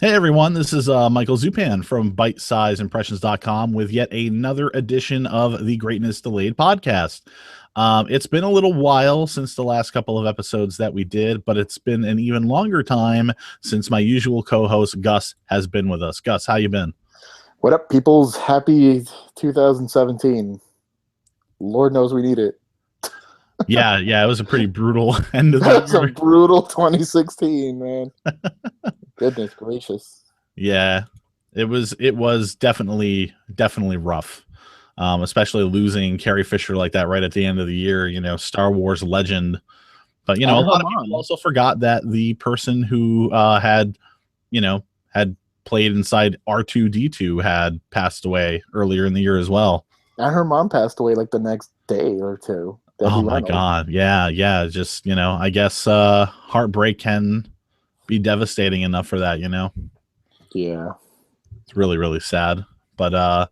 Hey everyone, this is Michael Zupan from BitesizeImpressions.com with yet another edition of the Greatness Delayed podcast. It's been a little while since the last couple of episodes that we did, but it's been an even longer time since my usual co-host Gus has been with us. Gus, how you been? What up, peoples? Happy 2017. Lord knows we need it. Yeah, it was a pretty brutal end of the That's a year. brutal 2016, man. Goodness gracious. Yeah, it was definitely rough. Especially losing Carrie Fisher like that right at the end of the year, Star Wars legend. But a And her lot of people mom. also forgot that the person who had played inside R2D2 had passed away earlier in the year as well. And her mom passed away like the next day or two. Oh Debbie my Reynolds. God. Yeah. Just, I guess heartbreak can be devastating enough for that, Yeah. It's really, really sad. But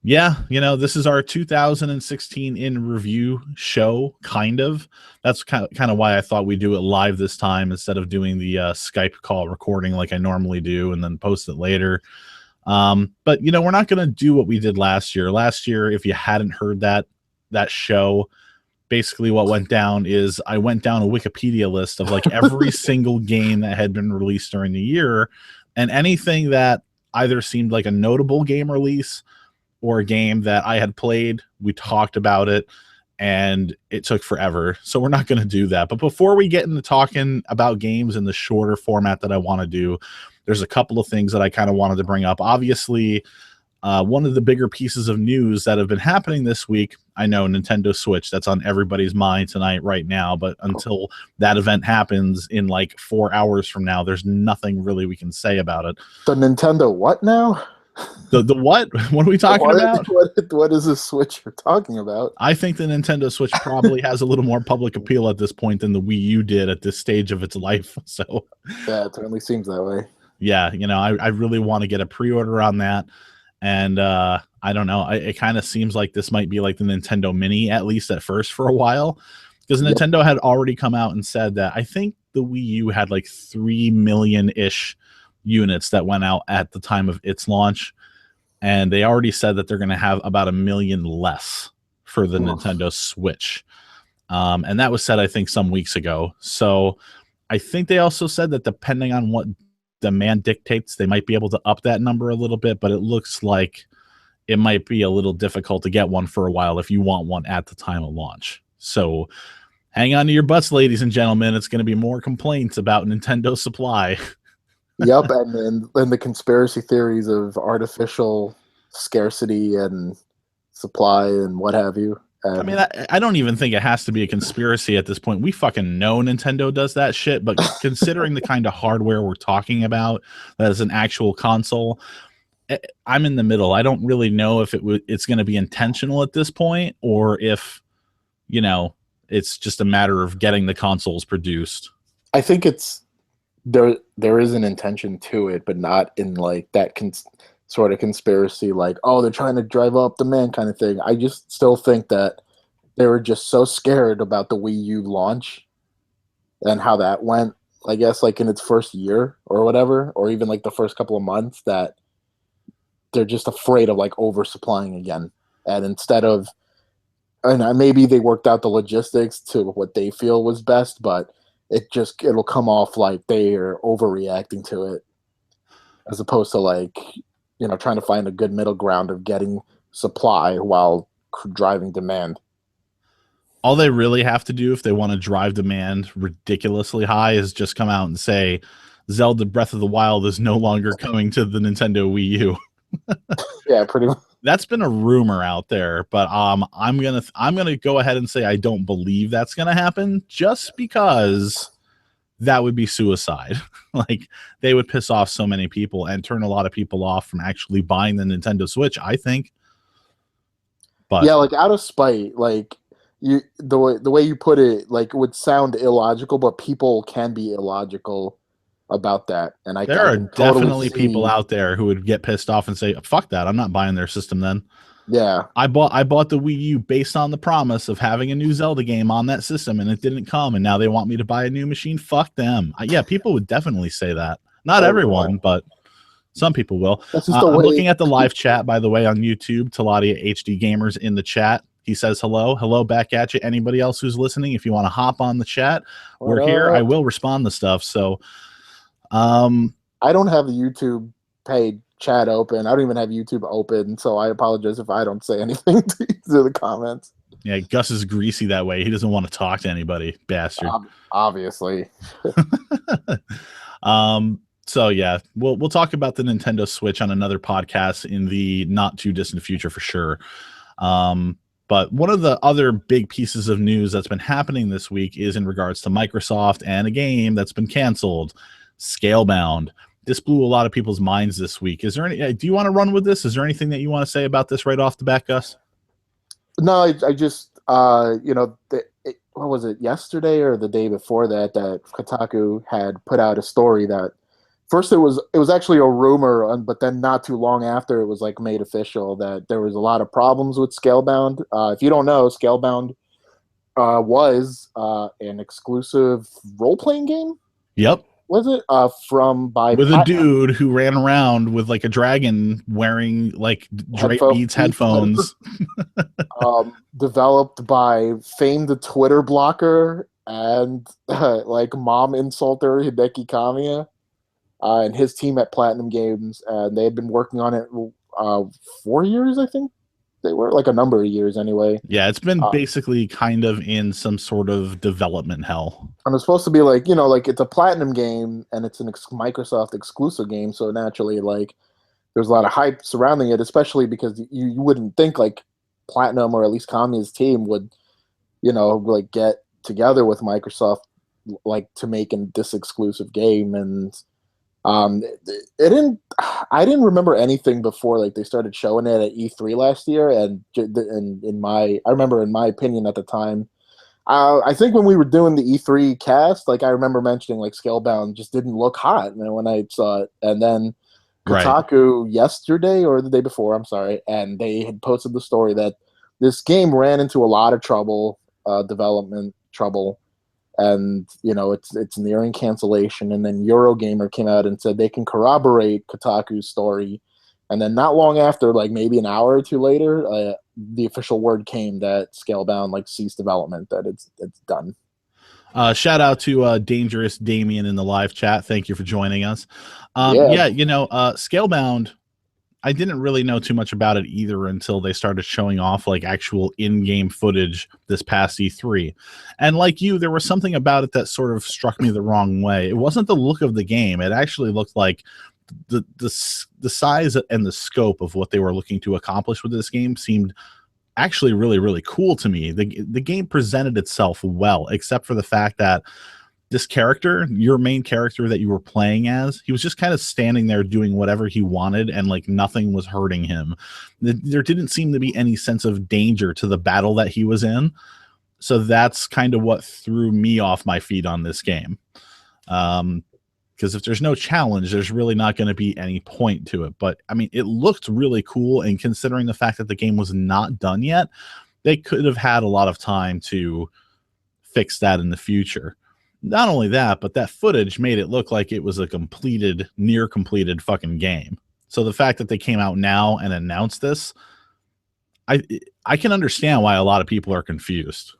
yeah, this is our 2016 in review show, kind of. That's kind of why I thought we'd do it live this time instead of doing the Skype call recording like I normally do and then post it later. But we're not going to do what we did last year. Last year, if you hadn't heard that show, basically what went down is I went down a Wikipedia list of like every single game that had been released during the year, and anything that either seemed like a notable game release or a game that I had played, we talked about it, and it took forever. So we're not going to do that. But before we get into talking about games in the shorter format that I want to do, there's a couple of things that I kind of wanted to bring up. Obviously, one of the bigger pieces of news that have been happening this week, I know Nintendo Switch, that's on everybody's mind tonight right now, but until that event happens in like 4 hours from now, there's nothing really we can say about it. The Nintendo what now? The what? What are we talking about? What is this Switch you're talking about? I think the Nintendo Switch probably has a little more public appeal at this point than the Wii U did at this stage of its life. So Yeah, it certainly seems that way. yeah, I really want to get a pre-order on that. And I don't know. It kind of seems like this might be like the Nintendo Mini, at least at first for a while. Because Nintendo had already come out and said that I think the Wii U had like 3 million-ish units that went out at the time of its launch. And they already said that they're going to have about 1 million less for the Nintendo Switch. And that was said, I think, some weeks ago. So I think they also said that depending on what demand dictates, they might be able to up that number a little bit, but it looks like it might be a little difficult to get one for a while if you want one at the time of launch. So hang on to your butts, ladies and gentlemen. It's going to be more complaints about Nintendo supply. Yep, and the conspiracy theories of artificial scarcity and supply and what have you. I mean, I don't even think it has to be a conspiracy at this point. We fucking know Nintendo does that shit, but considering the kind of hardware we're talking about that is an actual console, I'm in the middle. I don't really know if it's going to be intentional at this point or if, it's just a matter of getting the consoles produced. I think it's there is an intention to it, but not in like that sort of conspiracy, like, oh, they're trying to drive up demand kind of thing. I just still think that they were just so scared about the Wii U launch and how that went, I guess, like in its first year or whatever, or even like the first couple of months, that they're just afraid of like oversupplying again. And instead of, and maybe they worked out the logistics to what they feel was best, but it'll come off like they are overreacting to it, as opposed to like, trying to find a good middle ground of getting supply while driving demand. All they really have to do if they want to drive demand ridiculously high is just come out and say Zelda Breath of the Wild is no longer coming to the Nintendo Wii U. Yeah, pretty much. That's been a rumor out there, but I'm gonna go ahead and say I don't believe that's gonna happen, just because that would be suicide. Like, they would piss off so many people and turn a lot of people off from actually buying the Nintendo Switch, I think. But yeah, like out of spite, like the way you put it, like, would sound illogical, but people can be illogical about that. And there are can definitely people out there who would get pissed off and say, fuck that, I'm not buying their system then. Yeah. I bought the Wii U based on the promise of having a new Zelda game on that system, and it didn't come, and now they want me to buy a new machine. Fuck them. Yeah, people would definitely say that. Not Everyone. everyone, but some people will. That's just the I'm way. looking at the live chat, by the way, on YouTube. Taladia HD Gamers in the chat. He says hello. Hello back at you. Anybody else who's listening, if you want to hop on the chat, we're here. I will respond to stuff. So I don't have the YouTube paid chat open. I don't even have YouTube open, so I apologize if I don't say anything to the comments. Yeah, Gus is greasy that way. He doesn't want to talk to anybody, bastard. Obviously. So yeah, we'll talk about the Nintendo Switch on another podcast in the not too distant future for sure. But one of the other big pieces of news that's been happening this week is in regards to Microsoft and a game that's been canceled, Scalebound. This blew a lot of people's minds this week. Is there any? Do you want to run with this? Is there anything that you want to say about this right off the bat, Gus? No, I just what was it, yesterday or the day before that Kotaku had put out a story that first it was actually a rumor, but then not too long after it was like made official that there was a lot of problems with Scalebound. If you don't know, Scalebound was an exclusive role-playing game. Yep. Was it with a dude who ran around with like a dragon wearing like Drake Beats headphones. Developed by famed Twitter blocker and like mom insulter Hideki Kamiya and his team at Platinum Games, and they had been working on it 4 years, I think. They were like a number of years anyway. Yeah, it's been basically kind of in some sort of development hell. And it's supposed to be like, like it's a Platinum game and it's an Microsoft exclusive game. So naturally, like there's a lot of hype surrounding it, especially because you wouldn't think like Platinum or at least Kamiya's team would, like get together with Microsoft like to make this exclusive game. And I didn't remember anything before like they started showing it at E3 last year, and I remember in my opinion at the time, I think when we were doing the E3 cast, like I remember mentioning like Scalebound just didn't look hot, and when I saw it, and then Kotaku yesterday or the day before, I'm sorry, and they had posted the story that this game ran into a lot of trouble, development trouble. And it's nearing cancellation, and then Eurogamer came out and said they can corroborate Kotaku's story, and then not long after, like maybe an hour or two later, the official word came that Scalebound like ceased development, that it's done. Shout out to Dangerous Damien in the live chat. Thank you for joining us. Scalebound, I didn't really know too much about it either until they started showing off like actual in-game footage this past E3. And like you, there was something about it that sort of struck me the wrong way. It wasn't the look of the game. It actually looked like the size and the scope of what they were looking to accomplish with this game seemed actually really, really cool to me. The game presented itself well, except for the fact that this character, your main character that you were playing as, he was just kind of standing there doing whatever he wanted, and like nothing was hurting him. There didn't seem to be any sense of danger to the battle that he was in. So that's kind of what threw me off my feet on this game. Because if there's no challenge, there's really not going to be any point to it. But I mean, it looked really cool, and considering the fact that the game was not done yet, they could have had a lot of time to fix that in the future. Not only that, but that footage made it look like it was a near completed fucking game. So the fact that they came out now and announced this, I can understand why a lot of people are confused.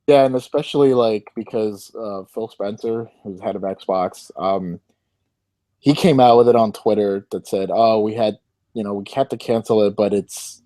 Yeah, and especially like because Phil Spencer, who's head of Xbox, he came out with it on Twitter that said, "Oh, we had to cancel it, but it's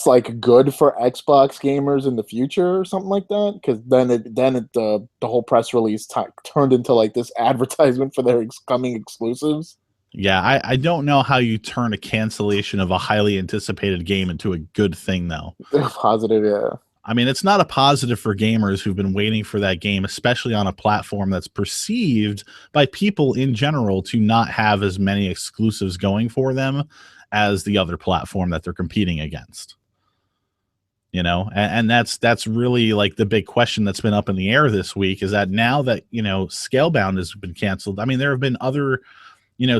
like good for Xbox gamers in the future," or something like that. Because then the whole press release turned into like this advertisement for their coming exclusives. Yeah, I don't know how you turn a cancellation of a highly anticipated game into a good thing, though. Positive, yeah. I mean, it's not a positive for gamers who've been waiting for that game, especially on a platform that's perceived by people in general to not have as many exclusives going for them as the other platform that they're competing against. And that's really like the big question that's been up in the air this week, is that now that, Scalebound has been canceled. I mean, there have been other,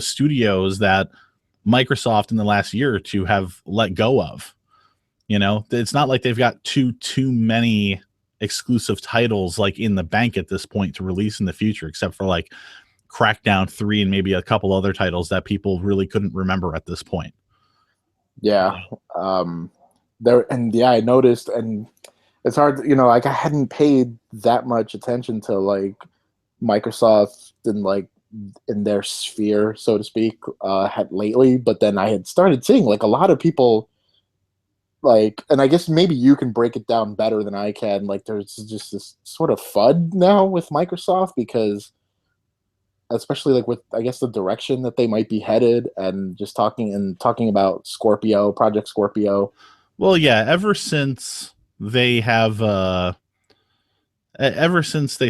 studios that Microsoft in the last year or two have let go of. It's not like they've got too many exclusive titles like in the bank at this point to release in the future, except for like Crackdown 3 and maybe a couple other titles that people really couldn't remember at this point. Yeah. I noticed, and it's hard, like I hadn't paid that much attention to like Microsoft and like in their sphere, so to speak, had lately, but then I had started seeing like a lot of people like, and I guess maybe you can break it down better than I can. Like there's just this sort of FUD now with Microsoft because especially like with I guess the direction that they might be headed and just talking about Scorpio, Project Scorpio. Well, yeah, ever since they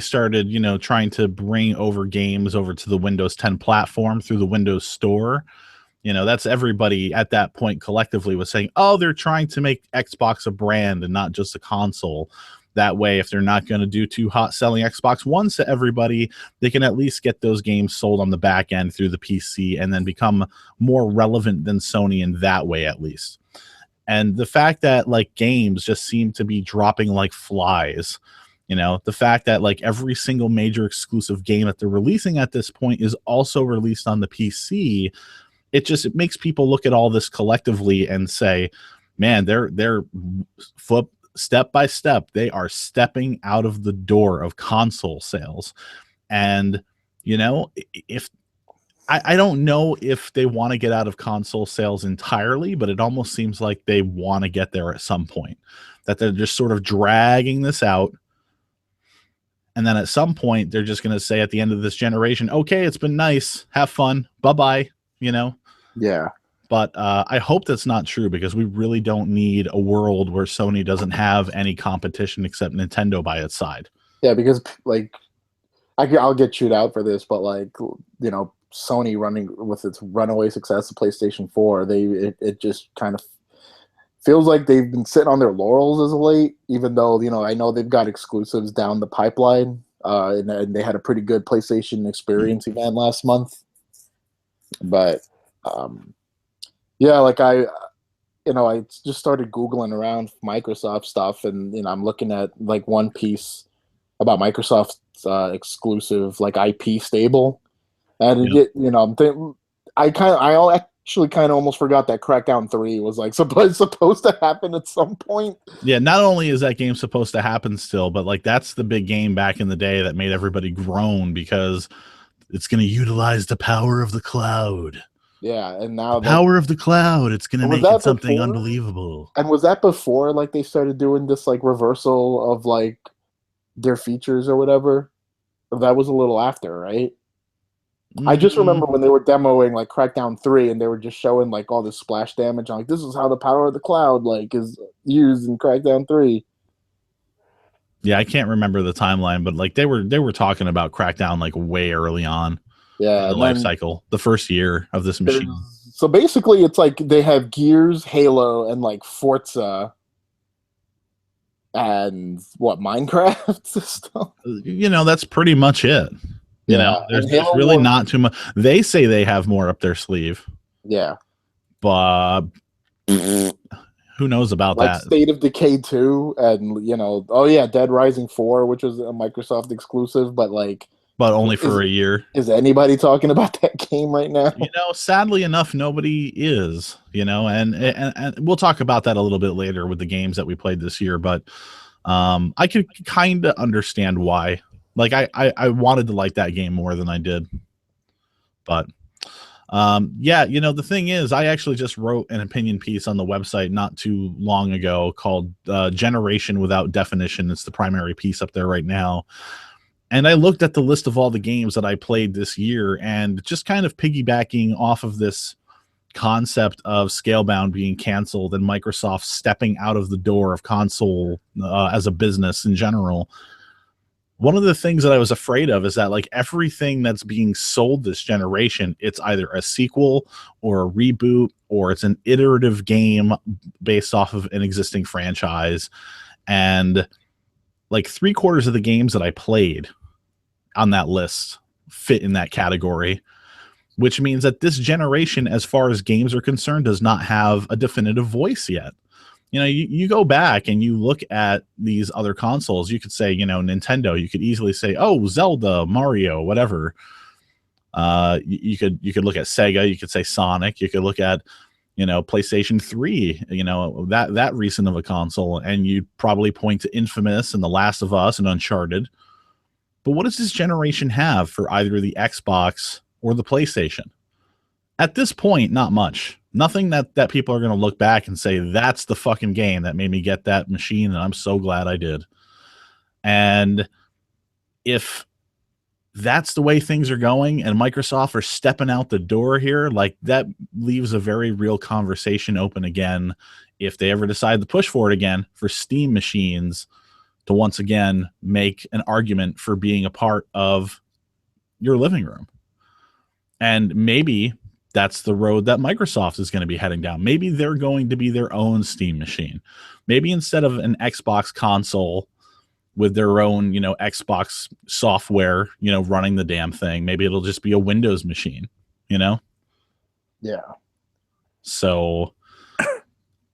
started, trying to bring over games over to the Windows 10 platform through the Windows Store, that's everybody at that point collectively was saying, oh, they're trying to make Xbox a brand and not just a console. That way, if they're not going to do too hot selling Xbox Ones to everybody, they can at least get those games sold on the back end through the PC and then become more relevant than Sony in that way, at least. And the fact that like games just seem to be dropping like flies, the fact that like every single major exclusive game that they're releasing at this point is also released on the PC, it makes people look at all this collectively and say, man, they're step by step, they are stepping out of the door of console sales. And, if I don't know if they want to get out of console sales entirely, but it almost seems like they want to get there at some point, that they're just sort of dragging this out. And then at some point, they're just going to say at the end of this generation, okay, it's been nice. Have fun. Bye-bye. Yeah. But I hope that's not true because we really don't need a world where Sony doesn't have any competition except Nintendo by its side. Yeah, because like I'll get chewed out for this, but like Sony running with its runaway success of PlayStation 4, it just kind of feels like they've been sitting on their laurels as of late. Even though I know they've got exclusives down the pipeline, and they had a pretty good PlayStation Experience event last month, but. Yeah, like I just started Googling around Microsoft stuff, and I'm looking at like one piece about Microsoft's exclusive like IP stable, and I actually kind of almost forgot that Crackdown 3 was like supposed to happen at some point. Yeah, not only is that game supposed to happen still, but like that's the big game back in the day that made everybody groan because it's going to utilize the power of the cloud. Yeah, and now the power of the cloud, it's going to make it something before? Unbelievable. And was that before like they started doing this like reversal of like their features or whatever? Or that was a little after, right? Mm-hmm. I just remember when they were demoing like Crackdown 3 and they were just showing like all this splash damage. I'm like, this is how the power of the cloud like is used in Crackdown 3. Yeah, I can't remember the timeline, but like they were talking about Crackdown like way early on. Yeah, the life cycle, the first year of this machine. So basically, it's like they have Gears, Halo, and like Forza, and what Minecraft stuff. That's pretty much it. There's really not too much. They say they have more up their sleeve. Yeah, but who knows about like that? State of Decay 2, and Dead Rising 4, which was a Microsoft exclusive, but only for a year. Is anybody talking about that game right now? Sadly enough, nobody is, and we'll talk about that a little bit later with the games that we played this year. But I could kind of understand why. Like I wanted to like that game more than I did. But the thing is, I actually just wrote an opinion piece on the website not too long ago called Generation Without Definition. It's the primary piece up there right now. And I looked at the list of all the games that I played this year and just kind of piggybacking off of this concept of Scalebound being canceled and Microsoft stepping out of the door of console as a business in general. One of the things that I was afraid of is that like everything that's being sold this generation, it's either a sequel or a reboot or it's an iterative game based off of an existing franchise. And like 3/4 of the games that I played on that list fit in that category, which means that this generation, as far as games are concerned, does not have a definitive voice yet. You go back and you look at these other consoles, you could say, Nintendo, you could easily say, oh, Zelda, Mario, whatever. You could look at Sega, you could say Sonic, you could look at, you know, PlayStation 3, you know, that recent of a console, and you'd probably point to Infamous and The Last of Us and Uncharted. But what does this generation have for either the Xbox or the PlayStation? At this point, not much. Nothing that people are going to look back and say, that's the fucking game that made me get that machine, and I'm so glad I did. And if that's the way things are going and Microsoft are stepping out the door here, like, that leaves a very real conversation open again, if they ever decide to push for it again, for Steam machines to once again make an argument for being a part of your living room. And maybe that's the road that Microsoft is going to be heading down. Maybe they're going to be their own Steam machine. Maybe instead of an Xbox console with their own, you know, Xbox software, you know, running the damn thing, maybe it'll just be a Windows machine, you know? Yeah. So,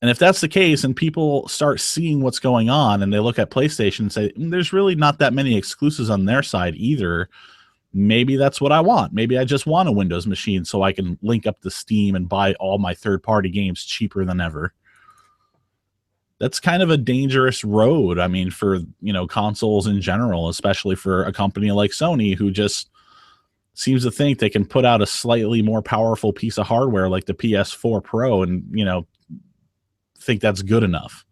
and if that's the case and people start seeing what's going on and they look at PlayStation and say, there's really not that many exclusives on their side either, maybe that's what I want. Maybe I just want a Windows machine so I can link up to Steam and buy all my third-party games cheaper than ever. That's kind of a dangerous road. I mean, for, you know, consoles in general, especially for a company like Sony, who just seems to think they can put out a slightly more powerful piece of hardware like the PS4 Pro and, you know, think that's good enough.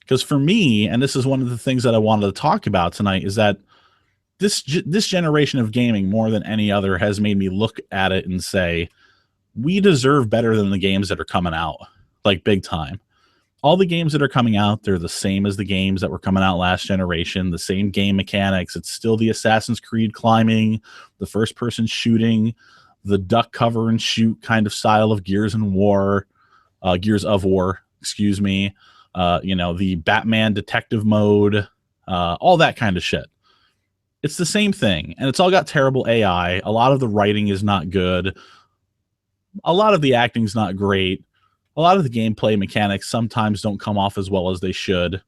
Because for me, and this is one of the things that I wanted to talk about tonight, is that this generation of gaming, more than any other, has made me look at it and say, we deserve better than the games that are coming out. Like, big time. All the games that are coming out, they're the same as the games that were coming out last generation, the same game mechanics. It's still the Assassin's Creed climbing, the first-person shooting, the duck cover and shoot kind of style of Gears of War, excuse me. You know, the Batman detective mode, all that kind of shit. It's the same thing, and it's all got terrible AI. A lot of the writing is not good. A lot of the acting's not great. A lot of the gameplay mechanics sometimes don't come off as well as they should.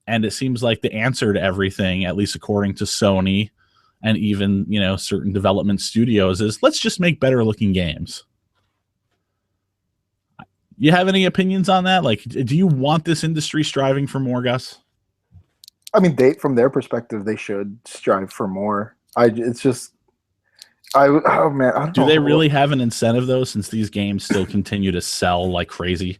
And it seems like the answer to everything, at least according to Sony and even, you know, certain development studios, is let's just make better looking games. You have any opinions on that? Like, do you want this industry striving for more, Gus? I mean, from their perspective, they should strive for more. It's just, oh man, I don't do know. They really have an incentive though, since these games still continue to sell like crazy?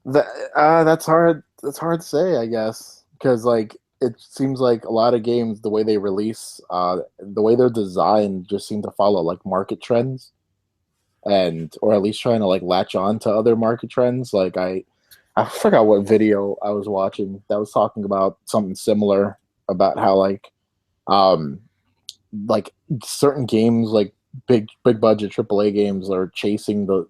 That's hard. That's hard to say, I guess, because like it seems like a lot of games, the way they release, the way they're designed, just seem to follow like market trends, or at least trying to like latch on to other market trends. Like I forgot what video I was watching that was talking about something similar, about how like certain games, like big budget AAA games, are chasing the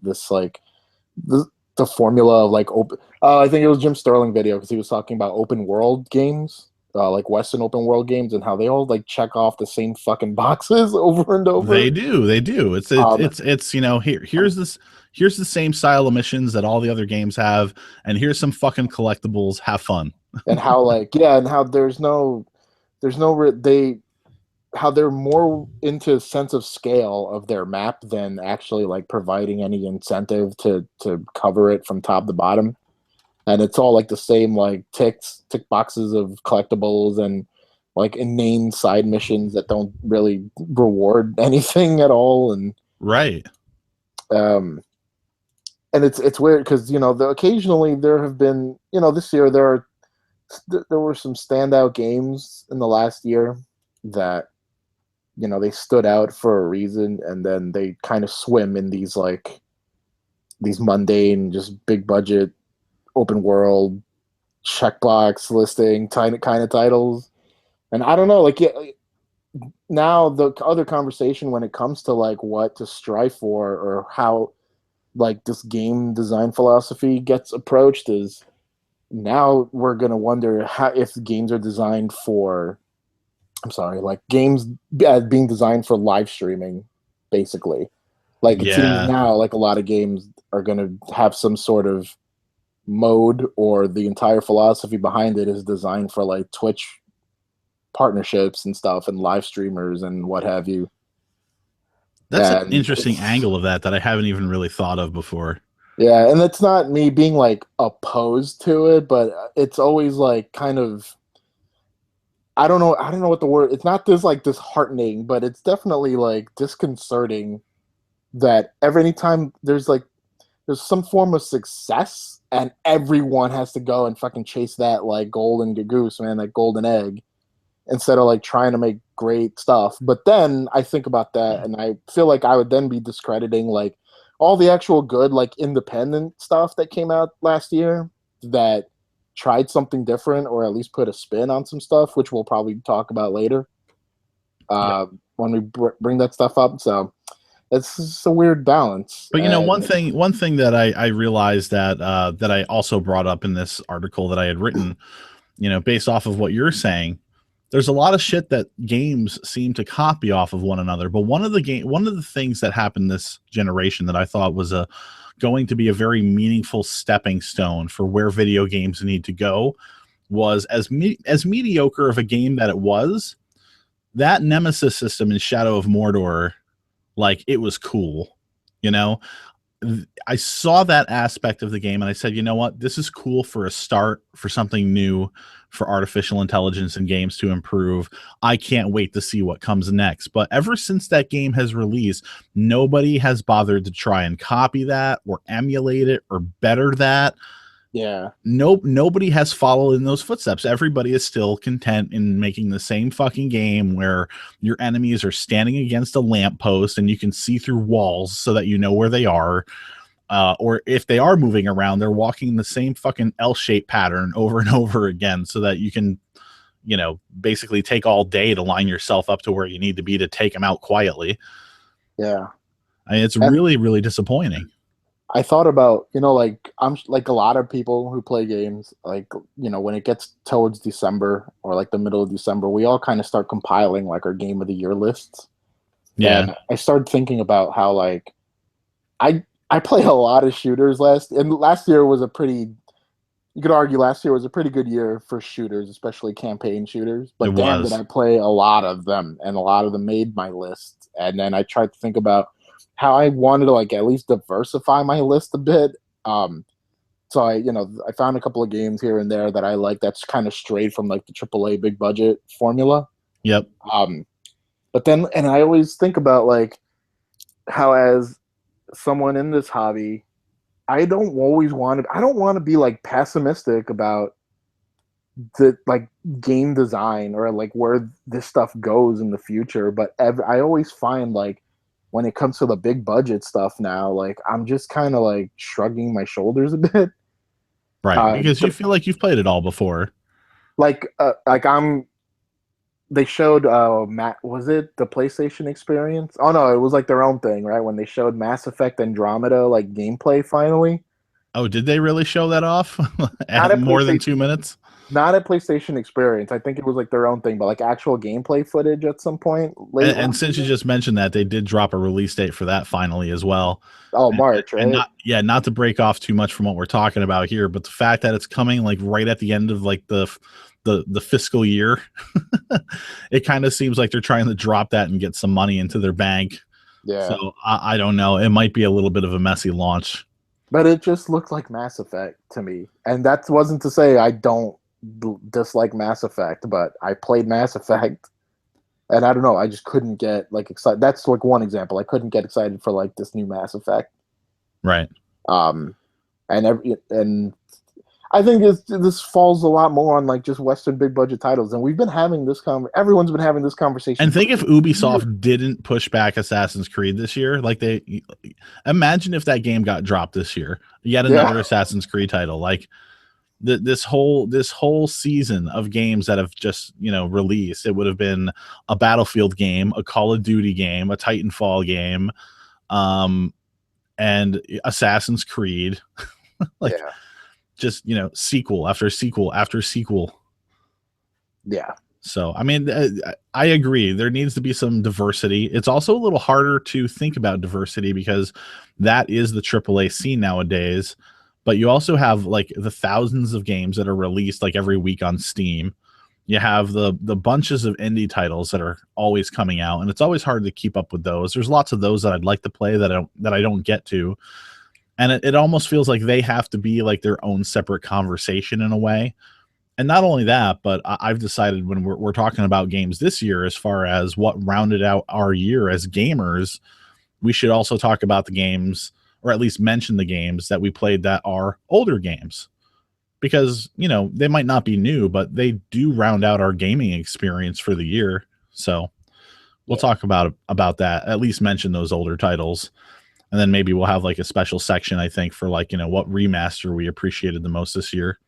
formula of like open. I think it was Jim Sterling video, because he was talking about open world games, like Western open world games, and how they all like check off the same fucking boxes over and over. They do. It's you know, here's the same style of missions that all the other games have, and here's some fucking collectibles. Have fun. And how and how how they're more into sense of scale of their map than actually like providing any incentive to cover it from top to bottom. And it's all like the same like tick boxes of collectibles and like inane side missions that don't really reward anything at all. And right. And it's weird because, you know, occasionally there have been, you know, this year there were some standout games in the last year that, you know, they stood out for a reason, and then they kind of swim in these mundane, just big budget, open world, checkbox listing kind of titles. And I don't know, like, now the other conversation when it comes to like what to strive for or how like this game design philosophy gets approached is, now we're gonna wonder if games are designed for, like games being designed for live streaming, basically. Like it seems now like a lot of games are going to have some sort of mode, or the entire philosophy behind it is designed for like Twitch partnerships and stuff and live streamers and what have you. That's an interesting angle of that I haven't even really thought of before. Yeah, and it's not me being like opposed to it, but it's always like kind of, I don't know what the word. It's not disheartening, but it's definitely like disconcerting that every time there's some form of success and everyone has to go and fucking chase that like golden goose, man, that golden egg, instead of like trying to make great stuff. But then I think about that and I feel like I would then be discrediting like all the actual good like independent stuff that came out last year that tried something different or at least put a spin on some stuff, which we'll probably talk about later when we bring that stuff up. So it's just a weird balance. But one thing that I realized that that I also brought up in this article that I had written, based off of what you're saying, there's a lot of shit that games seem to copy off of one another. But one of the things that happened this generation that I thought was going to be a very meaningful stepping stone for where video games need to go was as mediocre of a game that it was, that Nemesis system in Shadow of Mordor, like it was cool. I saw that aspect of the game and I said, you know what, this is cool for a start, for something new, for artificial intelligence in games to improve. I can't wait to see what comes next. But ever since that game has released, nobody has bothered to try and copy that or emulate it or better that. Yeah. Nobody has followed in those footsteps. Everybody is still content in making the same fucking game where your enemies are standing against a lamppost and you can see through walls so that you know where they are. Or if they are moving around, they're walking the same fucking L-shaped pattern over and over again so that you can, basically take all day to line yourself up to where you need to be to take them out quietly. Yeah. It's really, really disappointing. I thought about, like I'm like a lot of people who play games, like, when it gets towards December or like the middle of December, we all kind of start compiling like our game of the year lists. Yeah. And I started thinking about how like I played a lot of shooters last year was you could argue last year was a pretty good year for shooters, especially campaign shooters. But damn, did I play a lot of them, and a lot of them made my list. And then I tried to think about how I wanted to like at least diversify my list a bit. So I found a couple of games here and there that I like that's kind of strayed from like the AAA big budget formula. Yep. But then, and I always think about like how as someone in this hobby, I don't want to be like pessimistic about the like game design or like where this stuff goes in the future. But I always find like when it comes to the big budget stuff now, like I'm just kind of like shrugging my shoulders a bit. Right. Because you feel like you've played it all before. They showed was it the PlayStation experience? Oh no, it was like their own thing, right? When they showed Mass Effect Andromeda like gameplay finally. Oh, did they really show that off? At more than 2 minutes? Not a PlayStation experience. I think it was like their own thing, but like actual gameplay footage at some point. And since you just mentioned that, they did drop a release date for that finally as well. Oh, March, right? And not to break off too much from what we're talking about here, but the fact that it's coming like right at the end of like the fiscal year, it kind of seems like they're trying to drop that and get some money into their bank. Yeah. So I don't know. It might be a little bit of a messy launch. But it just looked like Mass Effect to me. And that wasn't to say I don't dislike Mass Effect, but I played Mass Effect and I don't know, I just couldn't get like excited. That's like one example. I couldn't get excited for like this new Mass Effect. Right. And I think this falls a lot more on like just Western big budget titles, and we've been having this everyone's been having this conversation. And think if Ubisoft didn't push back Assassin's Creed this year, like imagine if that game got dropped this year, yet another Assassin's Creed title, like this whole season of games that have just released, it would have been a Battlefield game, a Call of Duty game, a Titanfall game, and Assassin's Creed, just sequel after sequel after sequel. Yeah. So I mean, I agree, there needs to be some diversity. It's also a little harder to think about diversity because that is the AAA scene nowadays, but you also have like the thousands of games that are released like every week on Steam, You have the bunches of indie titles that are always coming out, and it's always hard to keep up with those. There's lots of those that I'd like to play that I don't get to, and it almost feels like they have to be like their own separate conversation in a way. And not only that, but I've decided when we're talking about games this year, as far as what rounded out our year as gamers, we should also talk about the games, or at least mention the games that we played that are older games. Because, you know, they might not be new, but they do round out our gaming experience for the year. So we'll talk about that, at least mention those older titles. And then maybe we'll have like a special section, I think, for like, you know, what remaster we appreciated the most this year.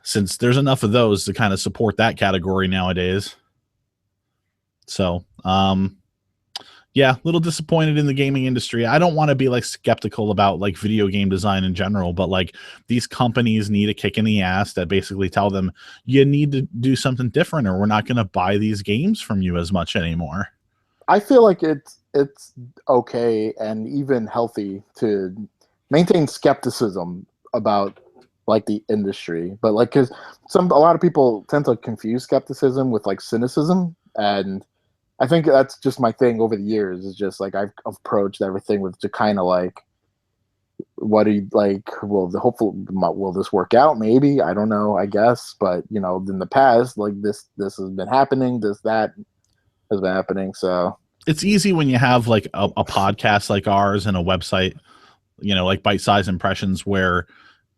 Since there's enough of those to kind of support that category nowadays. So, yeah, a little disappointed in the gaming industry. I don't want to be like skeptical about like video game design in general, but like these companies need a kick in the ass that basically tell them you need to do something different or we're not going to buy these games from you as much anymore. I feel like it's okay and even healthy to maintain skepticism about like the industry, but like because a lot of people tend to confuse skepticism with like cynicism, and I think that's just my thing over the years. Is just like I've approached everything with to kind of like, what do you like? Will this work out? Maybe, I don't know. I guess, but you know, in the past, like this has been happening. That has been happening. So it's easy when you have like a podcast like ours and a website, you know, like Bite Size Impressions, where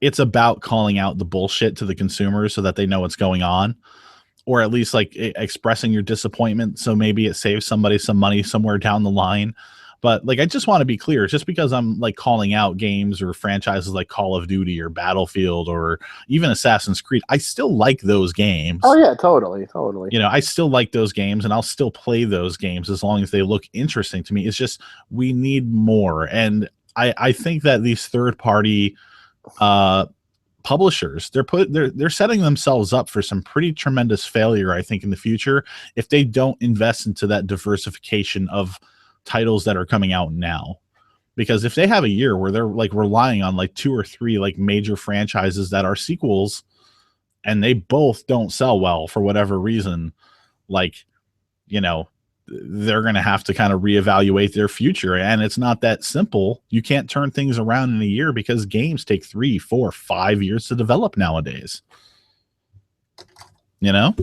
it's about calling out the bullshit to the consumers so that they know what's going on, or at least like expressing your disappointment. So maybe it saves somebody some money somewhere down the line. But like, I just want to be clear, just because I'm like calling out games or franchises like Call of Duty or Battlefield or even Assassin's Creed, I still like those games. Oh yeah, totally. You know, I still like those games and I'll still play those games as long as they look interesting to me. It's just, we need more. And I think that these third party publishers, they're setting themselves up for some pretty tremendous failure, I think, in the future if they don't invest into that diversification of titles that are coming out now. Because if they have a year where they're like relying on like 2 or 3 like major franchises that are sequels and they both don't sell well for whatever reason, like, you know, they're going to have to kind of reevaluate their future. And it's not that simple. You can't turn things around in a year because games take 3, 4, 5 years to develop nowadays. You know?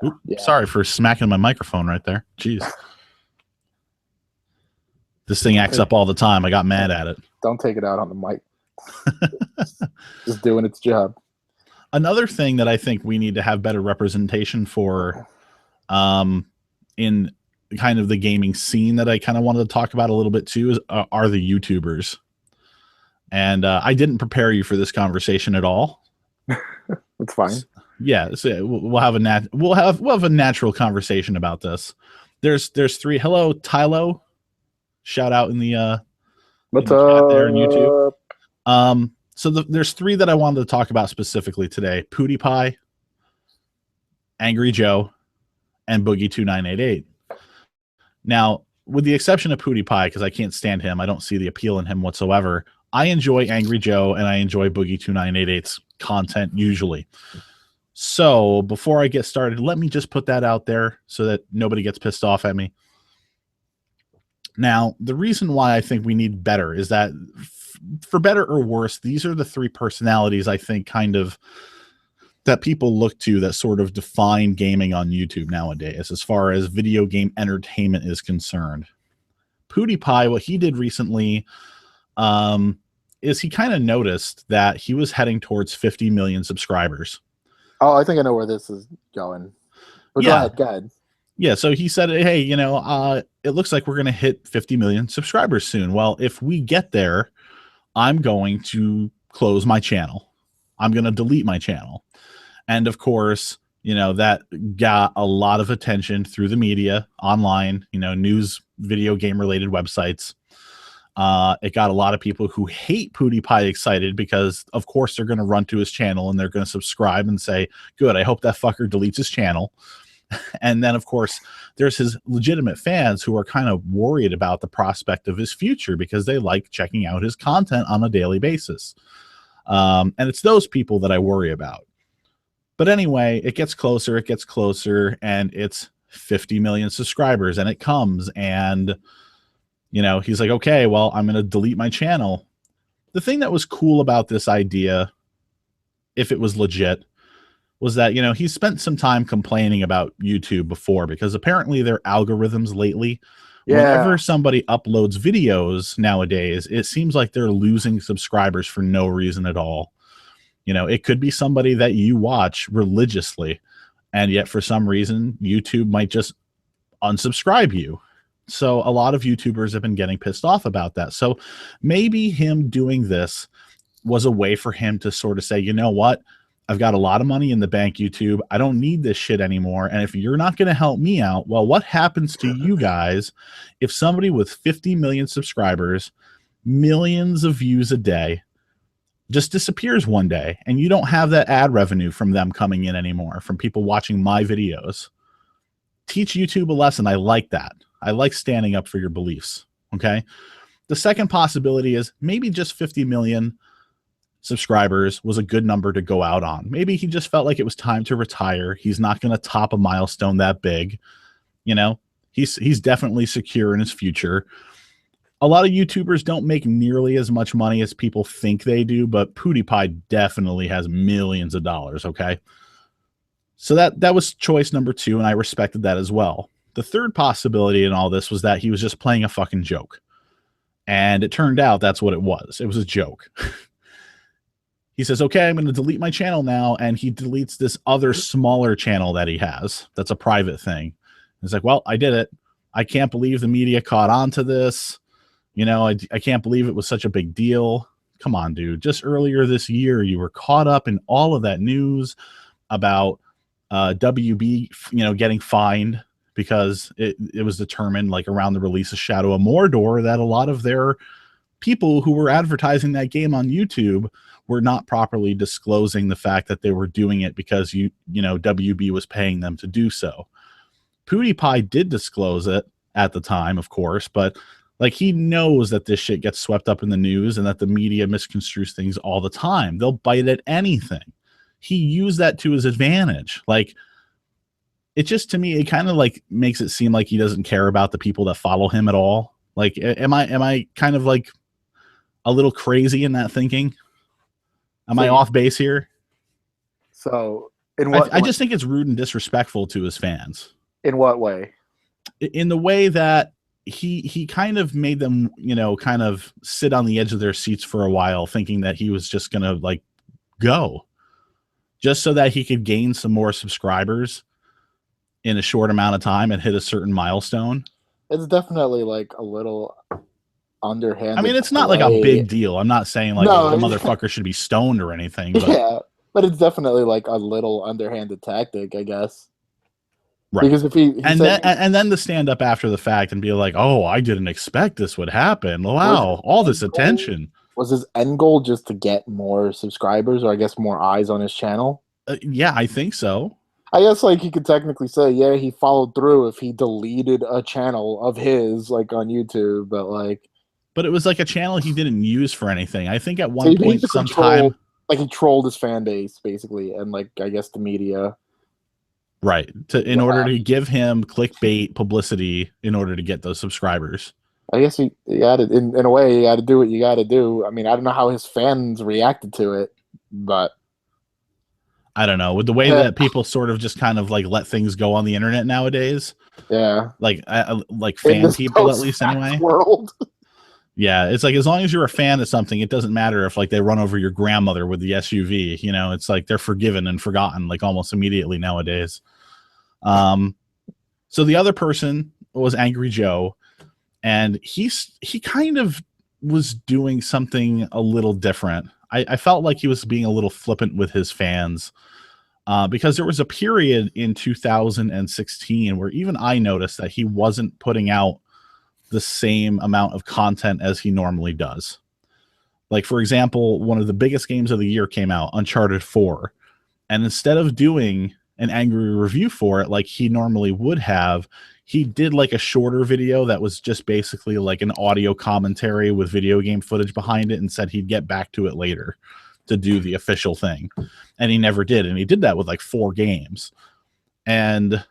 Oop, yeah. Sorry for smacking my microphone right there. Jeez. This thing acts up all the time. I got mad at it. Don't take it out on the mic. Just doing its job. Another thing that I think we need to have better representation for in kind of the gaming scene that I kind of wanted to talk about a little bit too are the YouTubers. And I didn't prepare you for this conversation at all. That's fine. Yeah, so we'll have a natural conversation about this. There's 3. Hello, Tylo. Shout out in the what's in the chat there on YouTube. So there's 3 that I wanted to talk about specifically today: PewDiePie, Angry Joe, and Boogie2988. Now, with the exception of PewDiePie, because I can't stand him, I don't see the appeal in him whatsoever. I enjoy Angry Joe and I enjoy Boogie2988's content usually. So before I get started, let me just put that out there so that nobody gets pissed off at me. Now, the reason why I think we need better is that, for better or worse, these are the 3 personalities I think kind of that people look to that sort of define gaming on YouTube nowadays as far as video game entertainment is concerned. PewDiePie, what he did recently is he kind of noticed that he was heading towards 50 million subscribers. Oh, I think I know where this is going. But yeah. Go ahead. Yeah, so he said, hey, you know, it looks like we're going to hit 50 million subscribers soon. Well, if we get there, I'm going to close my channel. I'm going to delete my channel. And of course, you know, that got a lot of attention through the media, online, you know, news, video game related websites. It got a lot of people who hate PewDiePie excited because, of course, they're going to run to his channel and they're going to subscribe and say, good, I hope that fucker deletes his channel. And then, of course, there's his legitimate fans who are kind of worried about the prospect of his future because they like checking out his content on a daily basis. And it's those people that I worry about. But anyway, it gets closer, and it's 50 million subscribers, and it comes, and he's like, okay, well, I'm going to delete my channel. The thing that was cool about this idea, if it was legit, was that, he spent some time complaining about YouTube before, because apparently their algorithms lately, whenever somebody uploads videos nowadays, it seems like they're losing subscribers for no reason at all. It could be somebody that you watch religiously, and yet for some reason, YouTube might just unsubscribe you. So a lot of YouTubers have been getting pissed off about that. So maybe him doing this was a way for him to sort of say, you know what? I've got a lot of money in the bank, YouTube. I don't need this shit anymore. And if you're not going to help me out, well, what happens to you guys if somebody with 50 million subscribers, millions of views a day, just disappears one day, and you don't have that ad revenue from them coming in anymore, from people watching my videos? Teach YouTube a lesson. I like that. I like standing up for your beliefs. Okay. The second possibility is maybe just 50 million subscribers was a good number to go out on. Maybe he just felt like it was time to retire. He's not going to top a milestone that big. He's definitely secure in his future. A lot of YouTubers don't make nearly as much money as people think they do, but PewDiePie definitely has millions of dollars, okay? So that was choice number 2, and I respected that as well. The third possibility in all this was that he was just playing a fucking joke. And it turned out that's what it was. It was a joke. He says, okay, I'm going to delete my channel now, and he deletes this other smaller channel that he has. That's a private thing. He's like, well, I did it. I can't believe the media caught on to this. I can't believe it was such a big deal. Come on, dude. Just earlier this year, you were caught up in all of that news about WB, getting fined because it was determined, like around the release of Shadow of Mordor, that a lot of their people who were advertising that game on YouTube were not properly disclosing the fact that they were doing it because WB was paying them to do so. PewDiePie did disclose it at the time, of course, but like, he knows that this shit gets swept up in the news and that the media misconstrues things all the time. They'll bite at anything. He used that to his advantage. Like, it just, to me, it kind of like makes it seem like he doesn't care about the people that follow him at all. Like, am I kind of like a little crazy in that thinking? Am I off base here? So in what I just think it's rude and disrespectful to his fans. In what way? In the way that he kind of made them, kind of sit on the edge of their seats for a while, thinking that he was just gonna like go, just so that he could gain some more subscribers in a short amount of time and hit a certain milestone. It's definitely like a little underhanded. I mean, it's not like a big deal. I'm not saying like the motherfucker should be stoned or anything. But yeah, but it's definitely like a little underhanded tactic, I guess. Right. Because if he and then to stand up after the fact and be like, "Oh, I didn't expect this would happen. Wow, all this attention." Was his end goal just to get more subscribers, or I guess more eyes on his channel? Yeah, I think so. I guess like you could technically say, yeah, he followed through if he deleted a channel of his like on YouTube, but it was like a channel he didn't use for anything. I think at one point, sometime, like he trolled his fan base basically, and like I guess the media. Right. In order to give him clickbait publicity in order to get those subscribers. I guess he had to, in a way, you had to do what you got to do. I mean, I don't know how his fans reacted to it, but I don't know. With the way that people sort of just kind of like let things go on the internet nowadays. Yeah. Like fan people, at least anyway. World. Yeah, it's like as long as you're a fan of something, it doesn't matter if like they run over your grandmother with the SUV. It's like they're forgiven and forgotten like almost immediately nowadays. So the other person was Angry Joe, and he kind of was doing something a little different. I felt like he was being a little flippant with his fans, because there was a period in 2016 where even I noticed that he wasn't putting out the same amount of content as he normally does. Like, for example, one of the biggest games of the year came out, Uncharted 4. And instead of doing an angry review for it like he normally would have, he did like a shorter video that was just basically like an audio commentary with video game footage behind it and said he'd get back to it later. to do the official thing, and he never did. And he did that with like 4 games. And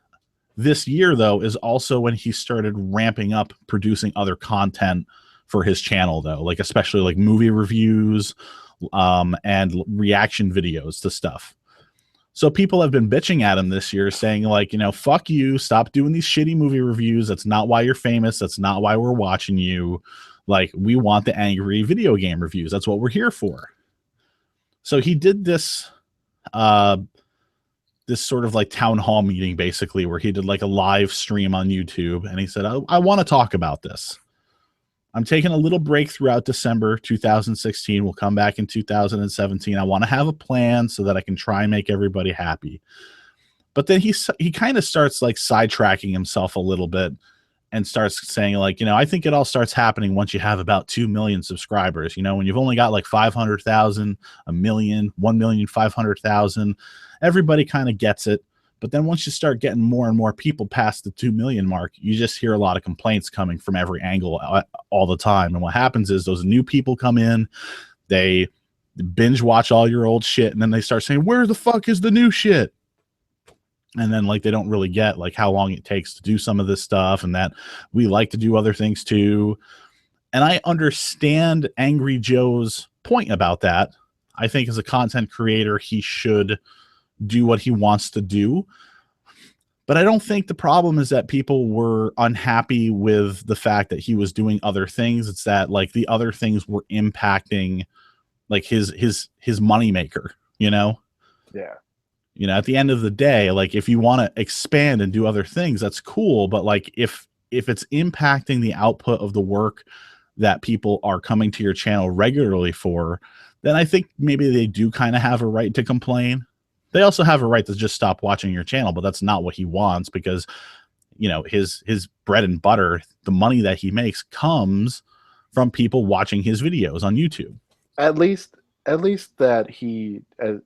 this year, though, is also when he started ramping up producing other content for his channel, though, like especially like movie reviews and reaction videos to stuff. So people have been bitching at him this year saying like, you know, fuck you, stop doing these shitty movie reviews. That's not why you're famous. That's not why we're watching you. Like, we want the angry video game reviews. That's what we're here for. So he did this this sort of like town hall meeting, basically, where he did like a live stream on YouTube, and he said, I want to talk about this. I'm taking a little break throughout December 2016. We'll come back in 2017. I want to have a plan so that I can try and make everybody happy. But then he kind of starts like sidetracking himself a little bit and starts saying like, you know, I think it all starts happening once you have about 2 million subscribers. You know, when you've only got like 500,000, a million, 1,500,000, everybody kind of gets it. But then once you start getting more and more people past the 2 million mark, you just hear a lot of complaints coming from every angle all the time. And what happens is those new people come in, they binge watch all your old shit, and then they start saying, where the fuck is the new shit? And then like they don't really get like how long it takes to do some of this stuff, and that we like to do other things too. And I understand Angry Joe's point about that. I think as a content creator, he should do what he wants to do. But I don't think the problem is that people were unhappy with the fact that he was doing other things. It's that like the other things were impacting like his moneymaker, you know? Yeah. You know, at the end of the day, like if you want to expand and do other things, that's cool. But like if it's impacting the output of the work that people are coming to your channel regularly for, then I think maybe they do kind of have a right to complain. They also have a right to just stop watching your channel, but that's not what he wants, because, you know, his bread and butter, the money that he makes, comes from people watching his videos on YouTube. At least that he, at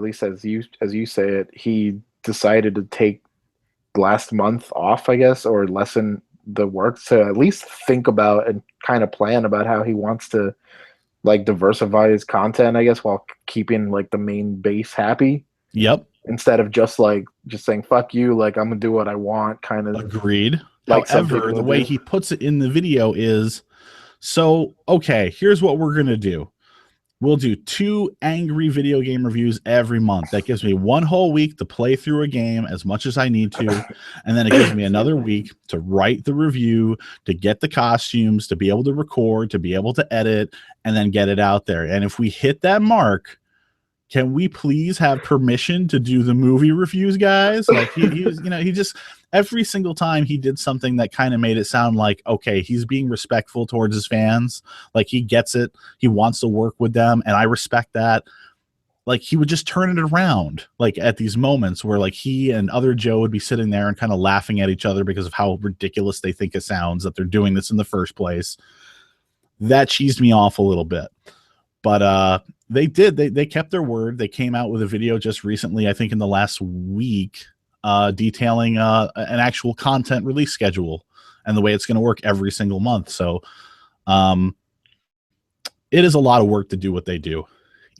least as you say it, he decided to take last month off, I guess, or lessen the work to at least think about and kind of plan about how he wants to like diversify his content, I guess, while keeping like the main base happy. Yep. Instead of just saying fuck you, like I'm gonna do what I want, kind of. Agreed. Like however, the way he puts it in the video is, so okay, here's what we're gonna do. We'll do 2 angry video game reviews every month. That gives me 1 whole week to play through a game as much as I need to. And then it gives me another week to write the review, to get the costumes, to be able to record, to be able to edit, and then get it out there. And if we hit that mark, can we please have permission to do the movie reviews, guys? Like he was, you know, he just, every single time he did something that kind of made it sound like, okay, he's being respectful towards his fans. Like he gets it. He wants to work with them. And I respect that. Like he would just turn it around, like at these moments where like he and other Joe would be sitting there and kind of laughing at each other because of how ridiculous they think it sounds that they're doing this in the first place. That cheesed me off a little bit. But they kept their word. They came out with a video just recently, I think in the last week, detailing an actual content release schedule and the way it's going to work every single month. So it is a lot of work to do what they do,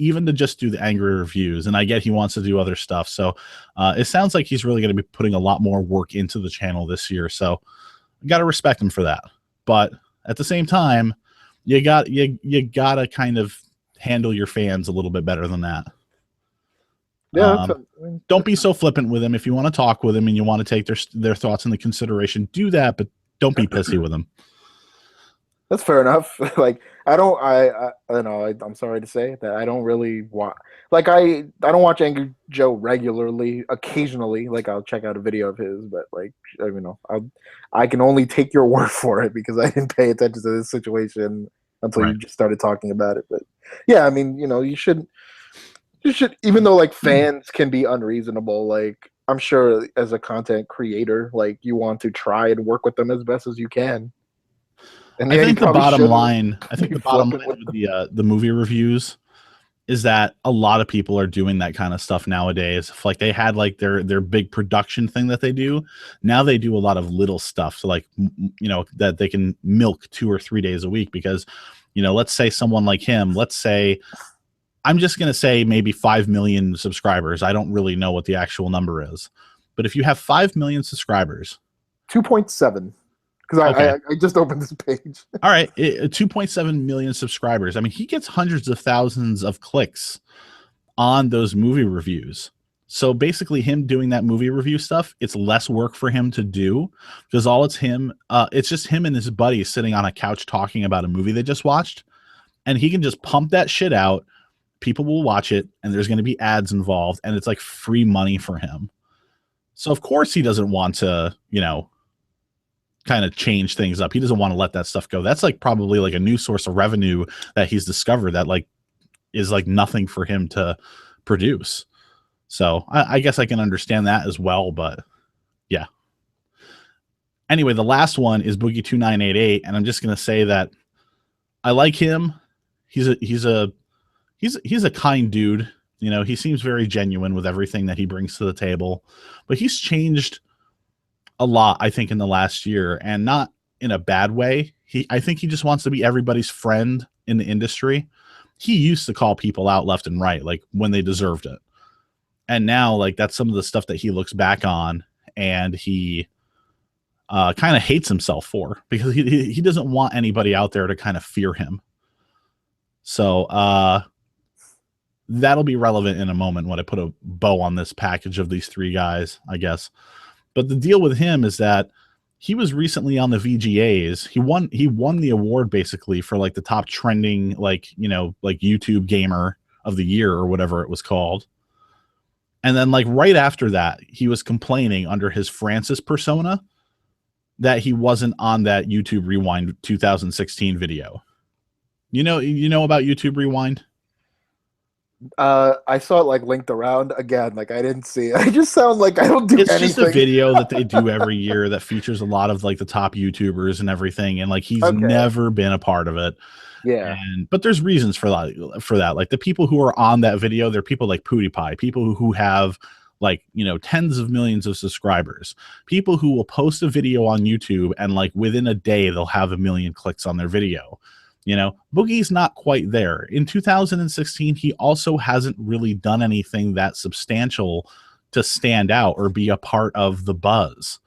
even to just do the angry reviews. And I get he wants to do other stuff. So it sounds like he's really going to be putting a lot more work into the channel this year. So I got to respect him for that. But at the same time, you got to kind of handle your fans a little bit better than that. Yeah, don't be so flippant with him. If you want to talk with him and you want to take their thoughts into consideration, do that, but don't be pissy with him. That's fair enough. Like I don't know. I'm sorry to say that I don't really want. Like I don't watch Angry Joe regularly. Occasionally, like I'll check out a video of his, but like I can only take your word for it because I didn't pay attention to this situation until you just started talking about it. But yeah, I mean, you know, you should, even though like fans can be unreasonable, like I'm sure as a content creator, like you want to try and work with them as best as you can. And I think the bottom line with the movie reviews is that a lot of people are doing that kind of stuff nowadays. If, like they had like their big production thing that they do, now they do a lot of little stuff. So like, you know, that they can milk 2 or 3 days a week because, you know, let's say someone like him, let's say I'm just going to say maybe 5 million subscribers. I don't really know what the actual number is. But if you have 5 million subscribers, 2.7, because okay. I just opened this page. All right, 2.7 million subscribers. I mean, he gets hundreds of thousands of clicks on those movie reviews. So basically him doing that movie review stuff, it's less work for him to do because all it's just him and his buddy sitting on a couch talking about a movie they just watched, and he can just pump that shit out. People will watch it, and there's going to be ads involved, and it's like free money for him. So of course he doesn't want to, kind of change things up. He doesn't want to let that stuff go. That's like probably like a new source of revenue that he's discovered that like is like nothing for him to produce. So I guess I can understand that as well, but yeah. Anyway, the last one is Boogie2988, and I'm just gonna say that I like him. He's a kind dude. He seems very genuine with everything that he brings to the table, but he's changed a lot, I think, in the last year, and not in a bad way. I think he just wants to be everybody's friend in the industry. He used to call people out left and right, like when they deserved it. And now, like, that's some of the stuff that he looks back on and he kind of hates himself for, because he doesn't want anybody out there to kind of fear him. So that'll be relevant in a moment when I put a bow on this package of these three guys, I guess. But the deal with him is that he was recently on the VGAs. He won the award basically for like the top trending, like YouTube gamer of the year or whatever it was called. And then like right after that, he was complaining under his Francis persona that he wasn't on that YouTube Rewind 2016 video. You know about YouTube Rewind? I saw it like linked around again. Like I didn't see it. I just sound like I don't do anything. It's just a video that they do every year that features a lot of like the top YouTubers and everything. And like he's never been a part of it. Yeah. But there's reasons for that. Like the people who are on that video, they're people like PewDiePie, people who have like, tens of millions of subscribers, people who will post a video on YouTube and like within a day, they'll have 1 million clicks on their video. Boogie's not quite there. In 2016, he also hasn't really done anything that substantial to stand out or be a part of the buzz,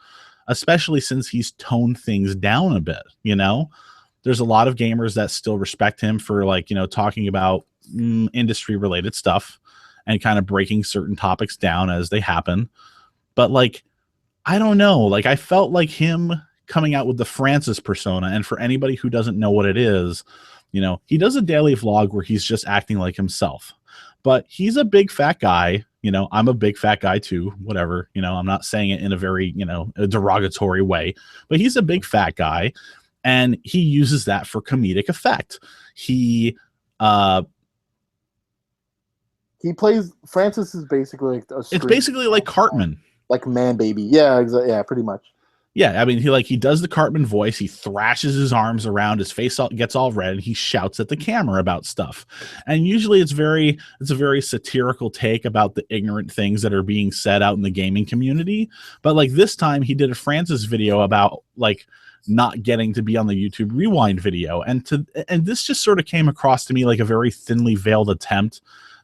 especially since he's toned things down a bit. There's a lot of gamers that still respect him for like, talking about industry related stuff and kind of breaking certain topics down as they happen. But like, I don't know, like I felt like him coming out with the Francis persona. And for anybody who doesn't know what it is, he does a daily vlog where he's just acting like himself, but he's a big fat guy. I'm a big fat guy too, whatever, I'm not saying it in a very, a derogatory way, but he's a big fat guy and he uses that for comedic effect. He plays Francis is basically like it's basically like Cartman, like Man Baby. Yeah, exactly. Yeah, pretty much. Yeah, I mean, he does the Cartman voice. He thrashes his arms around, his face gets all red, and he shouts at the camera about stuff. And usually it's a very satirical take about the ignorant things that are being said out in the gaming community. But like this time, he did a Francis video about like not getting to be on the YouTube Rewind video, and this just sort of came across to me like a very thinly veiled attempt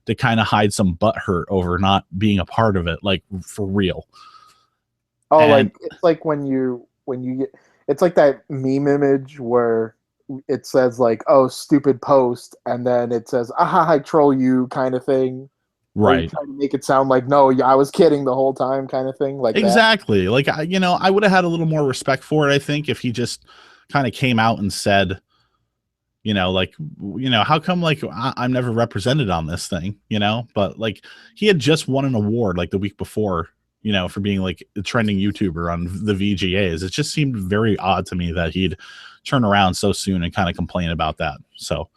to kind of hide some butthurt over not being a part of it, like for real. Oh, and like it's like when you get, it's like that meme image where it says like, "Oh, stupid post," and then it says, "Aha, I troll you," kind of thing. Right. Trying to make it sound like, no, I was kidding the whole time, kind of thing. Like exactly. That. Like I would have had a little more respect for it. I think if he just kind of came out and said, how come like I'm never represented on this thing, But like he had just won an award like the week before. For being like a trending YouTuber on the VGAs. It just seemed very odd to me that he'd turn around so soon and kind of complain about that. So,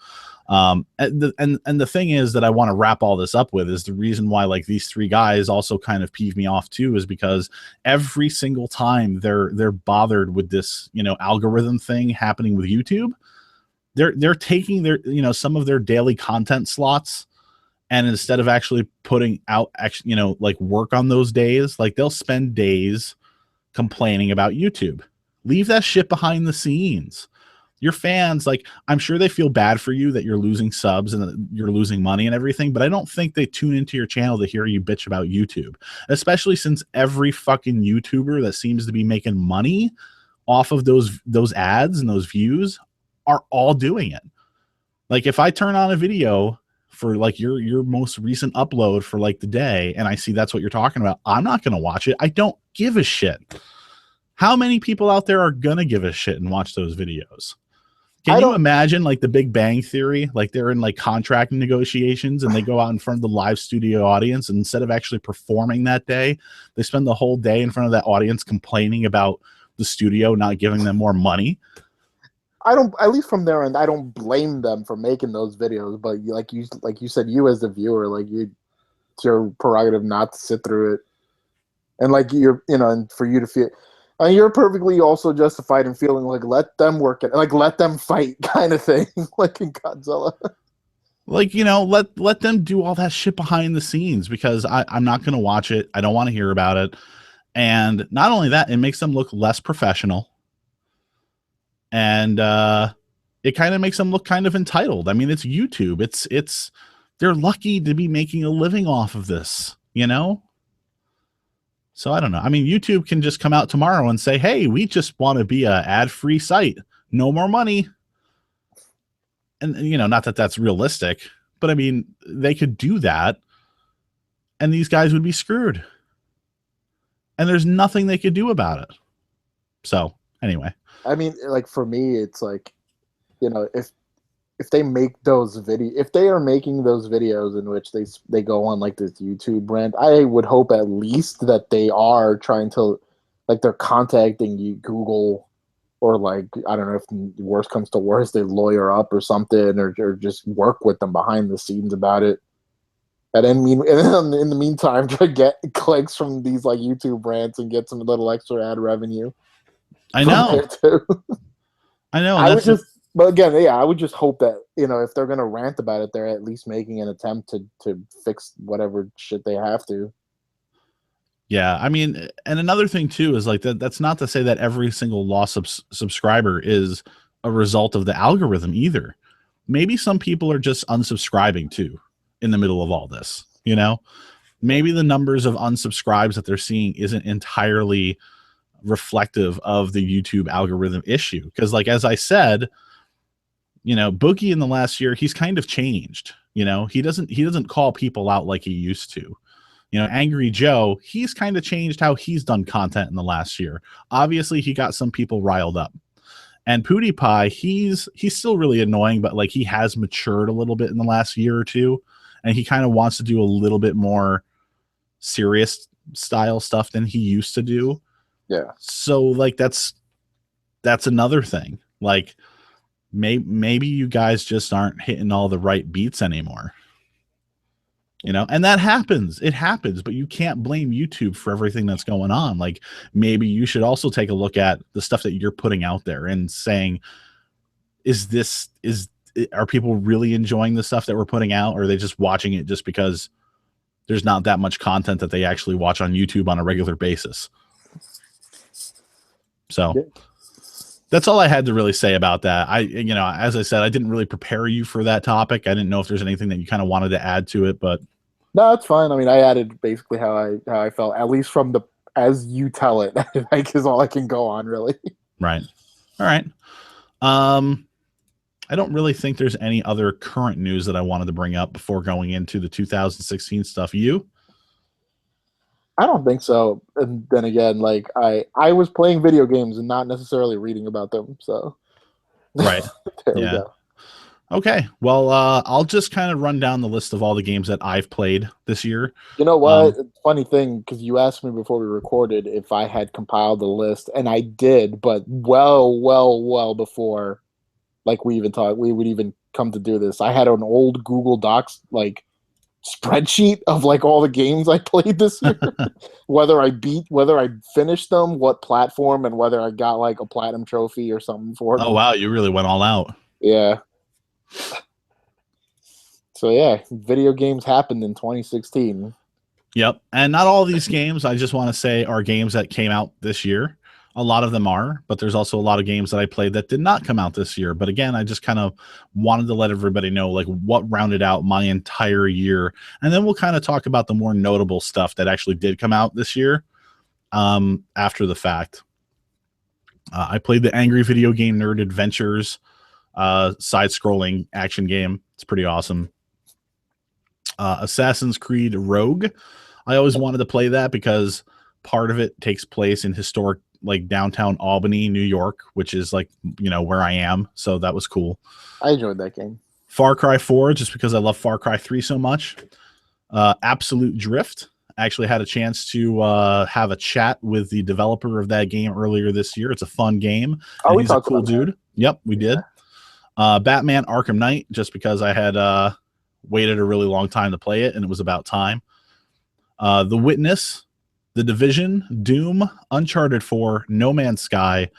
and the thing is that I want to wrap all this up with is the reason why like these three guys also kind of peeve me off too, is because every single time they're bothered with this, algorithm thing happening with YouTube, they're taking their, some of their daily content slots, and instead of actually putting out, like work on those days, like they'll spend days complaining about YouTube. Leave that shit behind the scenes. Your fans, like, I'm sure they feel bad for you that you're losing subs and that you're losing money and everything, but I don't think they tune into your channel to hear you bitch about YouTube, especially since every fucking YouTuber that seems to be making money off of those ads and those views are all doing it. Like, if I turn on a video for like your most recent upload for like the day and I see that's what you're talking about, I'm not going to watch it. I don't give a shit. How many people out there are going to give a shit and watch those videos? Can you imagine like the Big Bang Theory? Like, they're in like contract negotiations and they go out in front of the live studio audience, and instead of actually performing that day, they spend the whole day in front of that audience complaining about the studio not giving them more money. I don't, at least from their end, I don't blame them for making those videos, but like you said, you as the viewer, like it's your prerogative not to sit through it. And like and for you to feel, and you're perfectly also justified in feeling like, let them work it, like let them fight kind of thing, like in Godzilla. Like, let them do all that shit behind the scenes, because I'm not going to watch it. I don't want to hear about it. And not only that, it makes them look less professional. And it kind of makes them look kind of entitled. I mean, it's YouTube. It's they're lucky to be making a living off of this, So I don't know. I mean, YouTube can just come out tomorrow and say, hey, we just want to be a ad-free site. No more money. And, not that that's realistic, but I mean, they could do that and these guys would be screwed. And there's nothing they could do about it. So anyway. I mean, like, for me, it's like, if they make those if they are making those videos in which they go on like this YouTube brand, I would hope at least that they are trying to, like, they're contacting you, Google, or like, I don't know, if worst comes to worst, they lawyer up or something, or just work with them behind the scenes about it. And then in the meantime, try to get clicks from these like YouTube brands and get some little extra ad revenue. I know. I know. But again, yeah, I would just hope that, if they're going to rant about it, they're at least making an attempt to fix whatever shit they have to. Yeah, I mean, and another thing too is like that's not to say that every single lost subscriber is a result of the algorithm either. Maybe some people are just unsubscribing too in the middle of all this, Maybe the numbers of unsubscribes that they're seeing isn't entirely reflective of the YouTube algorithm issue. Because, like, as I said, Boogie in the last year, he's kind of changed. He doesn't call people out like he used to. Angry Joe, he's kind of changed how he's done content in the last year. Obviously, he got some people riled up. And PewDiePie, he's still really annoying, but like, he has matured a little bit in the last year or two, and he kind of wants to do a little bit more serious style stuff than he used to do. Yeah. So like, that's another thing. Like, maybe you guys just aren't hitting all the right beats anymore. And that happens. It happens, but you can't blame YouTube for everything that's going on. Like, maybe you should also take a look at the stuff that you're putting out there and saying, are people really enjoying the stuff that we're putting out? Or are they just watching it just because there's not that much content that they actually watch on YouTube on a regular basis? So that's all I had to really say about that. As I said, I didn't really prepare you for that topic. I didn't know if there's anything that you kind of wanted to add to it, but no, it's fine. I mean, I added basically how I felt, at least from as you tell it, like, is all I can go on, really. Right. All right. I don't really think there's any other current news that I wanted to bring up before going into the 2016 stuff. You? I don't think so. And then again, like, I was playing video games and not necessarily reading about them. So, right. There we go. Okay. Well, I'll just kind of run down the list of all the games that I've played this year. You know what? Funny thing, because you asked me before we recorded if I had compiled the list, and I did, but well before, like, we would even come to do this. I had an old Google Docs, like, spreadsheet of like all the games I played this year, whether I finished them, what platform, and whether I got like a platinum trophy or something for it. Oh wow, you really went all out. Yeah. So yeah, video games happened in 2016. Yep. And not all of these games, I just want to say, are games that came out this year. A lot of them are, but there's also a lot of games that I played that did not come out this year. But again, I just kind of wanted to let everybody know like what rounded out my entire year. And then we'll kind of talk about the more notable stuff that actually did come out this year after the fact. I played the Angry Video Game Nerd Adventures side-scrolling action game. It's pretty awesome. Assassin's Creed Rogue. I always wanted to play that because part of it takes place in historic, like downtown Albany, New York, which is like, you know, where I am. So that was cool. I enjoyed that game. Far Cry 4, just because I love Far Cry 3 so much. Absolute Drift. I actually had a chance to have a chat with the developer of that game earlier this year. It's a fun game. Oh, he's a cool dude. Yep, we did. Batman Arkham Knight, just because I had waited a really long time to play it, and it was about time. The Witness, The Division, Doom, Uncharted 4, No Man's Sky.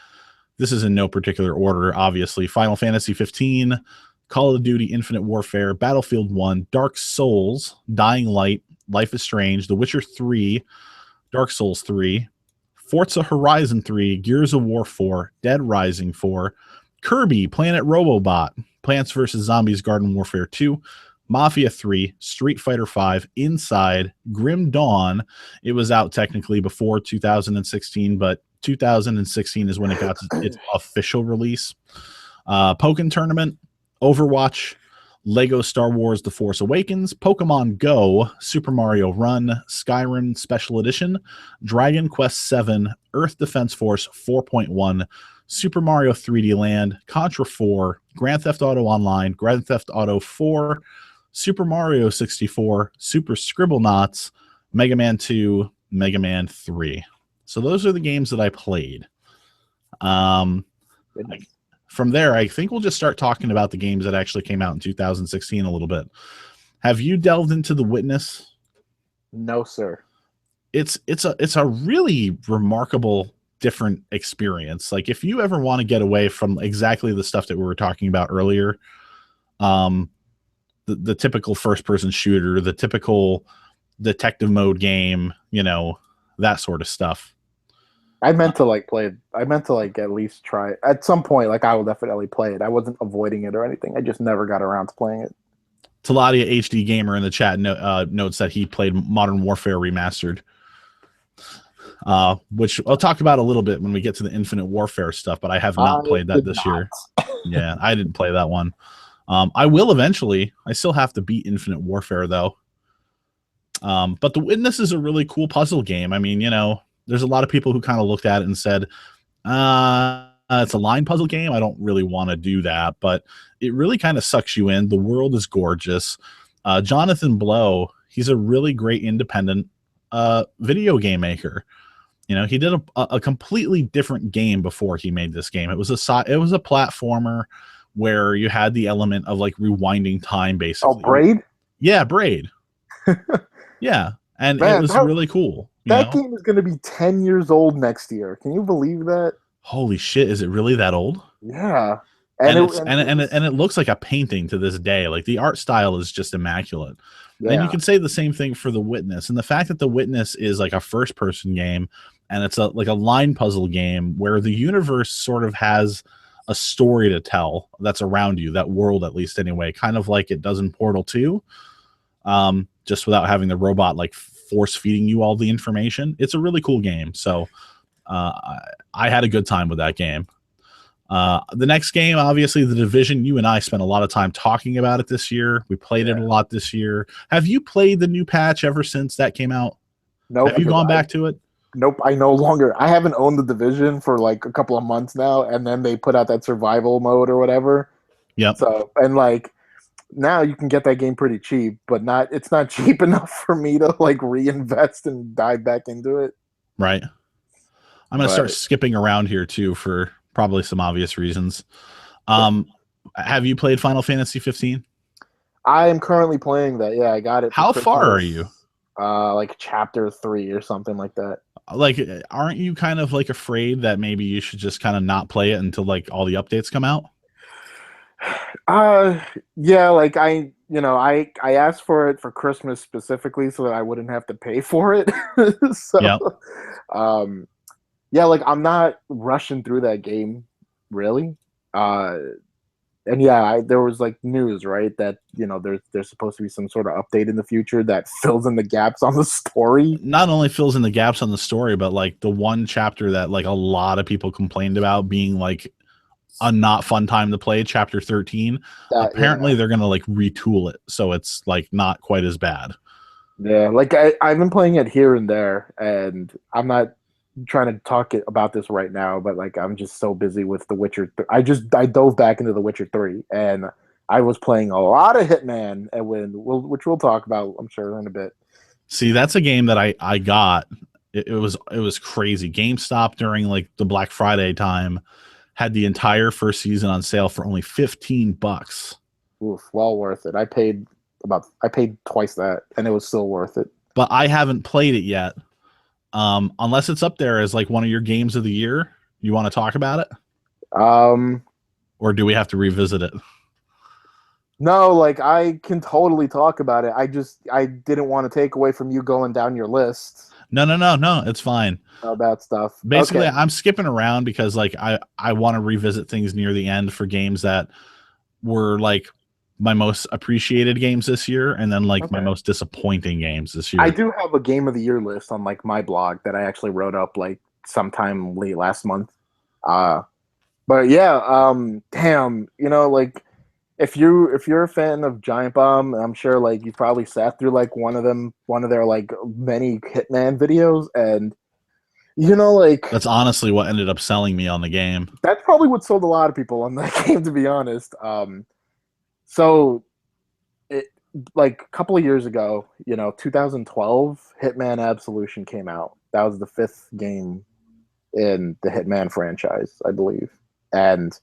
This is in no particular order, obviously. Final Fantasy 15, Call of Duty Infinite Warfare, Battlefield 1, Dark Souls, Dying Light, Life is Strange, The Witcher 3, Dark Souls 3, Forza Horizon 3, Gears of War 4, Dead Rising 4, Kirby, Planet Robobot, Plants vs. Zombies Garden Warfare 2, Mafia 3, Street Fighter 5, Inside, Grim Dawn. It was out technically before 2016, but 2016 is when it got its official release. Pokken Tournament, Overwatch, Lego Star Wars The Force Awakens, Pokemon Go, Super Mario Run, Skyrim Special Edition, Dragon Quest VII, Earth Defense Force 4.1, Super Mario 3D Land, Contra 4, Grand Theft Auto Online, Grand Theft Auto 4, Super Mario 64, Super Scribblenauts, Mega Man 2, Mega Man 3. So those are the games that I played. From there, I think we'll just start talking about the games that actually came out in 2016 a little bit. Have you delved into The Witness? No, sir. It's a really remarkable, different experience. Like if you ever want to get away from exactly the stuff that we were talking about earlier, the typical first-person shooter, the typical detective mode game, you know, that sort of stuff. I meant to like play it. I meant to like at least try it. At some point, like I will definitely play it. I wasn't avoiding it or anything. I just never got around to playing it. Taladia HD Gamer in the chat notes that he played Modern Warfare Remastered, which I'll talk about a little bit when we get to the Infinite Warfare stuff, but I have not played that this year. Yeah, I didn't play that one. I will eventually. I still have to beat Infinite Warfare, though. But The Witness is a really cool puzzle game. I mean, you know, there's a lot of people who kind of looked at it and said, it's a line puzzle game. I don't really want to do that, but it really kind of sucks you in. The world is gorgeous. Jonathan Blow, he's a really great independent video game maker. You know, he did a completely different game before he made this game. It was a platformer where you had the element of like rewinding time, basically. Oh, Braid? Yeah, Braid. Yeah, and Man, it was really cool. That game is going to be 10 years old next year. Can you believe that? Holy shit, is it really that old? Yeah. And it looks like a painting to this day. Like the art style is just immaculate. Yeah. And you can say the same thing for The Witness. And the fact that The Witness is like a first-person game and it's like a line puzzle game where the universe sort of has a story to tell that's around you, that world at least anyway, kind of like it does in Portal 2, just without having the robot like force feeding you all the information. It's a really cool game. So I had a good time with that game. The next game, obviously, The Division. You and I spent a lot of time talking about it this year. We played it a lot this year. Have you played the new patch ever since that came out? No. Have you gone back to it? Nope, I no longer. I haven't owned The Division for like a couple of months now, and then they put out that survival mode or whatever. Yep. So, and like now you can get that game pretty cheap, but it's not cheap enough for me to like reinvest and dive back into it. Right. I'm going to start skipping around here too for probably some obvious reasons. Have you played Final Fantasy 15? I am currently playing that. Yeah, I got it. How far are you? Like chapter 3 or something like that. Like, aren't you kind of like afraid that maybe you should just kind of not play it until like all the updates come out? Yeah, like I asked for it for Christmas specifically so that I wouldn't have to pay for it. So, yeah, like I'm not rushing through that game, really. Uh, and yeah, there was like news, right, that there's supposed to be some sort of update in the future that fills in the gaps on the story. Not only fills in the gaps on the story, but like the one chapter that like a lot of people complained about being like a not fun time to play, chapter 13. That Apparently they're gonna like retool it so it's like not quite as bad. yeah, like I've been playing it here and there, and I'm not trying to talk about this right now, but like I'm just so busy with The Witcher. I dove back into The Witcher 3, and I was playing a lot of Hitman, and which we'll talk about, I'm sure, in a bit. See, that's a game that I got. It was crazy. GameStop during like the Black Friday time had the entire first season on sale for only $15. Oof, well worth it. I paid twice that, and it was still worth it. But I haven't played it yet. Unless it's up there as like one of your games of the year. You want to talk about it? Um, Or do we have to revisit it? no, like I can totally talk about it. I didn't want to take away from you going down your list No. It's fine. about stuff. Basically, Okay. I'm skipping around because like I want to revisit things near the end for games that were like my most appreciated games this year, and then like my Okay. most disappointing games this I year. do have a game of the year list on like my blog that I actually wrote up like sometime late last month. Uh but yeah, damn, like if you're a fan of Giant Bomb, I'm sure like you probably sat through like one of their like many Hitman videos, and like That's honestly what ended up selling me on the game. that's probably what sold a lot of people on that game, to be honest. So it like a couple of years ago, 2012, Hitman Absolution came out. That was the fifth game in the Hitman franchise, I believe. And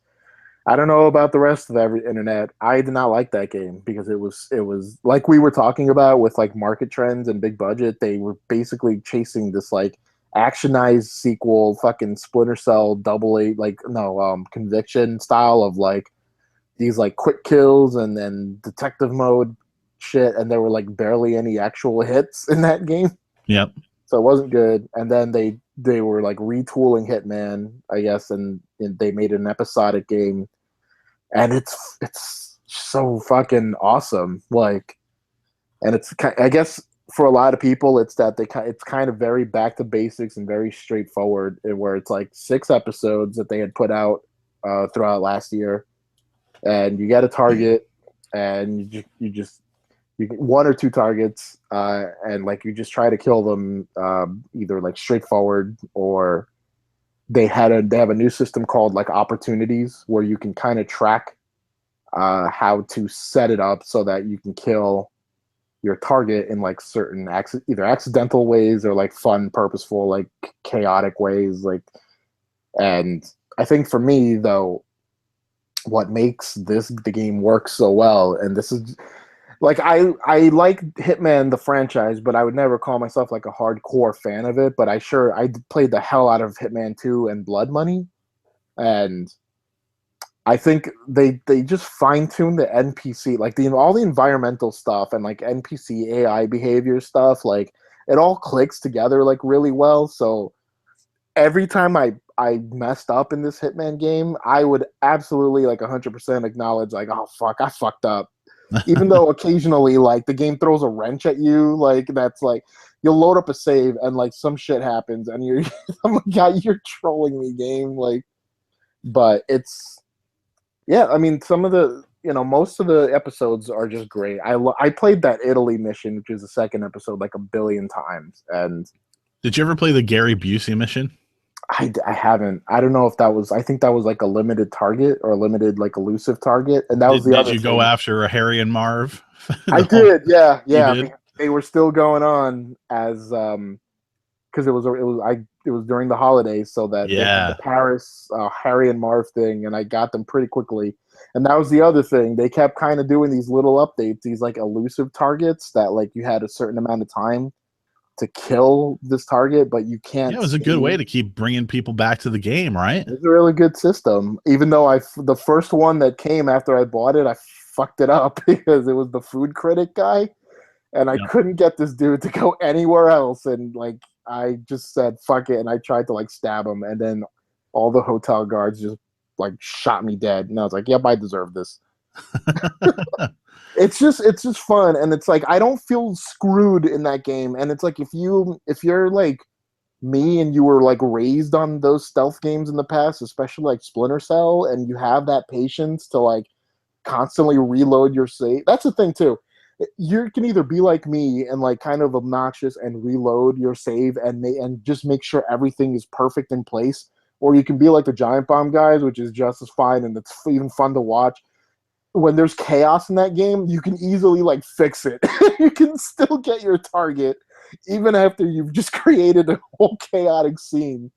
I don't know about the rest of the internet. I did not like that game because it was like we were talking about with like market trends and big budget. They were basically chasing this like actionized sequel, fucking Splinter Cell double eight, like no Conviction style of like these like quick kills and then detective mode shit, and there were like barely any actual hits in that game, Yep. so it wasn't good. And then they were like retooling Hitman, I guess, and they made an episodic game, and it's so fucking awesome. Like, and I guess for a lot of people, it's that it's kind of very back to basics and very straightforward, where it's like 6 episodes that they had put out throughout last year, and you get a target, and you get one or two targets, and like you just try to kill them, either like straightforward, or they have a new system called like opportunities, where you can kind of track how to set it up so that you can kill your target in like certain either accidental ways or like fun, purposeful, like chaotic ways. Like, and I think for me though, what makes the game work so well, and this is like I like Hitman the franchise, but I would never call myself like a hardcore fan of it. But I played the hell out of Hitman 2 and Blood Money, and I think they just fine tuned the NPC, like all the environmental stuff and like NPC AI behavior stuff. Like it all clicks together like really well. So every time I messed up in this Hitman game, I would absolutely like 100% acknowledge like, oh fuck, I fucked up. Even though occasionally like the game throws a wrench at you, like that's like you'll load up a save and like some shit happens and you're oh my god, you're trolling me, game. Like, but it's yeah, I mean some of the most of the episodes are just great. I played that Italy mission, which is the second episode, like a billion times, and Did you ever play the Gary Busey mission? I haven't. I don't know if that was. I think that was like a limited target or a limited like elusive target, and that was the Did other you go thing. after Harry and Marv? I The whole, did. Yeah, you yeah. did? They were still going on as because it was during the holidays, so that they had the Yeah. Paris Harry and Marv thing, and I got them pretty quickly. And that was the other thing. They kept kind of doing these little updates, these like elusive targets that like you had a certain amount of time to kill this target, but you Yeah, it can't was a good way save. to keep bringing people back to the game, right? It's a really good system. Even though the first one that came after I bought it, I fucked it up because it was the food critic guy, and I Yep. couldn't get this dude to go anywhere else. And like I just said fuck it, and I tried to like stab him, and then all the hotel guards just like shot me dead, and I was like, yep, I deserve this. It's just fun, and it's like I don't feel screwed in that game, and it's like if you're like me and you were like raised on those stealth games in the past, especially like Splinter Cell, and you have that patience to like constantly reload your save. That's the thing too. You can either be like me and like kind of obnoxious and reload your save and just make sure everything is perfect in place, or you can be like the Giant Bomb guys, which is just as fine and it's even fun to watch. When there's chaos in that game, you can easily like fix it. You can still get your target even after you've just created a whole chaotic scene.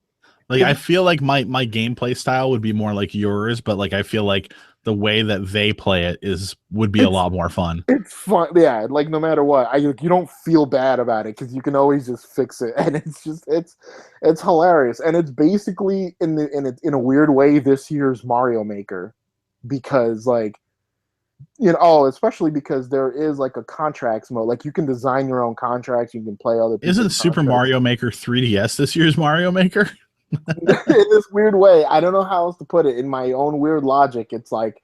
Like I feel like my gameplay style would be more like yours, but like I feel like the way that they play it would be a lot more fun. It's fun, yeah. Like no matter what, you don't feel bad about it because you can always just fix it, and it's hilarious, and it's basically in a weird way this year's Mario Maker, because like especially because there is like a contracts mode. Like you can design your own contracts, you can play other people's Isn't Super contracts. Mario Maker 3DS this year's Mario Maker? In this weird way, I don't know how else to put it. In my own weird logic, it's like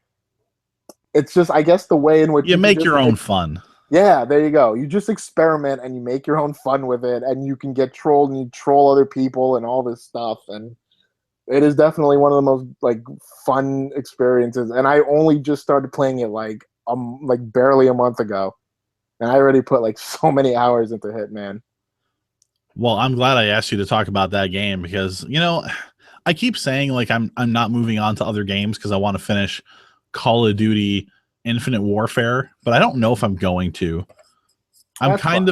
it's just I guess the way in which you make your own fun. Yeah, there you go. You just experiment and you make your own fun with it, and you can get trolled and you troll other people and all this stuff, and it is definitely one of the most like fun experiences. And I only just started playing it like barely a month ago, and I already put like so many hours into Hitman. Well, I'm glad I asked you to talk about that game because I keep saying like I'm not moving on to other games because I want to finish Call of Duty Infinite Warfare, but I don't know if I'm going to. I'm kind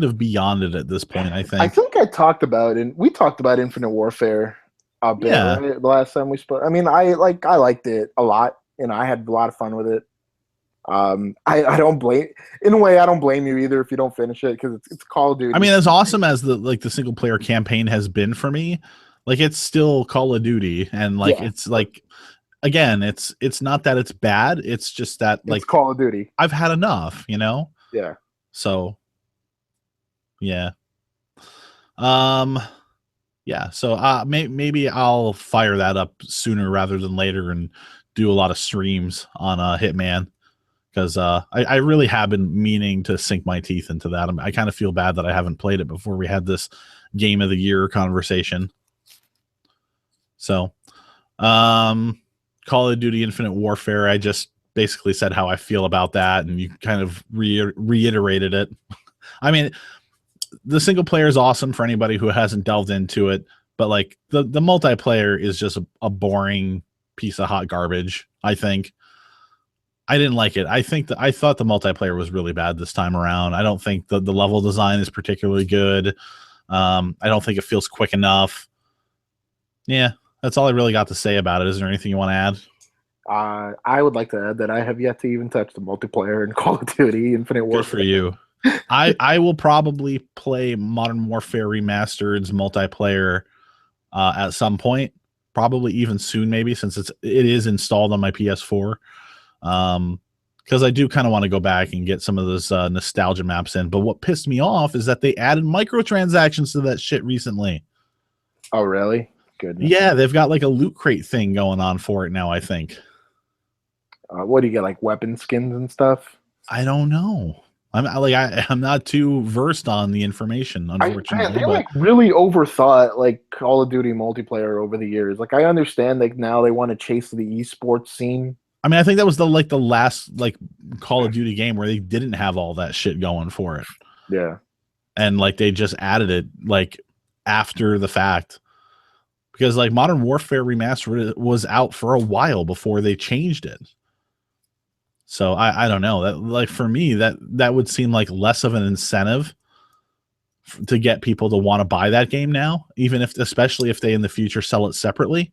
of beyond it at this point. I think I talked about it. We talked about Infinite Warfare a bit, right? The last time we spoke. I mean, I liked it a lot, and I had a lot of fun with it. I don't blame. In a way, I don't blame you either if you don't finish it because it's Call of Duty. I mean, as awesome as the single player campaign has been for me, like it's still Call of Duty, and like it's like again, it's not that it's bad. It's just that like it's Call of Duty. I've had enough, Yeah. So. Yeah. Yeah. So maybe I'll fire that up sooner rather than later and do a lot of streams on Hitman. Because I really have been meaning to sink my teeth into that. I kind of feel bad that I haven't played it before we had this Game of the Year conversation. So, Call of Duty Infinite Warfare, I just basically said how I feel about that, and you kind of reiterated it. I mean, the single player is awesome for anybody who hasn't delved into it, but like the multiplayer is just a boring piece of hot garbage, I think. I didn't like it. I thought the multiplayer was really bad this time around. I don't think the level design is particularly good. I don't think it feels quick enough. Yeah, that's all I really got to say about it. Is there anything you want to add? I would like to add that I have yet to even touch the multiplayer in Call of Duty Infinite Warfare. Good for you. I will probably play Modern Warfare Remastered's multiplayer at some point, probably even soon, maybe since it is installed on my PS4. Because I do kind of want to go back and get some of those nostalgia maps in. But what pissed me off is that they added microtransactions to that shit recently. Oh, really? Goodness. Yeah, they've got like a loot crate thing going on for it now, I think. What do you get, like weapon skins and stuff? I don't know. I'm not too versed on the information, unfortunately. They like really overthought like Call of Duty multiplayer over the years. Like I understand like now they want to chase the esports scene. I mean, I think that was the last like Call of Duty game where they didn't have all that shit going for it. Yeah. And like they just added it like after the fact. Because like Modern Warfare Remastered was out for a while before they changed it. So I don't know. That like for me that would seem like less of an incentive to get people to want to buy that game now, especially if they in the future sell it separately.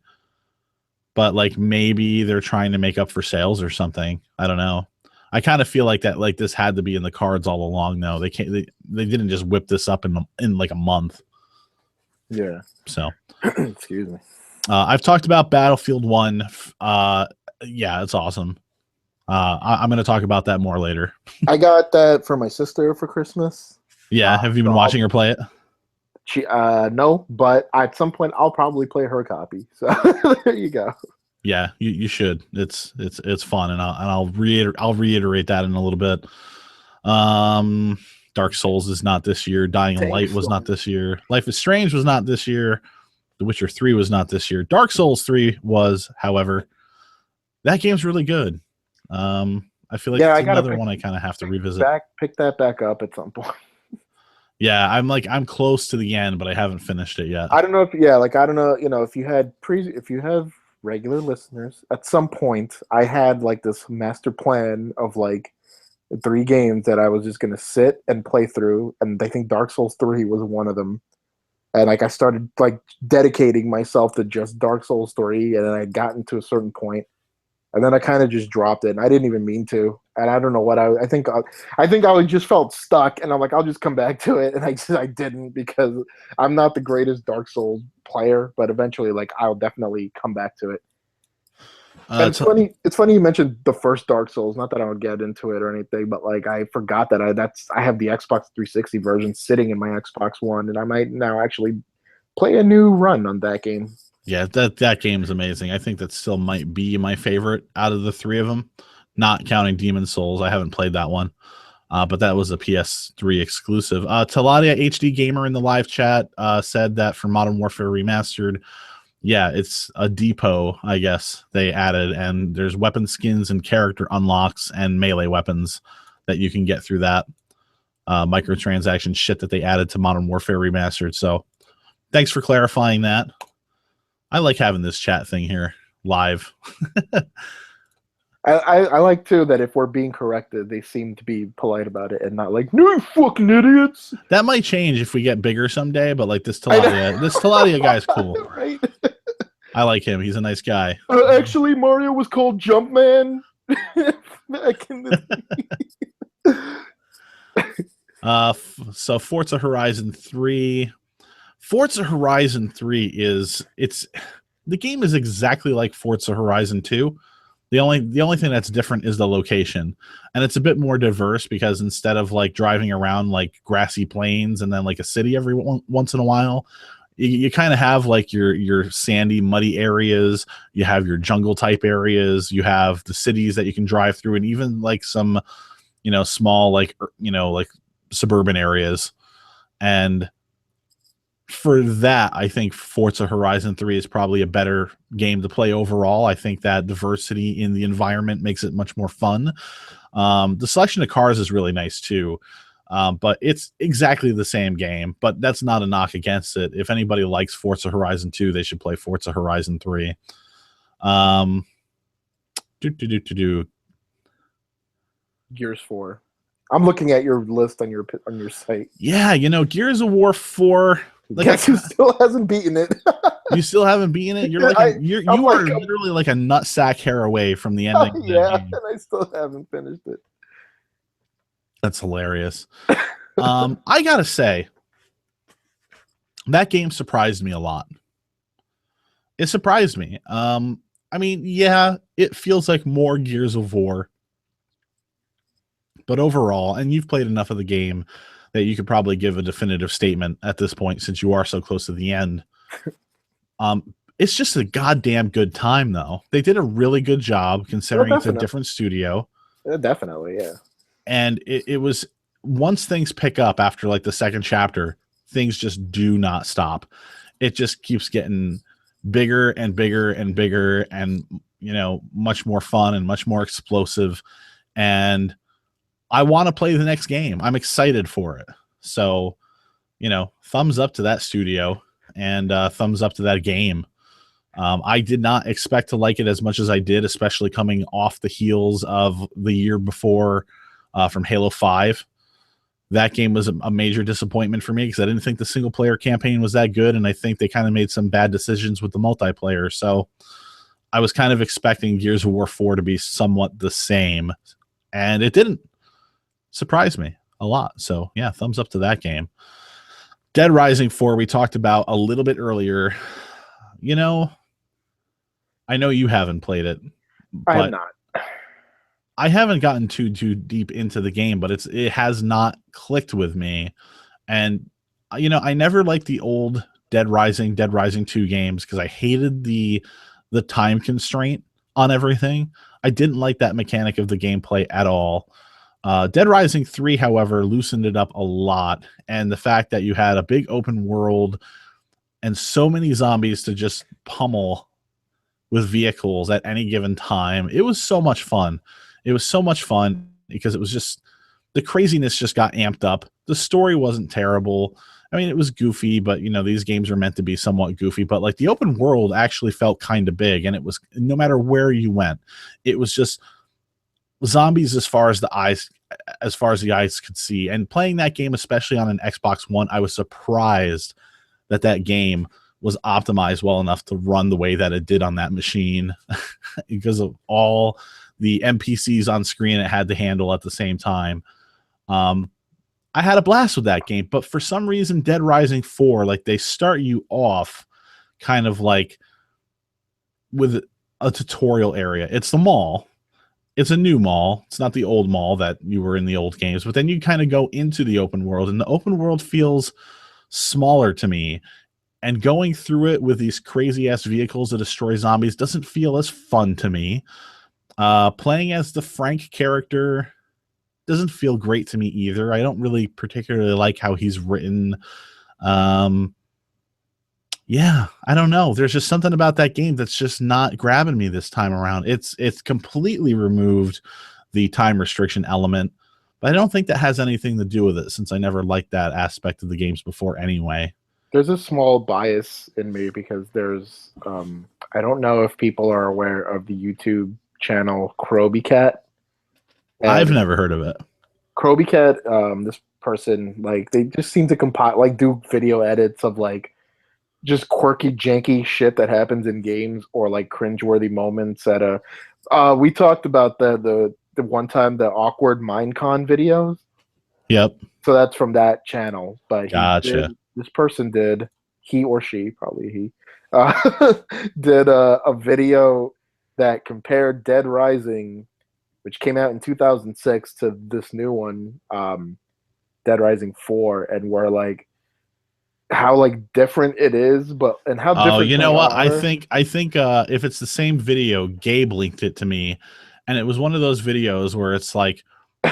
But like maybe they're trying to make up for sales or something. I don't know. I kind of feel like that like this had to be in the cards all along. No, they didn't just whip this up in like a month. Yeah. So excuse me. I've talked about Battlefield 1. Yeah, it's awesome. I'm going to talk about that more later. I got that for my sister for Christmas. Yeah, have you been watching her play it? No, but at some point I'll probably play her copy. So there you go. Yeah, you should. It's fun, and I'll reiterate that in a little bit. Dark Souls is not this year. Dying Light was not this year. Life is Strange was not this year. The Witcher 3 was not this year. Dark Souls 3 was, however. That game's really good. I feel like it's another one I kind of have to revisit. Pick that back up at some point. Yeah, I'm close to the end, but I haven't finished it yet. I don't know if you have regular listeners, at some point I had like this master plan of like 3 games that I was just gonna sit and play through, and I think Dark Souls 3 was one of them. And like I started like dedicating myself to just Dark Souls 3, and then I got into a certain point, and then I kind of just dropped it. And I didn't even mean to, and I don't know what I think I just felt stuck, and I'm like, I'll just come back to it, and I didn't, because I'm not the greatest Dark Souls player, but eventually like I'll definitely come back to it. It's funny. It's funny you mentioned the first Dark Souls. Not that I would get into it or anything, but like I forgot that I have the Xbox 360 version sitting in my Xbox One, and I might now actually play a new run on that game. Yeah, that game is amazing. I think that still might be my favorite out of the 3 of them, not counting Demon's Souls. I haven't played that one, but that was a PS3 exclusive. Taladia HD Gamer in the live chat said that for Modern Warfare Remastered, yeah, it's a depot, I guess, they added, and there's weapon skins and character unlocks and melee weapons that you can get through that microtransaction shit that they added to Modern Warfare Remastered. So thanks for clarifying that. I like having this chat thing here live. I like too that if we're being corrected, they seem to be polite about it and not like, no, you fucking idiots. That might change if we get bigger someday, but like this Taladia guy's cool. Right. I like him. He's a nice guy. Actually, Mario was called Jumpman. Back in the So Forza Horizon 3. Forza Horizon 3 the game is exactly like Forza Horizon 2. The only thing that's different is the location, and it's a bit more diverse because instead of like driving around like grassy plains and then like a city every once in a while, you kind of have like your sandy, muddy areas. You have your jungle type areas. You have the cities that you can drive through, and even like some, small like suburban areas. And for that, I think Forza Horizon 3 is probably a better game to play overall. I think that diversity in the environment makes it much more fun. The selection of cars is really nice too. But it's exactly the same game, but that's not a knock against it. If anybody likes Forza Horizon 2, they should play Forza Horizon 3. Gears 4. I'm looking at your list on your site. Yeah, Gears of War 4. Guess who still hasn't beaten it? You still haven't beaten it? You're like you are literally like a nutsack hair away from the ending. Yeah, and I still haven't finished it. That's hilarious. I gotta say, that game surprised me a lot. It surprised me. I mean, yeah, it feels like more Gears of War, but overall, and you've played enough of the game that you could probably give a definitive statement at this point, since you are so close to the end. It's just a goddamn good time, though. They did a really good job considering it's a different studio. Definitely, yeah. And it was, once things pick up after like the second chapter, things just do not stop. It just keeps getting bigger and bigger and bigger, and much more fun and much more explosive. And I want to play the next game. I'm excited for it. So, thumbs up to that studio, and thumbs up to that game. I did not expect to like it as much as I did, especially coming off the heels of the year before from Halo 5. That game was a major disappointment for me because I didn't think the single player campaign was that good, and I think they kind of made some bad decisions with the multiplayer. So I was kind of expecting Gears of War 4 to be somewhat the same, and it didn't. Surprise me a lot. So yeah, thumbs up to that game. Dead Rising 4 we talked about a little bit earlier. I know you haven't played it. I have not. I haven't gotten too deep into the game, but it has not clicked with me. And I never liked the old Dead Rising 2 games because I hated the time constraint on everything. I didn't like that mechanic of the gameplay at all. Dead Rising 3, however, loosened it up a lot, and the fact that you had a big open world and so many zombies to just pummel with vehicles at any given time, it was so much fun. It was so much fun because it was just the craziness just got amped up. The story wasn't terrible. I mean, it was goofy, but these games are meant to be somewhat goofy. But like the open world actually felt kind of big, and it was no matter where you went, it was just zombies as far as the eyes could see. And playing that game, especially on an Xbox One, I was surprised that game was optimized well enough to run the way that it did on that machine because of all the NPCs on screen it had to handle at the same time. I had a blast with that game, but for some reason, Dead Rising 4, like they start you off kind of like with a tutorial area. It's the mall. It's a new mall. It's not the old mall that you were in the old games, but then you kind of go into the open world, and the open world feels smaller to me. And going through it with these crazy ass vehicles that destroy zombies doesn't feel as fun to me. Playing as the Frank character doesn't feel great to me either. I don't really particularly like how he's written. Yeah, I don't know. There's just something about that game that's just not grabbing me this time around. It's completely removed the time restriction element, but I don't think that has anything to do with it since I never liked that aspect of the games before anyway. There's a small bias in me because there's I don't know if people are aware of the YouTube channel Kroby Cat. I've never heard of it. Kroby Cat, this person, like, they just seem to compile, like, do video edits of, like, just quirky, janky shit that happens in games or, like, cringeworthy moments at a... we talked about the one time, the awkward Minecon videos. Yep. So that's from that channel. But gotcha. This person did, he or she, probably he, did a video that compared Dead Rising, which came out in 2006, to this new one, Dead Rising 4, and were like how like different it is, but and how different. Oh, you know what? I think if it's the same video, Gabe linked it to me, and it was one of those videos where it's like,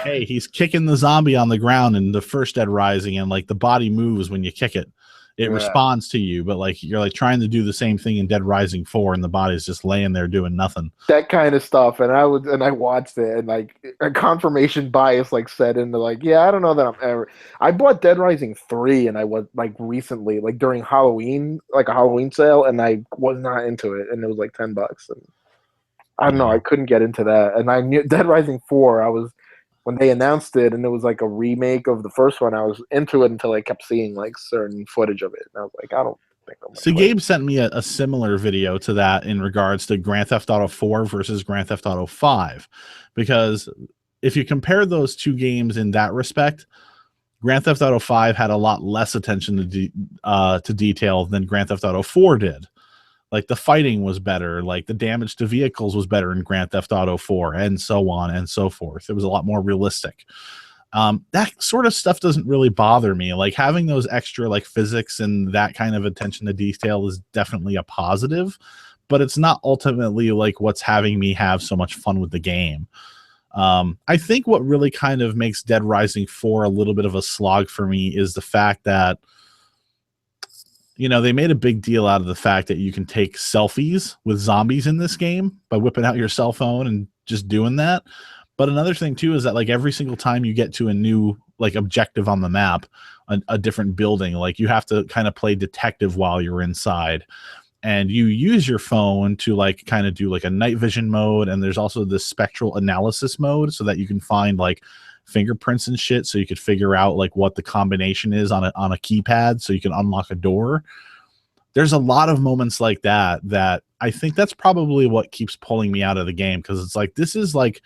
hey, he's kicking the zombie on the ground in the first Dead Rising, and like the body moves when you kick it. It responds to you, but like you're like trying to do the same thing in Dead Rising 4, and the body's just laying there doing nothing. That kind of stuff, and I watched it, and like a confirmation bias like set into like, yeah, I don't know that I'm ever. I bought Dead Rising 3, and I was like recently, like during Halloween, like a Halloween sale, and I was not into it, and it was like $10, and I don't know, I couldn't get into that, and I knew Dead Rising 4. I was when they announced it, and it was like a remake of the first one. I was into it until I kept seeing like certain footage of it, and I was like, I don't think I'm. So Gabe sent me a similar video to that in regards to Grand Theft Auto 4 versus Grand Theft Auto 5, because if you compare those two games in that respect, Grand Theft Auto 5 had a lot less attention to detail than Grand Theft Auto 4 did. Like the fighting was better, like the damage to vehicles was better in Grand Theft Auto 4, and so on and so forth. It was a lot more realistic. That sort of stuff doesn't really bother me. Like having those extra like physics and that kind of attention to detail is definitely a positive, but it's not ultimately like what's having me have so much fun with the game. I think what really kind of makes Dead Rising 4 a little bit of a slog for me is the fact that, you know, they made a big deal out of the fact that you can take selfies with zombies in this game by whipping out your cell phone and just doing that. But another thing too is that like every single time you get to a new like objective on the map, a different building, like you have to kind of play detective while you're inside, and you use your phone to like kind of do like a night vision mode, and there's also this spectral analysis mode so that you can find like fingerprints and shit, so you could figure out like what the combination is on a keypad so you can unlock a door. There's a lot of moments like that I think that's probably what keeps pulling me out of the game, because it's like this is like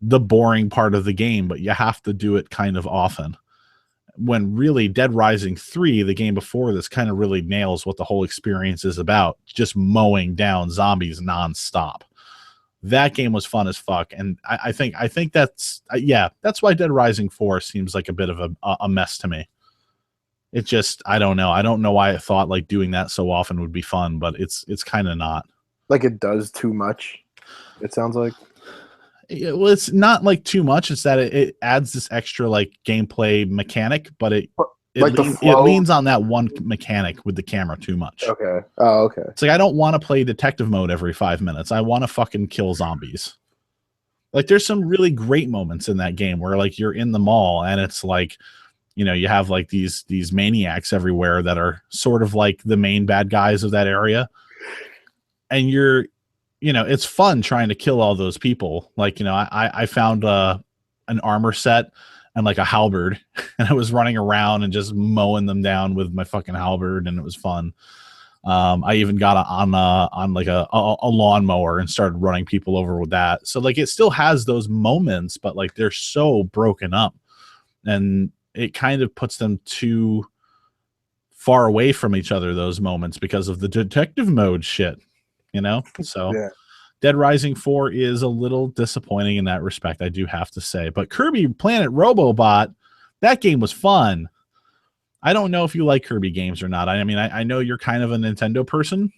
the boring part of the game, but you have to do it kind of often. When really Dead Rising 3, the game before this, kind of really nails what the whole experience is about, just mowing down zombies nonstop. That game was fun as fuck, and I think that's that's why Dead Rising 4 seems like a bit of a mess to me. it just, I don't know. I don't know why I thought like doing that so often would be fun, but it's kind of not. Like it does too much. It sounds like. Well, it's not like too much. It's that it adds this extra like gameplay mechanic, but it Like the it flow? leans on that one mechanic with the camera too much. Okay. Oh, okay. It's like I don't want to play detective mode every 5 minutes. I want to fucking kill zombies. Like there's some really great moments in that game where like you're in the mall and it's like, you know, you have like these maniacs everywhere that are sort of like the main bad guys of that area. And you're, you know, it's fun trying to kill all those people. Like, you know, I found an armor set and like a halberd, and I was running around and just mowing them down with my fucking halberd, and it was fun. I even got on like a lawnmower and started running people over with that. So like it still has those moments, but like they're so broken up, and it kind of puts them too far away from each other, those moments, because of the detective mode shit, you know? So Yeah. Dead Rising 4 is a little disappointing in that respect, I do have to say. But Kirby Planet Robobot, that game was fun. I don't know if you like Kirby games or not. I mean, I know you're kind of a Nintendo person,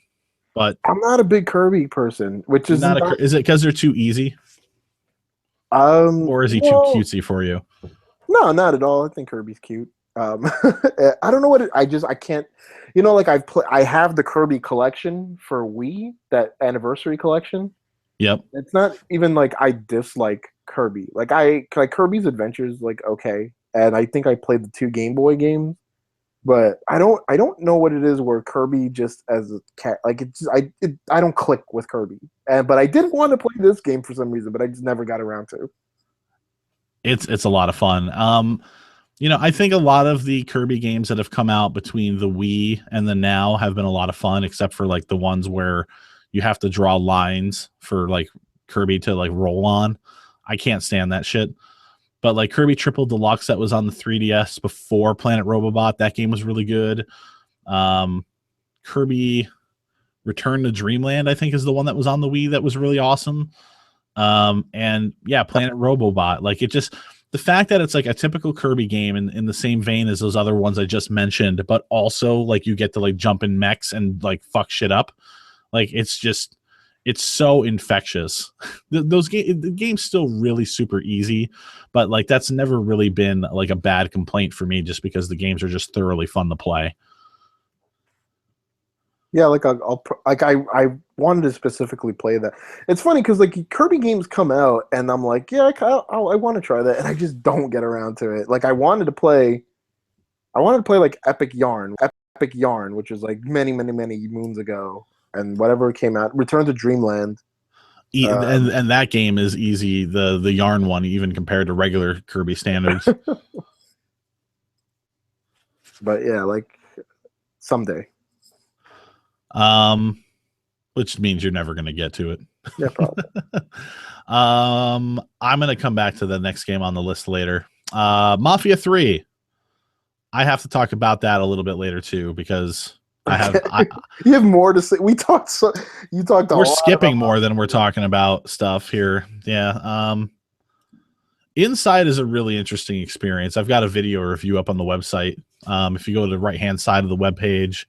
but I'm not a big Kirby person, which is not a, is it because they're too easy? Or is he too cutesy for you? No, not at all. I think Kirby's cute. I don't know what I can't. You know, like I have the Kirby collection for Wii, that anniversary collection. Yep. It's not even like I dislike Kirby. Like Kirby's Adventures, like okay, and I think I played the 2 Game Boy games, but I don't know what it is where Kirby just as a cat, like I don't click with Kirby. But I did want to play this game for some reason, but I just never got around to. It's a lot of fun. You know, I think a lot of the Kirby games that have come out between the Wii and the Now have been a lot of fun, except for like the ones where you have to draw lines for like Kirby to like roll on. I can't stand that shit. But like Kirby Triple Deluxe that was on the 3DS before Planet Robobot, that game was really good. Kirby Return to Dreamland, I think, is the one that was on the Wii that was really awesome. And yeah, Planet Robobot, like it just, the fact that it's like a typical Kirby game in the same vein as those other ones I just mentioned, but also like you get to like jump in mechs and like fuck shit up. Like it's just, it's so infectious. The game's still really super easy, but like that's never really been like a bad complaint for me, just because the games are just thoroughly fun to play. Yeah, like I wanted to specifically play that. It's funny because like Kirby games come out, and I'm like, yeah, I want to try that, and I just don't get around to it. Like I wanted to play like Epic Yarn, which was like many moons ago, and whatever came out, Return to Dreamland. And that game is easy, the Yarn one, even compared to regular Kirby standards. But yeah, like someday. Which means you're never going to get to it. Yeah, probably. I'm going to come back to the next game on the list later. Mafia 3. I have to talk about that a little bit later too, because you have more to say. You talked we're skipping more than we're talking about stuff here. Yeah. Inside is a really interesting experience. I've got a video review up on the website. If you go to the right-hand side of the webpage,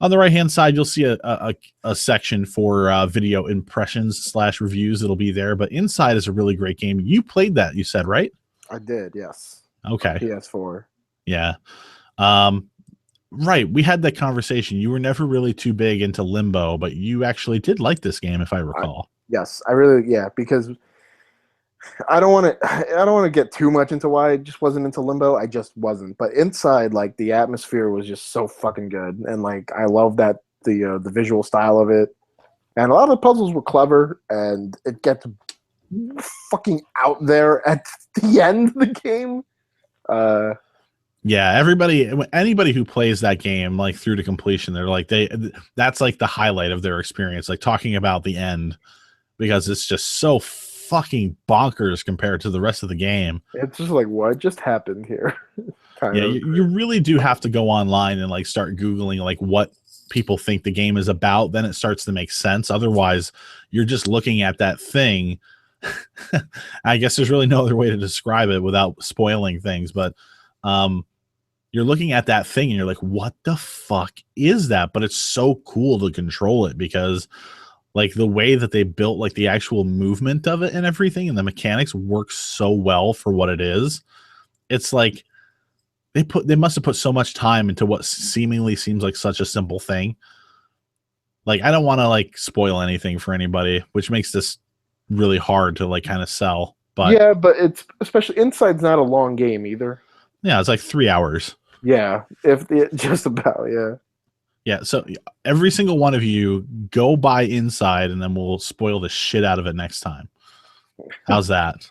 on the right-hand side, you'll see a section for video impressions / reviews. It'll be there. But Inside is a really great game. You played that, you said, right? I did, yes. Okay. PS4. Yeah. Right. We had that conversation. You were never really too big into Limbo, but you actually did like this game, if I recall. Yes, I really, yeah, because I don't want to get too much into why I just wasn't into Limbo. I just wasn't. But Inside, like the atmosphere was just so fucking good, and like I love that the visual style of it, and a lot of the puzzles were clever, and it gets fucking out there at the end of the game. Yeah, anybody who plays that game like through to completion, they're like that's like the highlight of their experience, like talking about the end, because it's just so fucking bonkers compared to the rest of the game. It's just like, what just happened here? Yeah, you really do have to go online and like start Googling like what people think the game is about. Then it starts to make sense. Otherwise, you're just looking at that thing. I guess there's really no other way to describe it without spoiling things, but you're looking at that thing and you're like, what the fuck is that? But it's so cool to control it because like the way that they built like the actual movement of it and everything and the mechanics work so well for what it is. It's like they must have put so much time into what seemingly seems like such a simple thing. Like I don't want to like spoil anything for anybody, which makes this really hard to like kind of sell. But yeah, but it's especially Inside's not a long game either. yeah, it's like 3 hours. Yeah, just about, yeah. Yeah, so every single one of you go buy Inside, and then we'll spoil the shit out of it next time. How's that?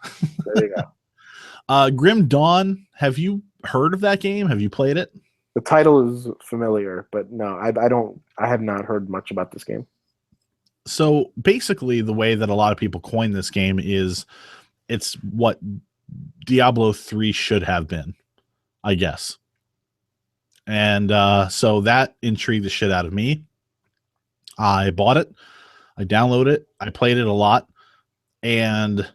There you go. Grim Dawn, have you heard of that game? Have you played it? The title is familiar, but no, I have not heard much about this game. So basically, the way that a lot of people coin this game is it's what Diablo 3 should have been, I guess. And so that intrigued the shit out of me. I bought it. I downloaded it. I played it a lot. And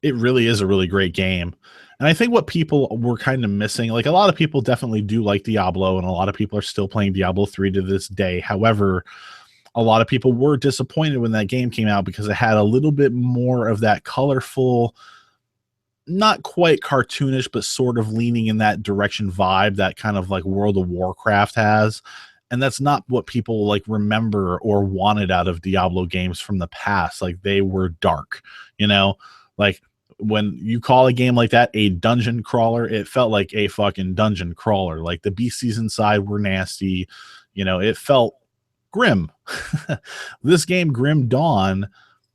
it really is a really great game. And I think what people were kind of missing, like a lot of people definitely do like Diablo, and a lot of people are still playing Diablo 3 to this day. However, a lot of people were disappointed when that game came out because it had a little bit more of that colorful, not quite cartoonish, but sort of leaning in that direction vibe that kind of like World of Warcraft has. And that's not what people like remember or wanted out of Diablo games from the past. Like they were dark, you know, like when you call a game like that a dungeon crawler, it felt like a fucking dungeon crawler. Like the beasties inside were nasty, you know, it felt grim. This game, Grim Dawn,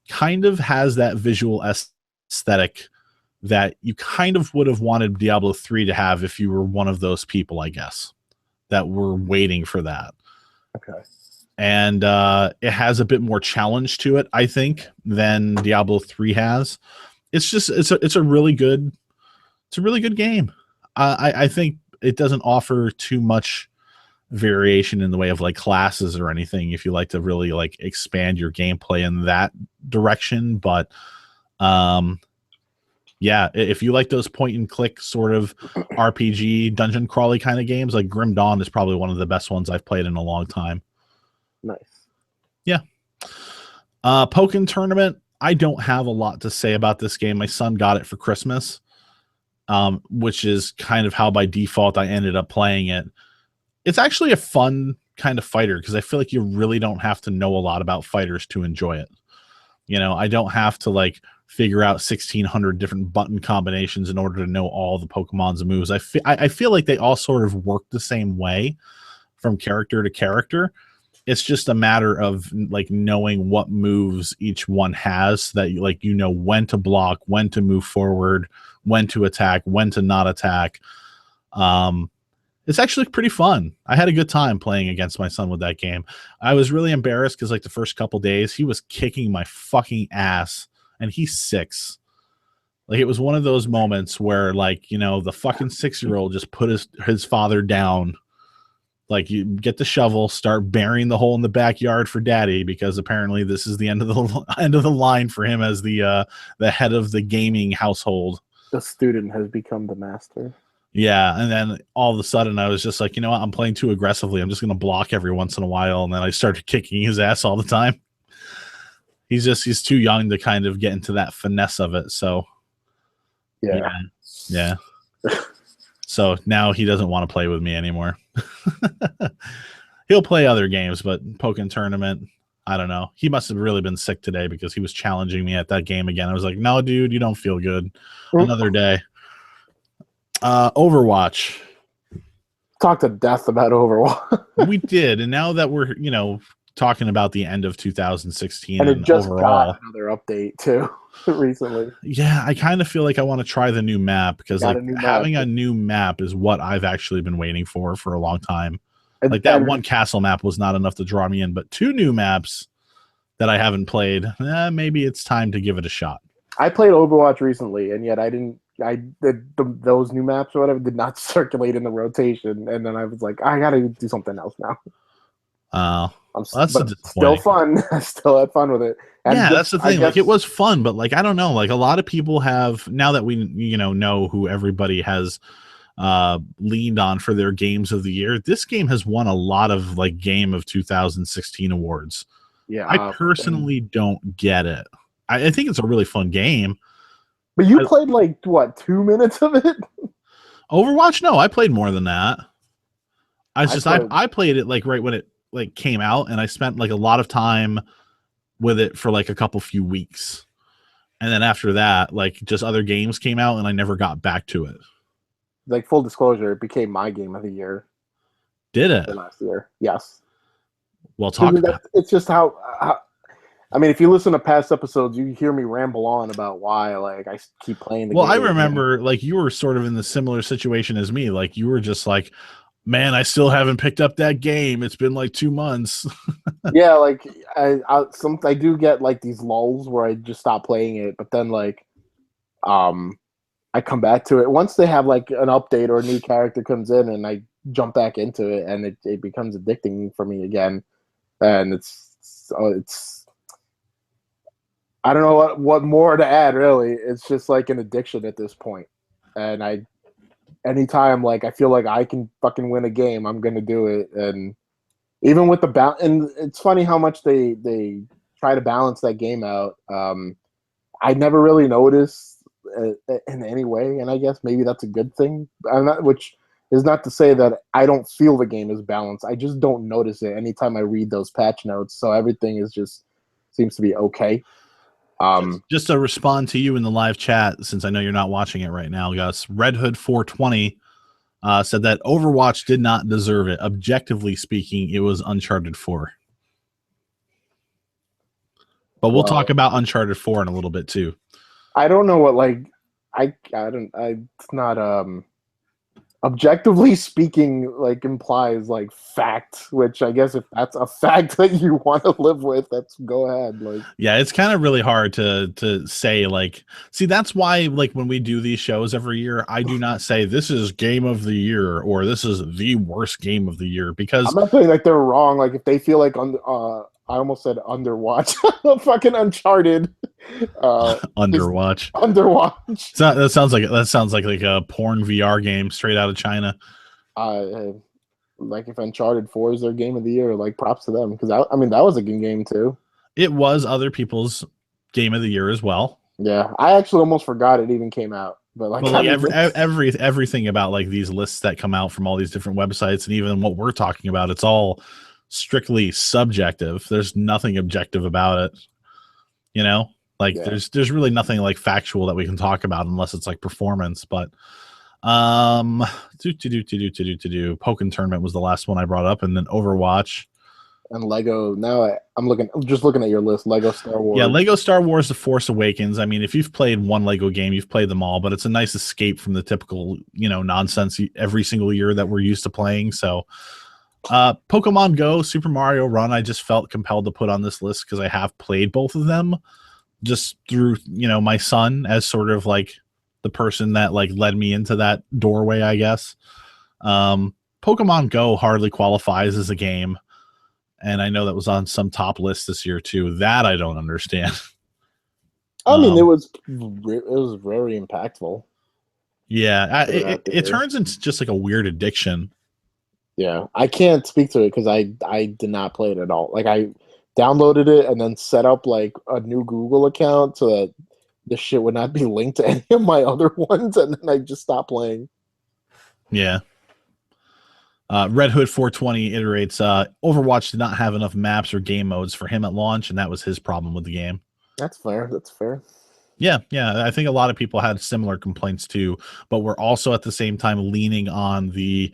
kind of has that visual aesthetic that you kind of would have wanted Diablo 3 to have if you were one of those people, I guess, that were waiting for that. Okay. And it has a bit more challenge to it, I think, than Diablo 3 has. It's just it's a really good game. I think it doesn't offer too much variation in the way of like classes or anything if you like to really like expand your gameplay in that direction, but yeah, if you like those point and click sort of RPG dungeon crawly kind of games, like Grim Dawn is probably one of the best ones I've played in a long time. Nice. Yeah. Pokken Tournament, I don't have a lot to say about this game. My son got it for Christmas, which is kind of how by default I ended up playing it. It's actually a fun kind of fighter because I feel like you really don't have to know a lot about fighters to enjoy it. You know, I don't have to like figure out 1,600 different button combinations in order to know all the Pokemon's moves. I feel like they all sort of work the same way from character to character. It's just a matter of like knowing what moves each one has so that like you know when to block, when to move forward, when to attack, when to not attack. It's actually pretty fun. I had a good time playing against my son with that game. I was really embarrassed because like the first couple days he was kicking my fucking ass, and he's 6. Like it was one of those moments where like, you know, the fucking 6-year-old just put his father down. Like you get the shovel, start burying the hole in the backyard for daddy, because apparently this is the end of the line for him as the head of the gaming household. The student has become the master. Yeah, and then all of a sudden I was just like, you know what, I'm playing too aggressively. I'm just going to block every once in a while, and then I started kicking his ass all the time. He's too young to kind of get into that finesse of it, so yeah. So now he doesn't want to play with me anymore. He'll play other games, but Pokken Tournament, I don't know. He must have really been sick today because he was challenging me at that game again. I was like, no, dude, you don't feel good. Another day. Overwatch. Talk to death about Overwatch. We did, and now that we're, you know, talking about the end of 2016 and it just overall, got another update too recently. Yeah, I kind of feel like I want to try the new map because like having a new map is what I've actually been waiting for a long time. Like that one castle map was not enough to draw me in, but 2 new maps that I haven't played, maybe it's time to give it a shot. I played Overwatch recently, and yet those new maps or whatever did not circulate in the rotation, and then I was like, I gotta do something else now. That's still fun. I still had fun with it. And yeah, that's the thing. Like it was fun, but like I don't know. Like a lot of people have, now that we know who everybody has leaned on for their games of the year. This game has won a lot of like game of 2016 awards. Yeah, I personally don't get it. I think it's a really fun game. But you played like what, 2 minutes of it? Overwatch? No, I played more than that. I played it like right when it like came out, and I spent like a lot of time with it for like a few weeks. And then after that, like just other games came out and I never got back to it. Like full disclosure, it became my game of the year. Did it? Last year. Yes. Well, talk about it's just how I mean, if you listen to past episodes, you hear me ramble on about why like I keep playing the game. Well, I remember like you were sort of in the similar situation as me. Like you were just like, man, I still haven't picked up that game. It's been like 2 months. Yeah, like I do get like these lulls where I just stop playing it, but then like I come back to it once they have like an update or a new character comes in, and I jump back into it, and it becomes addicting for me again. And it's I don't know what more to add, really. It's just like an addiction at this point. And anytime like I feel like I can fucking win a game, I'm gonna do it. And even with the and it's funny how much they try to balance that game out. I never really noticed in any way, and I guess maybe that's a good thing. Which is not to say that I don't feel the game is balanced. I just don't notice it anytime I read those patch notes. So everything is just seems to be okay. Just to respond to you in the live chat, since I know you're not watching it right now, Gus, Red Hood 420 said that Overwatch did not deserve it. Objectively speaking, it was Uncharted 4. But we'll talk about Uncharted 4 in a little bit too. I don't know what like it's not objectively speaking like implies like fact, which I guess if that's a fact that you want to live with, that's go ahead. Like yeah, it's kind of really hard to say like, see, that's why like when we do these shows every year, I do not say this is game of the year or this is the worst game of the year, because I'm not saying like they're wrong. Like if they feel like I almost said Underwatch, fucking Uncharted. Underwatch. That sounds like a porn VR game straight out of China. Like if Uncharted 4 is their game of the year, like props to them, because I mean that was a good game too. It was other people's game of the year as well. Yeah, I actually almost forgot it even came out. But like, everything about like these lists that come out from all these different websites, and even what we're talking about, it's all strictly subjective. There's nothing objective about it, you know. Like there's really nothing like factual that we can talk about unless it's like performance. But Pokken Tournament was the last one I brought up, and then Overwatch and Lego. Now I'm just looking at your list. Lego Star Wars. Yeah, Lego Star Wars: The Force Awakens. I mean, if you've played one Lego game, you've played them all. But it's a nice escape from the typical, nonsense every single year that we're used to playing. So, Pokemon Go, Super Mario Run, I just felt compelled to put on this list because I have played both of them, just through my son as sort of like the person that like led me into that doorway, I guess. Pokemon Go hardly qualifies as a game. And I know that was on some top list this year too. That I don't understand. I mean, it was very impactful. Yeah, it turns into just like a weird addiction. Yeah, I can't speak to it because I did not play it at all. Like I downloaded it and then set up like a new Google account so that this shit would not be linked to any of my other ones, and then I just stopped playing. Yeah. Red Hood 420 iterates, Overwatch did not have enough maps or game modes for him at launch, and that was his problem with the game. That's fair. Yeah. I think a lot of people had similar complaints too, but we're also at the same time leaning on the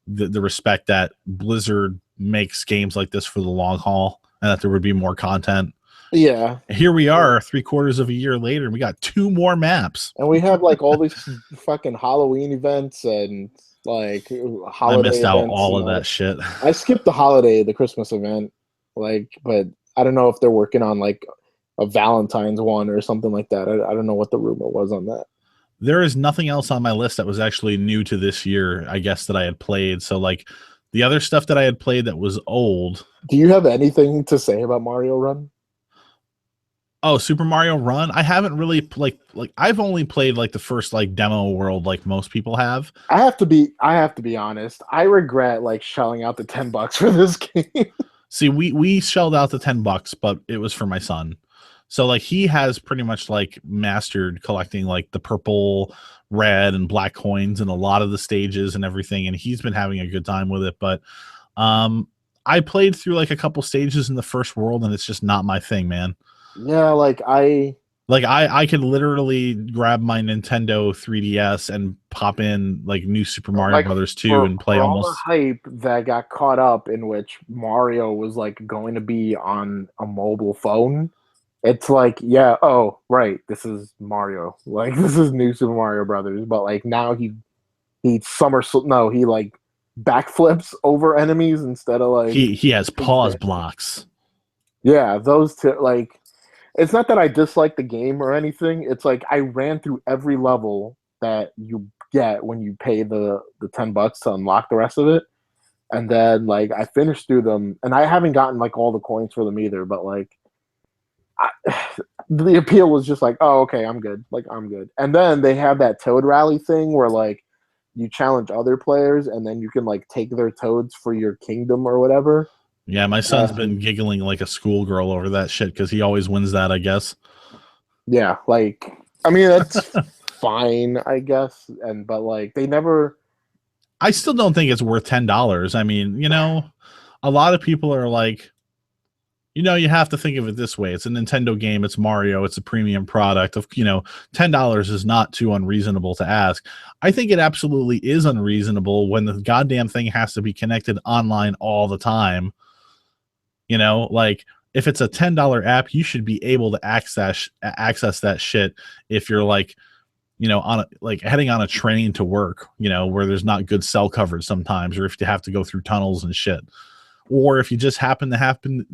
respect that Blizzard makes games like this for the long haul, and that there would be more content. Yeah. Here we are 3/4 of a year later, and we got 2 more maps. And we have like all these fucking Halloween events and like holiday. I missed out all of that shit. I skipped the Christmas event, but I don't know if they're working on like a Valentine's one or something like that. I don't know what the rumor was on that. There is nothing else on my list that was actually new to this year, I guess, that I had played. So like the other stuff that I had played that was old. Do you have anything to say about Mario Run? Oh, Super Mario Run. I haven't really like I've only played like the first like demo world like most people have. I have to be honest. I regret like shelling out the $10 for this game. See, we shelled out the $10, but it was for my son. So like he has pretty much like mastered collecting like the purple, red, and black coins in a lot of the stages and everything, and he's been having a good time with it. But um I played through like a couple stages in the first world and it's just not my thing, man. Yeah, like I could literally grab my Nintendo 3DS and pop in like New Super Mario like Brothers 2 and play for all the almost. hype that got caught up in which Mario was like going to be on a mobile phone, it's like, yeah, oh right, this is Mario. Like this is New Super Mario Brothers, but like now he somersault no, he like backflips over enemies instead of like He has pause zigzag. blocks. Yeah, those two like it's not that I dislike the game or anything. It's like I ran through every level that you get when you pay the $10 to unlock the rest of it. And then like I finished through them and I haven't gotten like all the coins for them either, but like I, the appeal was just like, oh, okay, I'm good. Like I'm good. And then they have that Toad Rally thing where like you challenge other players and then you can like take their toads for your kingdom or whatever. Yeah, my son's been giggling like a schoolgirl over that shit because he always wins that, I guess. Yeah, like I mean that's fine, I guess. And but like they never. I still don't think it's worth $10. I mean, a lot of people are like, you have to think of it this way. It's a Nintendo game, it's Mario, it's a premium product of, $10 is not too unreasonable to ask. I think it absolutely is unreasonable when the goddamn thing has to be connected online all the time. Like if it's a $10 app, you should be able to access that shit if you're like, like heading on a train to work, where there's not good cell coverage sometimes, or if you have to go through tunnels and shit, or if you just happen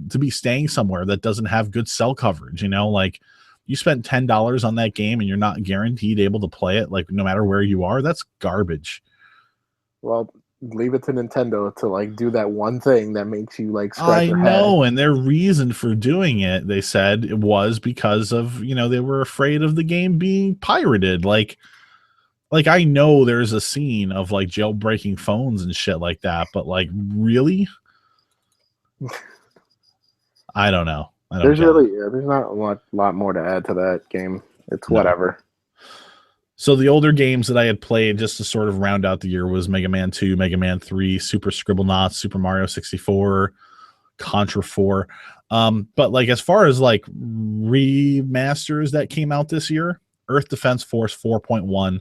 to be staying somewhere that doesn't have good cell coverage, like you spent $10 on that game and you're not guaranteed able to play it, like no matter where you are, that's garbage. Well, leave it to Nintendo to like do that one thing that makes you like scratch I your head. know, and their reason for doing it, they said it was because of, they were afraid of the game being pirated. Like I know there's a scene of like jailbreaking phones and shit like that, but like really? I don't know. I don't There's get it. really there's not a lot more to add to that game. It's No. whatever. So the older games that I had played just to sort of round out the year was Mega Man 2, Mega Man 3, Super Scribblenauts, Super Mario 64, Contra 4. But like as far as like remasters that came out this year, Earth Defense Force 4.1.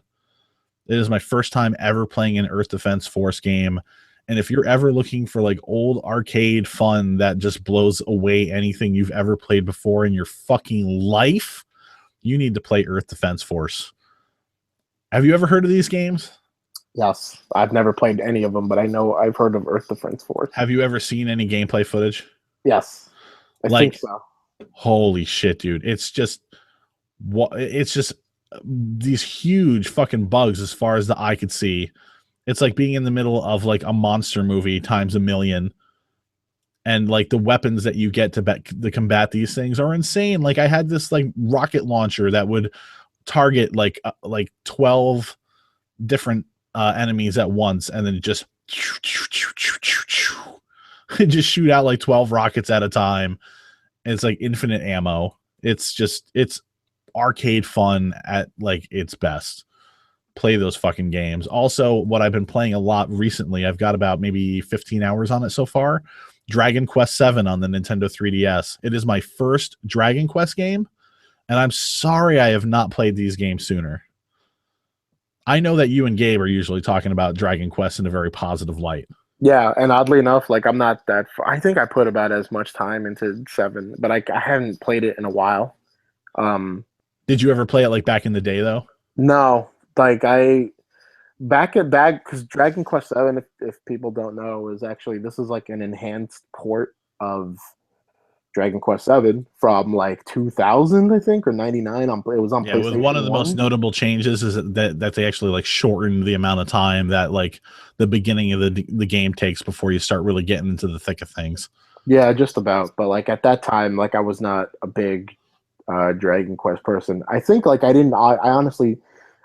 It is my first time ever playing an Earth Defense Force game. And if you're ever looking for like old arcade fun that just blows away anything you've ever played before in your fucking life, you need to play Earth Defense Force. Have you ever heard of these games? Yes, I've never played any of them, but I know I've heard of Earth Defense Force. Have you ever seen any gameplay footage? Yes, I think so. Holy shit, dude! It's just these huge fucking bugs as far as the eye could see. It's like being in the middle of like a monster movie times a million. And like the weapons that you get to combat these things are insane. Like I had this like rocket launcher that would target like 12 different enemies at once, and then just just shoot out like 12 rockets at a time. It's like infinite ammo. It's arcade fun at like its best. Play those fucking games. Also, what I've been playing a lot recently, I've got about maybe 15 hours on it so far. Dragon Quest 7 on the Nintendo 3DS. It is my first Dragon Quest game, and I'm sorry I have not played these games sooner. I know that you and Gabe are usually talking about Dragon Quest in a very positive light. Yeah, and oddly enough, like I'm not that. I think I put about as much time into 7, but I haven't played it in a while. Did you ever play it like back in the day though? No, like I back because Dragon Quest 7, if people don't know, is actually this is like an enhanced port of Dragon Quest 7 from like 2000, I think, or 99. It was on Yeah, with PlayStation one of the 1. most notable changes is that they actually like shortened the amount of time that like the beginning of the game takes before you start really getting into the thick of things. Yeah, just about. But like at that time, like I was not a big Dragon Quest person. I think like I honestly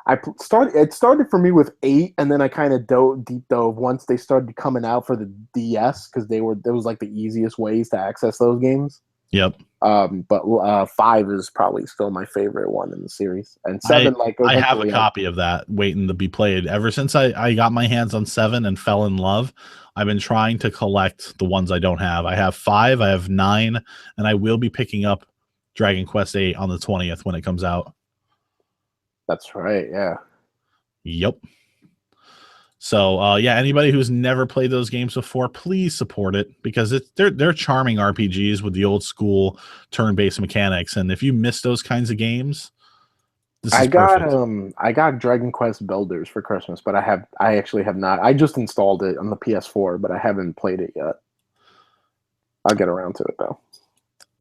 it started for me with 8, and then I kind of deep dove once they started coming out for the DS, because there was like the easiest ways to access those games. Yep. But 5 is probably still my favorite one in the series, and 7 I have a copy of that waiting to be played. Ever since I got my hands on 7 and fell in love, I've been trying to collect the ones I don't have. I have 5, I have 9, and I will be picking up Dragon Quest 8 on the 20th when it comes out. That's right, yeah. Yep. So yeah, anybody who's never played those games before, please support it, because they're charming RPGs with the old school turn-based mechanics. And if you miss those kinds of games, this is perfect. I got Dragon Quest Builders for Christmas, but I actually have not. I just installed it on the PS4, but I haven't played it yet. I'll get around to it though.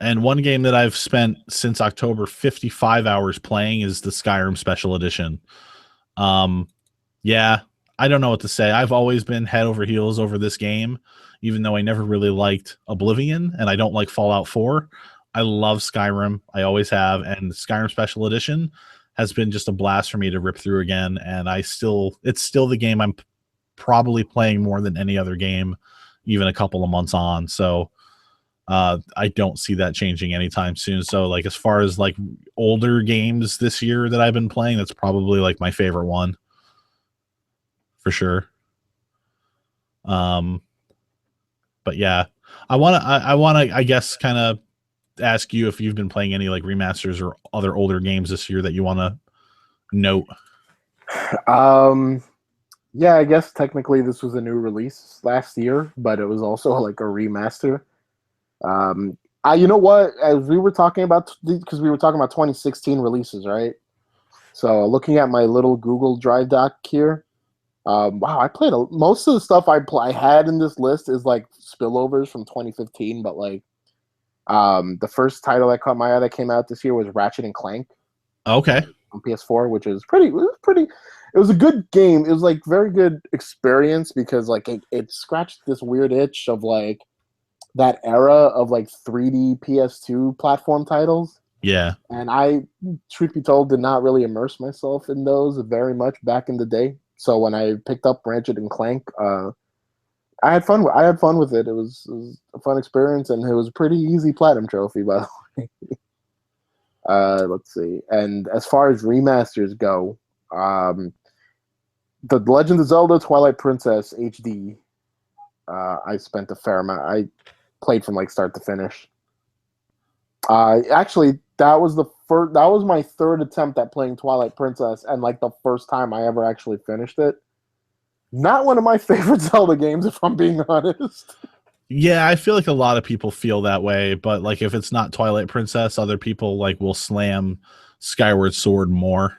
And one game that I've spent since October 55 hours playing is the Skyrim Special Edition. Yeah, I don't know what to say. I've always been head over heels over this game, even though I never really liked Oblivion and I don't like Fallout 4. I love Skyrim. I always have. And Skyrim Special Edition has been just a blast for me to rip through again. And it's still the game I'm probably playing more than any other game, even a couple of months on. So I don't see that changing anytime soon. So like, as far as like older games this year that I've been playing, that's probably like my favorite one. For sure. But yeah, I want to, I guess, kind of ask you if you've been playing any like remasters or other older games this year that you want to note. Yeah, I guess technically this was a new release last year, but it was also like a remaster. You know what? As we were talking about, because we were talking about 2016 releases, right? So looking at my little Google Drive doc here, wow, I played most of the stuff I had in this list is like spillovers from 2015, but like the first title that caught my eye that came out this year was Ratchet and Clank. Okay. On PS4, which is it was a good game. It was like very good experience because like it scratched this weird itch of like that era of like 3D PS2 platform titles. Yeah. And I, truth be told, did not really immerse myself in those very much back in the day. So when I picked up Ratchet and Clank, I had fun. I had fun with it. It was a fun experience, and it was a pretty easy platinum trophy, by the way. Let's see. And as far as remasters go, the Legend of Zelda: Twilight Princess HD. I spent a fair amount. I played from like start to finish. Actually, that was my third attempt at playing Twilight Princess, and like the first time I ever actually finished it. Not one of my favorite Zelda games, if I'm being honest. Yeah, I feel like a lot of people feel that way, but like if it's not Twilight Princess, other people like will slam Skyward Sword more.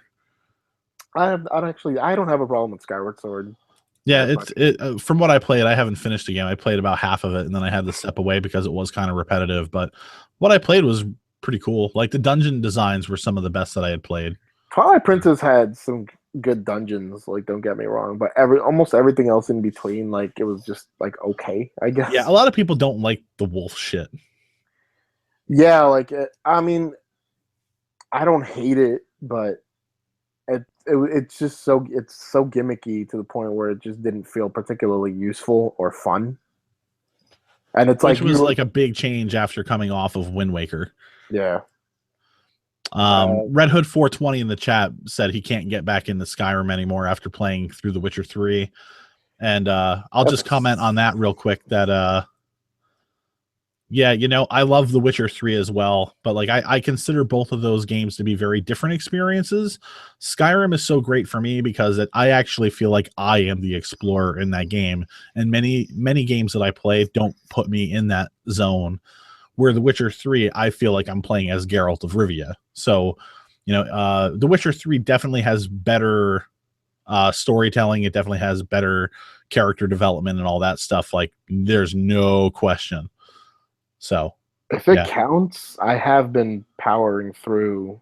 I don't have a problem with Skyward Sword. Yeah, from what I played, I haven't finished the game. I played about half of it, and then I had to step away because it was kind of repetitive. But what I played was pretty cool. Like the dungeon designs were some of the best that I had played. Twilight Princess had some good dungeons, like don't get me wrong, but almost everything else in between, like it was just like okay, I guess. Yeah, a lot of people don't like the wolf shit. Yeah, like I mean, I don't hate it, but it's just so gimmicky to the point where it just didn't feel particularly useful or fun. And it's which was like a big change after coming off of Wind Waker. Yeah. Red Hood 420 in the chat said he can't get back into Skyrim anymore after playing through The Witcher 3. And I'll just comment on that real quick that yeah, you know, I love The Witcher 3 as well, but like I consider both of those games to be very different experiences. Skyrim is so great for me because I actually feel like I am the explorer in that game, and many games that I play don't put me in that zone. Where The Witcher 3, I feel like I'm playing as Geralt of Rivia. So, you know, The Witcher 3 definitely has better storytelling. It definitely has better character development and all that stuff. Like, there's no question. So, if it counts, I have been powering through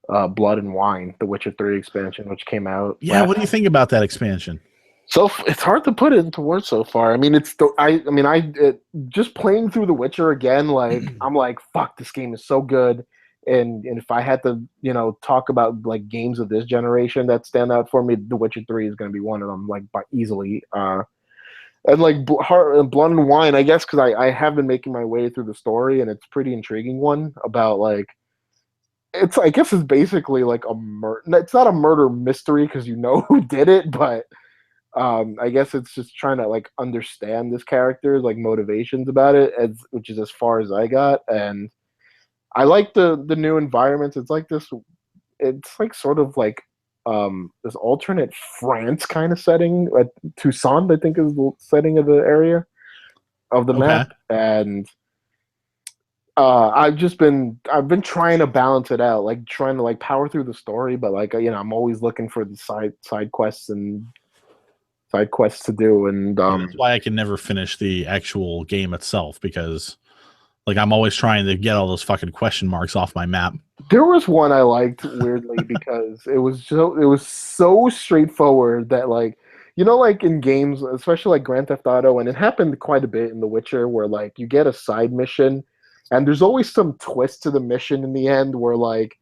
Blood and Wine, the Witcher 3 expansion, which came out. Yeah, what do you think about that expansion? So it's hard to put it into words so far. I mean, just playing through The Witcher again, like I'm like, fuck, this game is so good. And if I had to, talk about like games of this generation that stand out for me, The Witcher 3 is going to be one of them, like by easily. And like Blood and Wine, I guess, because I have been making my way through the story, and it's a pretty intriguing one about like I guess it's basically like a murder. It's not a murder mystery because you know who did it, but I guess it's just trying to like understand this character's like motivations about it, which is as far as I got. And I like the new environments. It's like this. It's like sort of like this alternate France kind of setting. Toussaint, I think, is the setting of the area of the map, and I've been trying to balance it out, like trying to like power through the story, but like I'm always looking for the side quests to do, and that's why I can never finish the actual game itself, because like I'm always trying to get all those fucking question marks off my map. There was one I liked weirdly because it was so straightforward that like like in games, especially like Grand Theft Auto, and it happened quite a bit in The Witcher, where like you get a side mission and there's always some twist to the mission in the end where like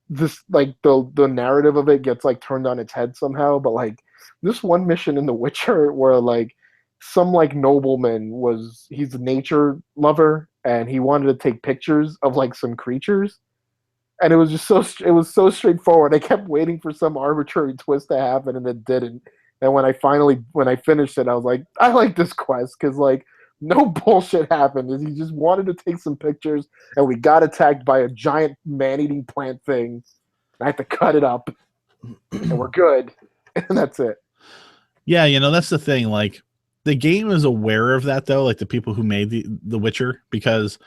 this the narrative of it gets like turned on its head somehow. But like this one mission in The Witcher where like some like nobleman he's a nature lover and he wanted to take pictures of like some creatures, and it was just so straightforward. I kept waiting for some arbitrary twist to happen and it didn't. And when I finished it, I was like, I like this quest because like no bullshit happened. He just wanted to take some pictures and we got attacked by a giant man-eating plant thing. I had to cut it up and we're good. And that's it. Yeah, that's the thing. Like the game is aware of that though, like the people who made the Witcher, because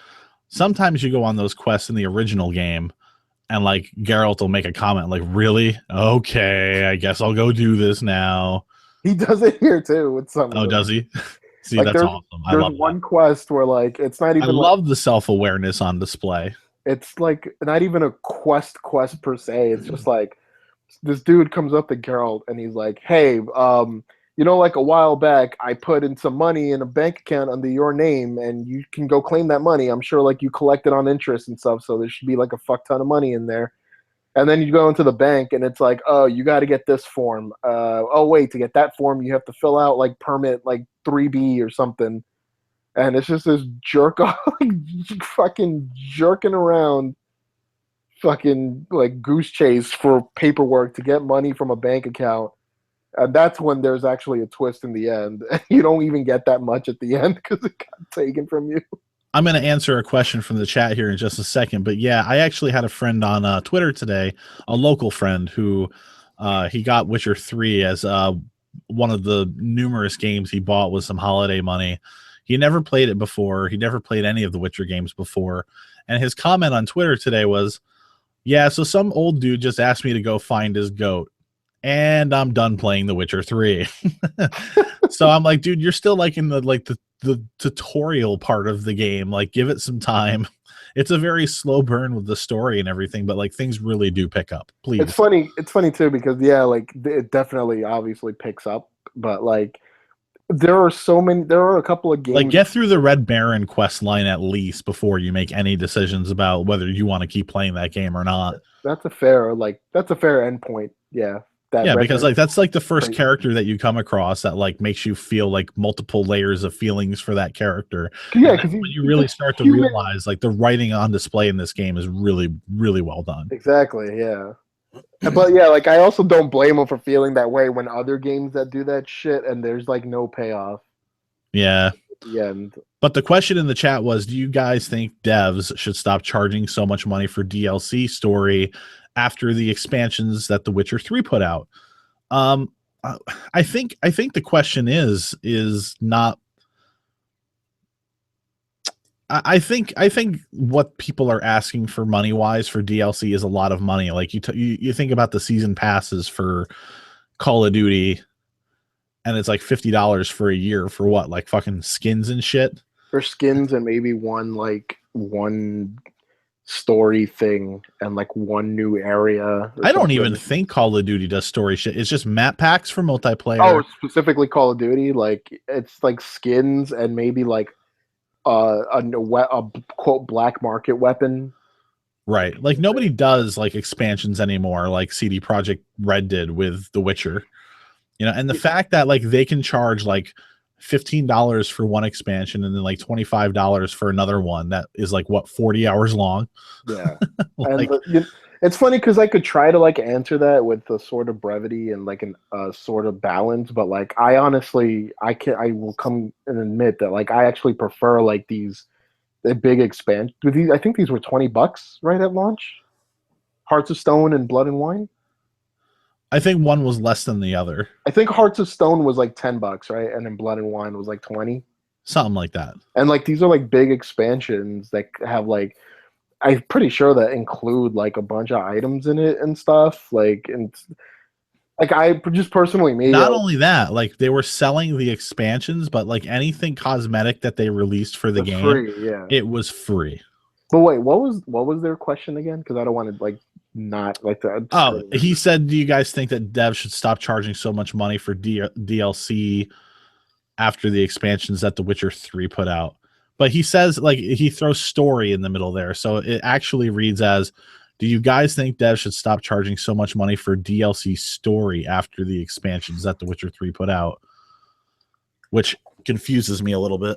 sometimes you go on those quests in the original game and like Geralt will make a comment like, really? Okay, I guess I'll go do this now. He does it here too with some. Oh, does he? See, like that's awesome. I love one quest where like it's not even. I love the self-awareness on display. It's like not even a quest per se. It's just like this dude comes up to Geralt and he's like, "Hey, like a while back, I put in some money in a bank account under your name, and you can go claim that money. I'm sure like you collected on interest and stuff, so there should be like a fuck ton of money in there." And then you go into the bank and it's like, oh, you got to get this form. Oh, wait, to get that form, you have to fill out like permit like 3B or something. And it's just this jerk off, like fucking jerking around, fucking like goose chase for paperwork to get money from a bank account. And that's when there's actually a twist in the end. You don't even get that much at the end because it got taken from you. I'm going to answer a question from the chat here in just a second, but yeah, I actually had a friend on Twitter today, a local friend who he got Witcher 3 as one of the numerous games he bought with some holiday money. He never played it before. He never played any of the Witcher games before. And his comment on Twitter today was, yeah, so some old dude just asked me to go find his goat, and I'm done playing The Witcher 3. So I'm like, dude, you're still like in the tutorial part of the game. Like, give it some time. It's a very slow burn with the story and everything, but like things really do pick up. Please. It's funny too, because yeah, like it definitely obviously picks up, but like there are a couple of games. Like, get through the Red Baron quest line at least before you make any decisions about whether you want to keep playing that game or not. That's a fair endpoint. Yeah. Because like that's like the first character that you come across that like makes you feel like multiple layers of feelings for that character. Yeah, because when you really start to realize like the writing on display in this game is really, really well done. Exactly, yeah. But yeah, like I also don't blame him for feeling that way when other games that do that shit and there's like no payoff. Yeah. At the end. But the question in the chat was, do you guys think devs should stop charging so much money for DLC story after the expansions that The Witcher 3 put out? I think the question is not. I think what people are asking for money wise for DLC is a lot of money. Like you think about the season passes for Call of Duty, and it's like $50 for a year for what, like fucking skins and shit. For skins and maybe one story thing and like one new area. I don't even think Call of Duty does story shit. It's just map packs for multiplayer. Oh, specifically Call of Duty, like it's like skins and maybe like a quote black market weapon Right. Like nobody does like expansions anymore like CD Projekt Red did with The Witcher. You know, and the fact that like they can charge like $15 for one expansion and then like $25 for another one that is like what 40 hours long. Yeah, and Like it's funny because I could try to like answer that with the sort of brevity and like an sort of balance, but like I honestly I will come and admit that like I actually prefer like these the big expansion. These I think these were $20 right at launch. Hearts of Stone and Blood and Wine. I think one was less than the other. I think Hearts of Stone was like $10, right? And then Blood and Wine was like 20. Something like that. And like these are like big expansions that have like I'm pretty sure that include like a bunch of items in it and stuff. Like I just personally me. Not only that, like they were selling the expansions, but like anything cosmetic that they released for the game, free, yeah. it was free. But wait, what was their question again? Because I don't want to like not like that. Oh, he said, "Do you guys think that devs should stop charging so much money for DLC after the expansions that The Witcher 3 put out?" But he says like he throws story in the middle there, so it actually reads as, "Do you guys think devs should stop charging so much money for DLC story after the expansions that The Witcher 3 put out?" Which confuses me a little bit.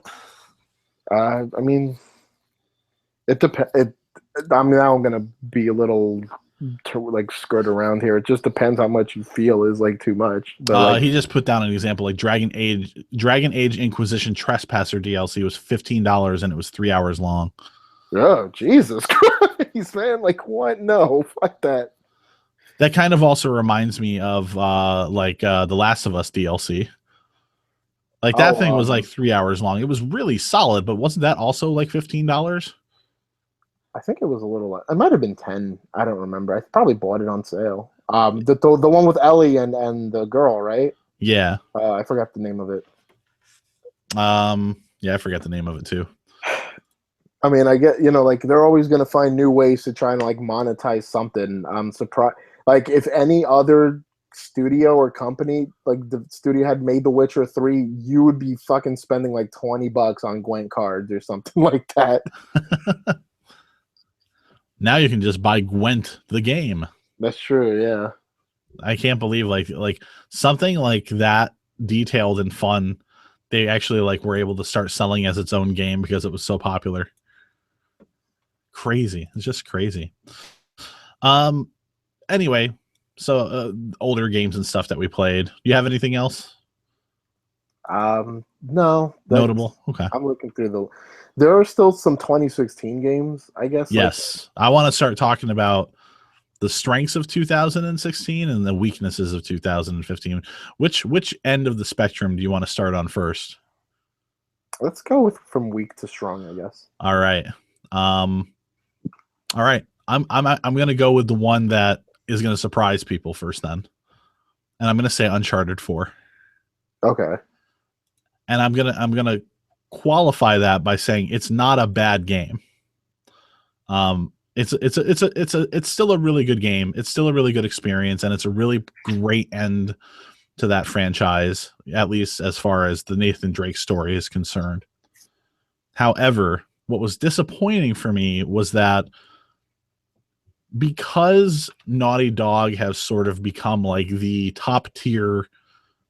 I mean, it depends. I mean, now I'm gonna be a little like skirt around here. It just depends how much you feel is like too much. But he just put down an example like Dragon Age Inquisition Trespasser DLC was $15 and it was 3 hours long. Oh Jesus Christ, man! Like what? No, fuck that. That kind of also reminds me of the Last of Us DLC. Like that thing was like 3 hours long. It was really solid, but wasn't that also like $15? I think it was a little. It might have been 10. I don't remember. I probably bought it on sale. The one with Ellie and the girl, right? Yeah. I forgot the name of it. Yeah, I forgot the name of it too. I mean, I get like they're always gonna find new ways to try and like monetize something. I'm surprised. Like if any other studio or company, like the studio had made The Witcher 3, you would be fucking spending like $20 on Gwent cards or something like that. Now you can just buy Gwent the game. That's true, yeah. I can't believe like something like that detailed and fun, they actually like were able to start selling as its own game because it was so popular. Crazy. It's just crazy. Anyway, so older games and stuff that we played. You have anything else? No. Notable? Okay. I'm looking through there are still some 2016 games, I guess. Yes. I want to start talking about the strengths of 2016 and the weaknesses of 2015. Which end of the spectrum do you want to start on first? Let's go with from weak to strong, I guess. All right. All right. I'm going to go with the one that is going to surprise people first then. And I'm going to say Uncharted 4. Okay. And I'm going to qualify that by saying it's not a bad game. It's still a really good game. It's still a really good experience, and it's a really great end to that franchise, at least as far as the Nathan Drake story is concerned. However, what was disappointing for me was that because Naughty Dog has sort of become like the top tier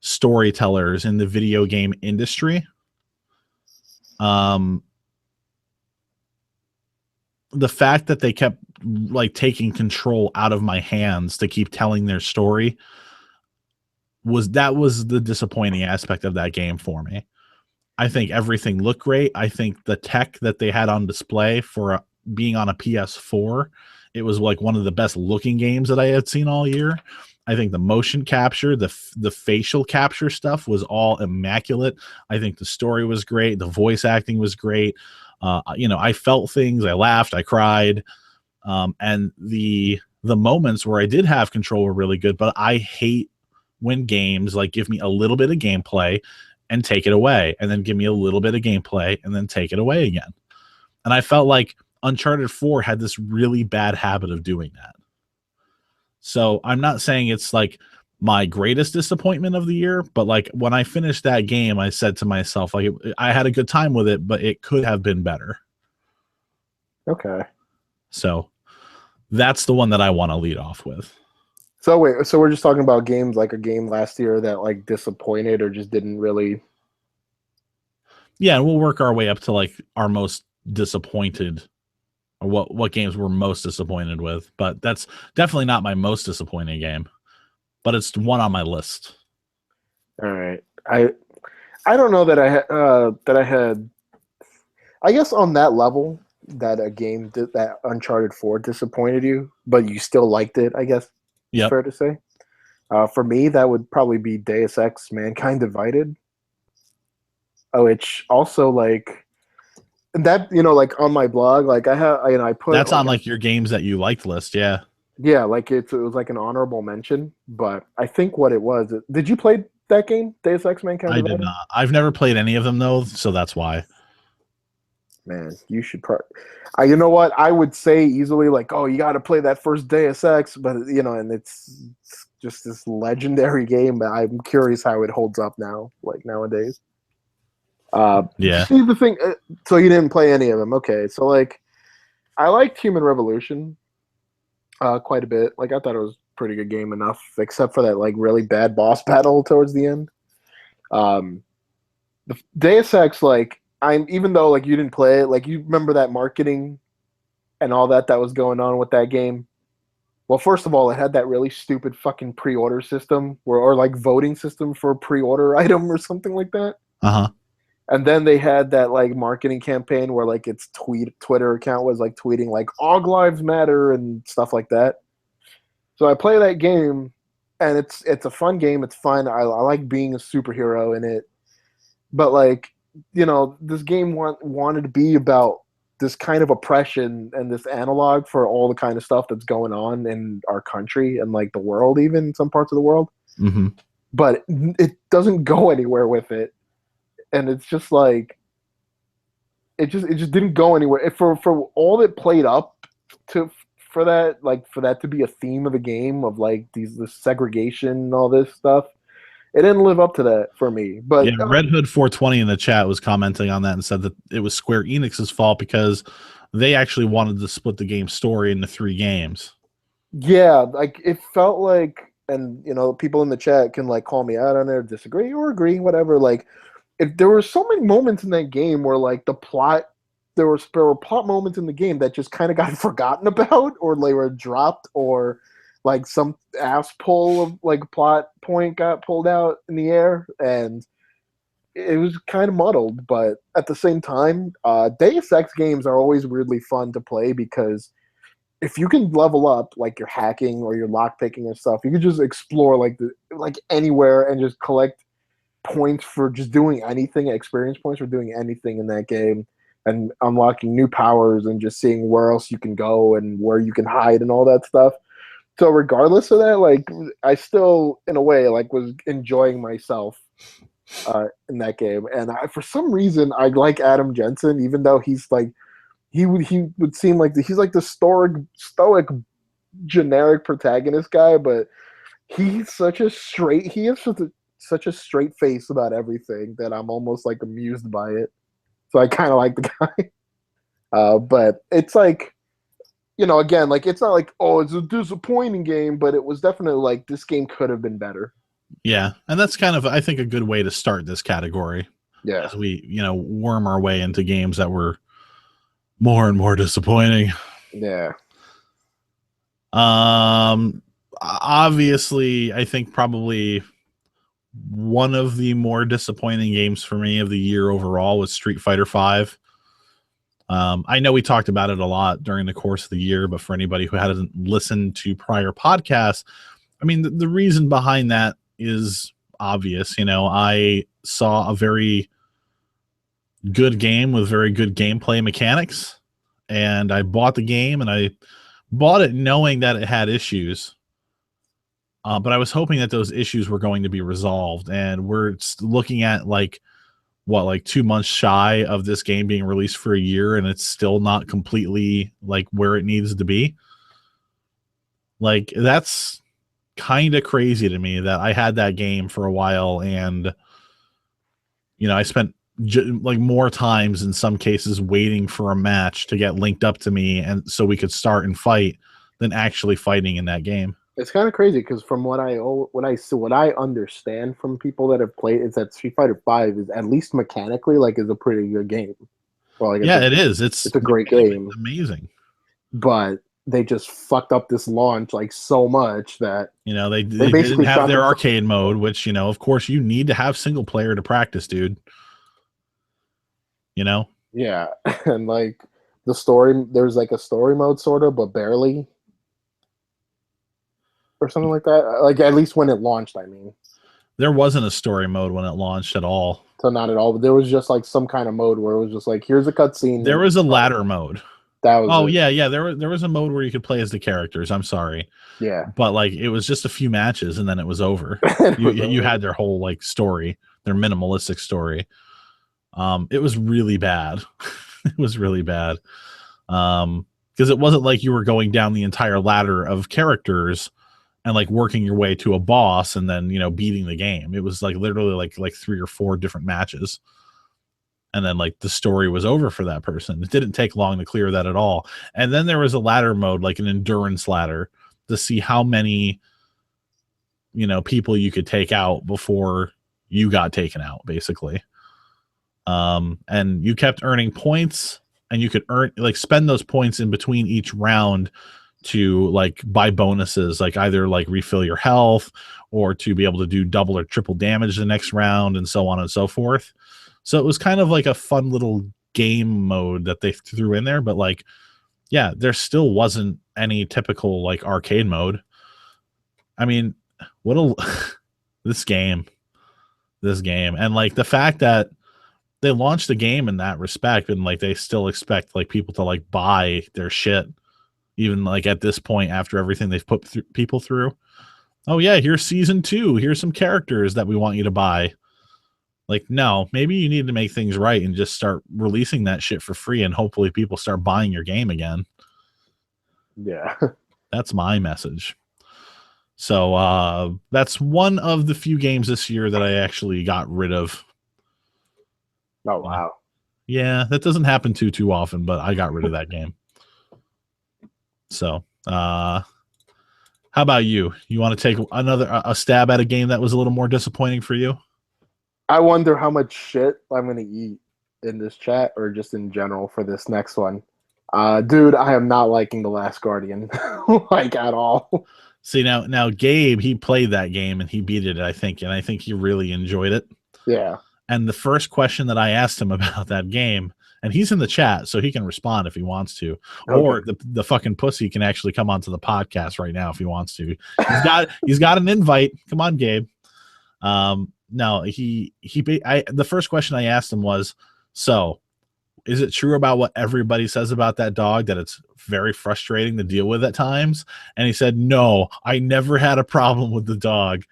storytellers in the video game industry, the fact that they kept like taking control out of my hands to keep telling their story was the disappointing aspect of that game for me. I think everything looked great. I think the tech that they had on display for being on a PS4, it was like one of the best looking games that I had seen all year. I think the motion capture, the facial capture stuff was all immaculate. I think the story was great. The voice acting was great. I felt things. I laughed. I cried. And the moments where I did have control were really good. But I hate when games like give me a little bit of gameplay and take it away, and then give me a little bit of gameplay and then take it away again. And I felt like Uncharted 4 had this really bad habit of doing that. So I'm not saying it's like my greatest disappointment of the year, but like when I finished that game, I said to myself, like, I had a good time with it, but it could have been better. Okay. So That's the one that I want to lead off with. So wait, so we're just talking about games like a game last year that like disappointed or just didn't really. Yeah, and we'll work our way up to like our most disappointed, or what games we're most disappointed with. But that's definitely not my most disappointing game, but it's one on my list. All right, I don't know that I had. I guess on that level that a game that Uncharted 4 disappointed you, but you still liked it. I guess it's Yep. fair to say. For me, that would probably be Deus Ex: Mankind Divided, which also like that. Like on my blog, like I put That's on like your games that you liked list. Yeah. yeah, like it was like an honorable mention. But I think what it was. Did you play that game, Deus Ex: Mankind I Divided? did not. I've never played any of them though, so that's why. Man, you should. You know what? I would say easily like, oh, you got to play that first Deus Ex, but and it's just this legendary game. But I'm curious how it holds up now, like nowadays. Yeah. See the thing. So you didn't play any of them, okay? So like, I liked Human Revolution quite a bit. Like I thought it was a pretty good game enough, except for that like really bad boss battle towards the end. The Deus Ex, like. Even though like you didn't play it, like you remember that marketing and all that was going on with that game. Well, first of all, it had that really stupid fucking pre-order system or like voting system for a pre-order item or something like that. Uh-huh. And then they had that like marketing campaign where like its Twitter account was like tweeting like "All Lives Matter" and stuff like that. So I play that game, and it's a fun game. It's fun. I like being a superhero in it, but like. This game wanted to be about this kind of oppression and this analog for all the kind of stuff that's going on in our country and like the world, even some parts of the world. Mm-hmm. But it doesn't go anywhere with it, and it's just like it just didn't go anywhere. For all that played up for that to be a theme of the game of like this segregation and all this stuff. It didn't live up to that for me. But yeah, Red Hood 420 in the chat was commenting on that and said that it was Square Enix's fault because they actually wanted to split the game story into 3 games. Yeah, like it felt like, and people in the chat can like call me out on it, disagree or agree, whatever. Like, if there were so many moments in that game where like there were plot moments in the game that just kind of got forgotten about, or they were dropped, or like some ass pull of like plot point got pulled out in the air, and it was kind of muddled. But at the same time, Deus Ex games are always weirdly fun to play because if you can level up, like you're hacking or you're lockpicking and stuff, you can just explore like anywhere and just collect points for just doing anything, experience points for doing anything in that game, and unlocking new powers and just seeing where else you can go and where you can hide and all that stuff. So regardless of that, like I still, in a way, like was enjoying myself in that game. And for some reason, I like Adam Jensen, even though he's like he would seem like he's like the stoic, generic protagonist guy, but he's such a straight. He has such a straight face about everything that I'm almost like amused by it. So I kind of like the guy. But it's like. Again, like it's not like, oh, it's a disappointing game, but it was definitely like this game could have been better. Yeah, and that's kind of, I think, a good way to start this category. Yeah, as we, worm our way into games that were more and more disappointing. Yeah. Obviously, I think probably one of the more disappointing games for me of the year overall was Street Fighter V. I know we talked about it a lot during the course of the year, but for anybody who hadn't listened to prior podcasts, I mean, the reason behind that is obvious. I saw a very good game with very good gameplay mechanics, and I bought the game, and I bought it knowing that it had issues. But I was hoping that those issues were going to be resolved, and we're looking at like 2 months shy of this game being released for a year, and it's still not completely like where it needs to be. Like, that's kind of crazy to me that I had that game for a while, and I spent like more times in some cases waiting for a match to get linked up to me and so we could start and fight than actually fighting in that game. It's kind of crazy because from what I understand from people that have played is that Street Fighter Five is at least mechanically like is a pretty good game. Well, like Yeah, it is. It's a great game, amazing. but they just fucked up this launch like so much that they basically didn't have their shot arcade mode, which of course you need to have single player to practice, dude. Yeah, and like the story, there's like a story mode sort of, but barely, or something like that. Like at least when it launched, I mean. There wasn't a story mode when it launched at all. So not at all. But there was just like some kind of mode where it was just like, here's a cutscene. There was a ladder mode. That was. Oh yeah. There was a mode where you could play as the characters. I'm sorry. Yeah. But like it was just a few matches and then it was over. You had their whole like story, their minimalistic story. It was really bad. It was really bad. Because it wasn't like you were going down the entire ladder of characters and like working your way to a boss and then beating the game. It was like literally like 3 or 4 different matches, and then like the story was over for that person. It didn't take long to clear that at all. And then there was a ladder mode, like an endurance ladder, to see how many people you could take out before you got taken out, basically. And you kept earning points, and you could spend those points in between each round to like buy bonuses, like either like refill your health or to be able to do double or triple damage the next round, and so on and so forth. So it was kind of like a fun little game mode that they threw in there, but like, yeah, there still wasn't any typical like arcade mode. I mean, this game, and like the fact that they launched the game in that respect, and like they still expect like people to like buy their shit, even like at this point after everything they've put people through. Oh yeah, here's season 2. Here's some characters that we want you to buy. Like, no, maybe you need to make things right and just start releasing that shit for free, and hopefully people start buying your game again. Yeah. That's my message. So that's one of the few games this year that I actually got rid of. Oh wow. Yeah, that doesn't happen too often, but I got rid of that game. So how about you? You want to take a stab at a game that was a little more disappointing for you? I wonder how much shit I'm gonna eat in this chat or just in general for this next one. Dude, I am not liking The Last Guardian like at all. See, now Gabe, he played that game and he beat it, I think, and I think he really enjoyed it. Yeah. And the first question that I asked him about that game, and he's in the chat, so he can respond if he wants to, okay. Or the fucking pussy can actually come onto the podcast right now if he wants to. He's got an invite. Come on, Gabe. No, the first question I asked him was, so is it true about what everybody says about that dog, that it's very frustrating to deal with at times? And he said, no, I never had a problem with the dog.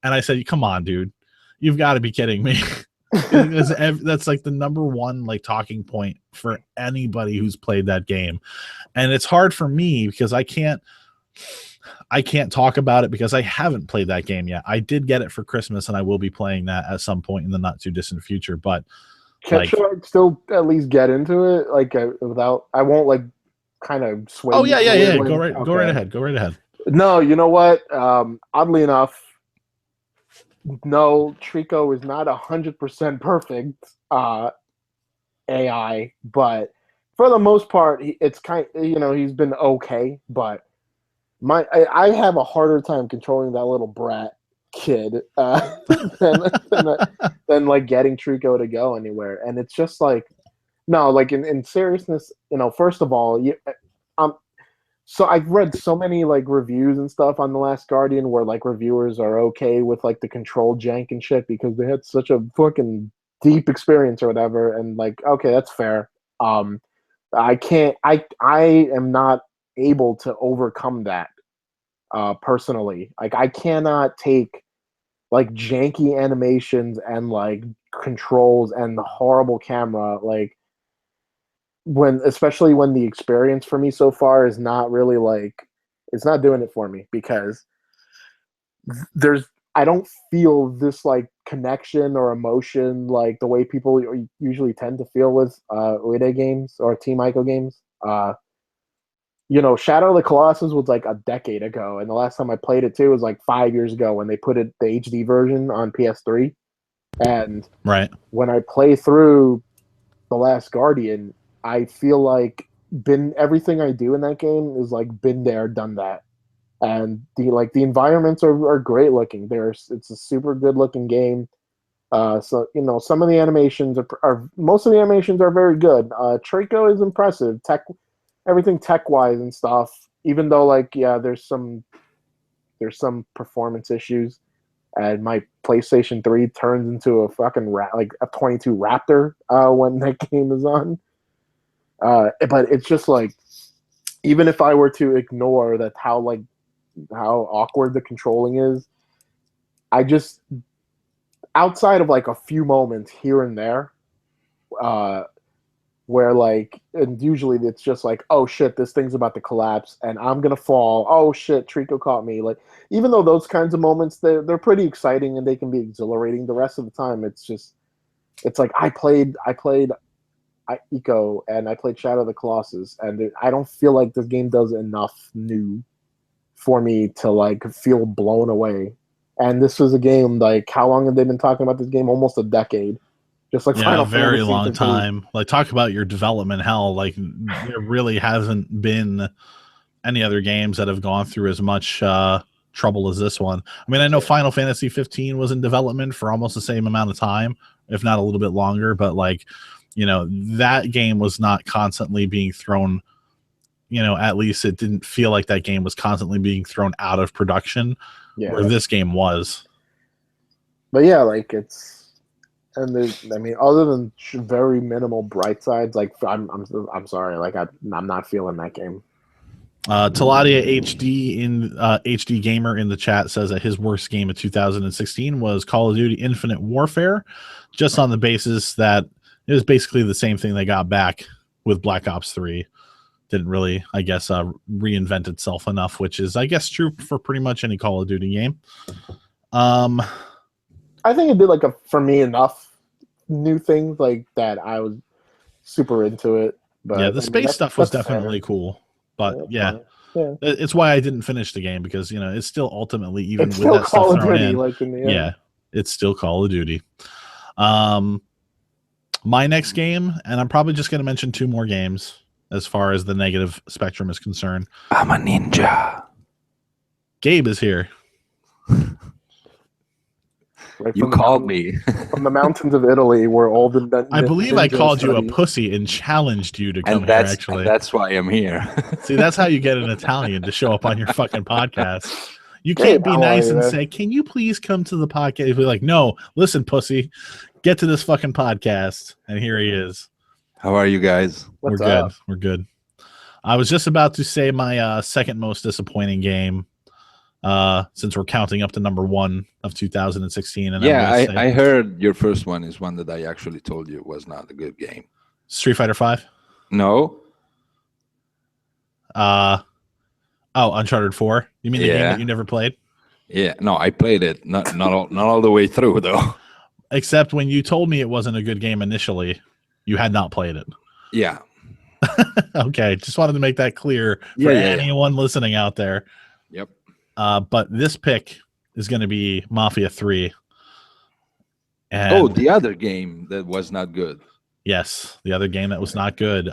And I said, come on, dude, you've got to be kidding me. That's like the number one like talking point for anybody who's played that game. And it's hard for me because I can't talk about it because I haven't played that game yet. I did get it for Christmas and I will be playing that at some point in the not too distant future, but should I still at least get into it like without, I won't like kind of sway. Oh yeah. Go right ahead. No, you know what? Oddly enough, no, Trico is not 100% perfect AI, but for the most part, it's kind of, he's been okay. But I have a harder time controlling that little brat kid than like getting Trico to go anywhere. And it's just like, no, like in seriousness, first of all, so I've read so many like reviews and stuff on The Last Guardian where like reviewers are okay with like the control jank and shit because they had such a fucking deep experience or whatever. And like, okay, that's fair. I am not able to overcome that personally. Like I cannot take like janky animations and like controls and the horrible camera, like especially when the experience for me so far is not really like, it's not doing it for me because I don't feel this like connection or emotion like the way people usually tend to feel with Ueda games or Team Ico games. you know, Shadow of the Colossus was like a decade ago, and the last time I played it too was like 5 years ago when they put it the HD version on PS3. And Right. when I play through The Last Guardian, I feel like been everything I do in that game is like been there, done that. And the environments are great looking. It's a super good looking game. So you know, some of the animations are most of the animations are very good. Trico is impressive, everything tech wise and stuff. Even though like yeah, there's some performance issues, and my PlayStation 3 turns into a fucking like a 22 Raptor when that game is on. But it's just like, even if I were to ignore that how awkward the controlling is, I just, outside of like a few moments here and there, uh, where like, and usually it's just like, oh shit, this thing's about to collapse and I'm gonna fall. Oh shit, Trico caught me. Like, even though those kinds of moments they're pretty exciting and they can be exhilarating, the rest of the time it's like I played Eco and I played Shadow of the Colossus, and I don't feel like this game does enough new for me to like feel blown away. And this was a game like, how long have they been talking about this game? Almost a decade. Just like Yeah, Final a very Fantasy long 15. time. Like, talk about your development hell. Like, there really hasn't been any other games that have gone through as much trouble as this one. I mean, I know Final Fantasy 15 was in development for almost the same amount of time, if not a little bit longer, but like, you know, that game was not constantly being thrown, you know, at least it didn't feel like that game was constantly being thrown out of production, where this game was. But yeah, like and I mean, other than very minimal bright sides, like I'm sorry, like I'm not feeling that game. Taladia HD in HD Gamer in the chat says that his worst game of 2016 was Call of Duty Infinite Warfare, just on the basis that it was basically the same thing they got back with Black Ops 3. Didn't really, I guess, reinvent itself enough, which is, I guess, true for pretty much any Call of Duty game. I think it did like for me enough new things like that I was super into it. But yeah, the space stuff was definitely cool. But yeah, it's why I didn't finish the game, because you know it's still ultimately, even it's with that Call stuff of thrown Duty, in, like in the end. yeah, it's still Call of Duty. My next game, and I'm probably just going to mention two more games as far as the negative spectrum is concerned. I'm a ninja. Gabe is here. Right, you called me from the mountains of Italy, where all the I believe I called you a pussy and challenged you to come here. Actually, that's why I'm here. See, that's how you get an Italian to show up on your fucking podcast. You can't be nice and say, "Can you please come to the podcast?" Be like, "No, listen, pussy, get to this fucking podcast." And here he is. How are you guys? We're good. We're good. I was just about to say my second most disappointing game, since we're counting up to number one of 2016. And yeah, I heard your first one is one that I actually told you was not a good game. Street Fighter V? No. Uncharted 4. You mean the game that you never played? Yeah, no, I played it. Not all the way through though. Except when you told me it wasn't a good game initially, you had not played it. Yeah. Okay, just wanted to make that clear for anyone listening out there. Yep. But this pick is going to be Mafia 3. And the other game that was not good. Yes, the other game that was not good.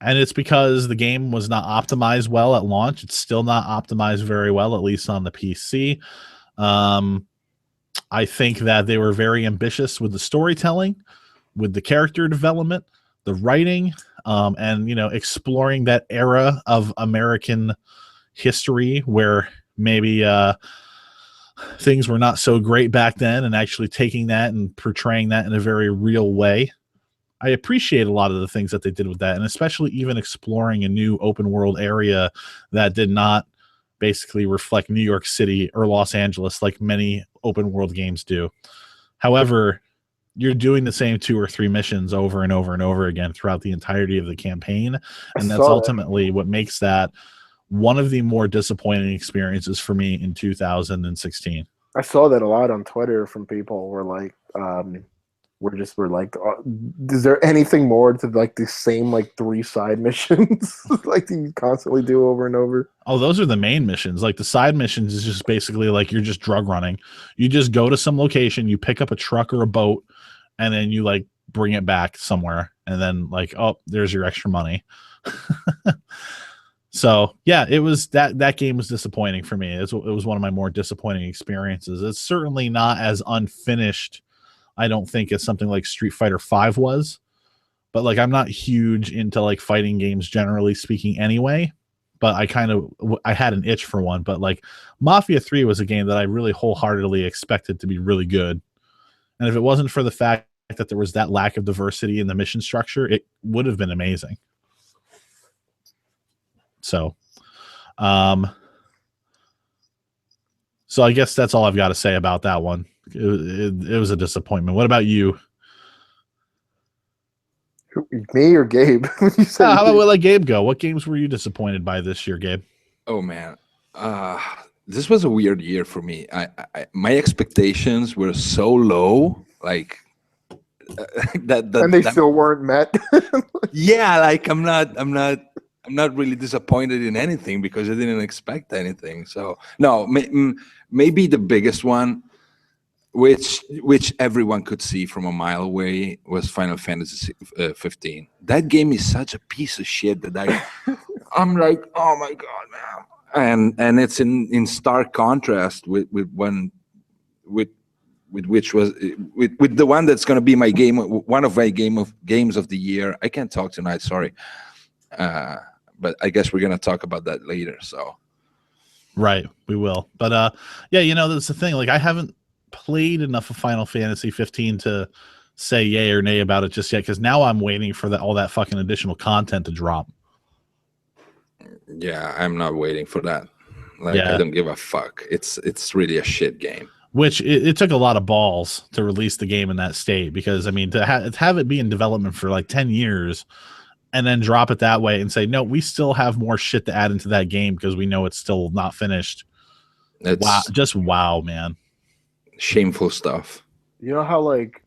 And it's because the game was not optimized well at launch. It's still not optimized very well, at least on the PC. I think that they were very ambitious with the storytelling, with the character development, the writing, and, you know, exploring that era of American history where maybe things were not so great back then, and actually taking that and portraying that in a very real way. I appreciate a lot of the things that they did with that, and especially even exploring a new open world area that did not basically reflect New York City or Los Angeles like many open world games do. However, you're doing the same 2 or 3 missions over and over and over again throughout the entirety of the campaign, and that's ultimately what makes that one of the more disappointing experiences for me in 2016. I saw that a lot on Twitter from people who were like, we're like, is there anything more to like the same like 3 side missions like that you constantly do over and over? Oh, those are the main missions. Like the side missions is just basically like you're just drug running. You just go to some location, you pick up a truck or a boat, and then you like bring it back somewhere, and then like, oh, there's your extra money. So yeah, it was that game was disappointing for me. It was one of my more disappointing experiences. It's certainly not as unfinished, I don't think, as something like Street Fighter V was. But like, I'm not huge into like fighting games generally speaking anyway. But I had an itch for one. But like Mafia 3 was a game that I really wholeheartedly expected to be really good. And if it wasn't for the fact that there was that lack of diversity in the mission structure, it would have been amazing. So, so I guess that's all I've got to say about that one. It was a disappointment. What about you? Me or Gabe? How about let Gabe go? What games were you disappointed by this year, Gabe? Oh man, this was a weird year for me. My expectations were so low, like and they still weren't met. Yeah, like I'm not really disappointed in anything because I didn't expect anything. So no, maybe the biggest one, which everyone could see from a mile away, was Final Fantasy 15. That game is such a piece of shit that I'm like, oh my god, man. And it's in stark contrast with which was with the one that's going to be my game, one of my games of the year. I can't talk tonight, sorry. But I guess we're going to talk about that later. So, right, we will. But yeah, that's the thing. Like, I haven't played enough of Final Fantasy 15 to say yay or nay about it just yet, because now I'm waiting for all that fucking additional content to drop. Yeah, I'm not waiting for that. Like, yeah. I don't give a fuck. It's really a shit game. Which it took a lot of balls to release the game in that state, because I mean, to have it be in development for like 10 years. And then drop it that way and say, no, we still have more shit to add into that game because we know it's still not finished. Wow, just wow, man. Shameful stuff. You know how like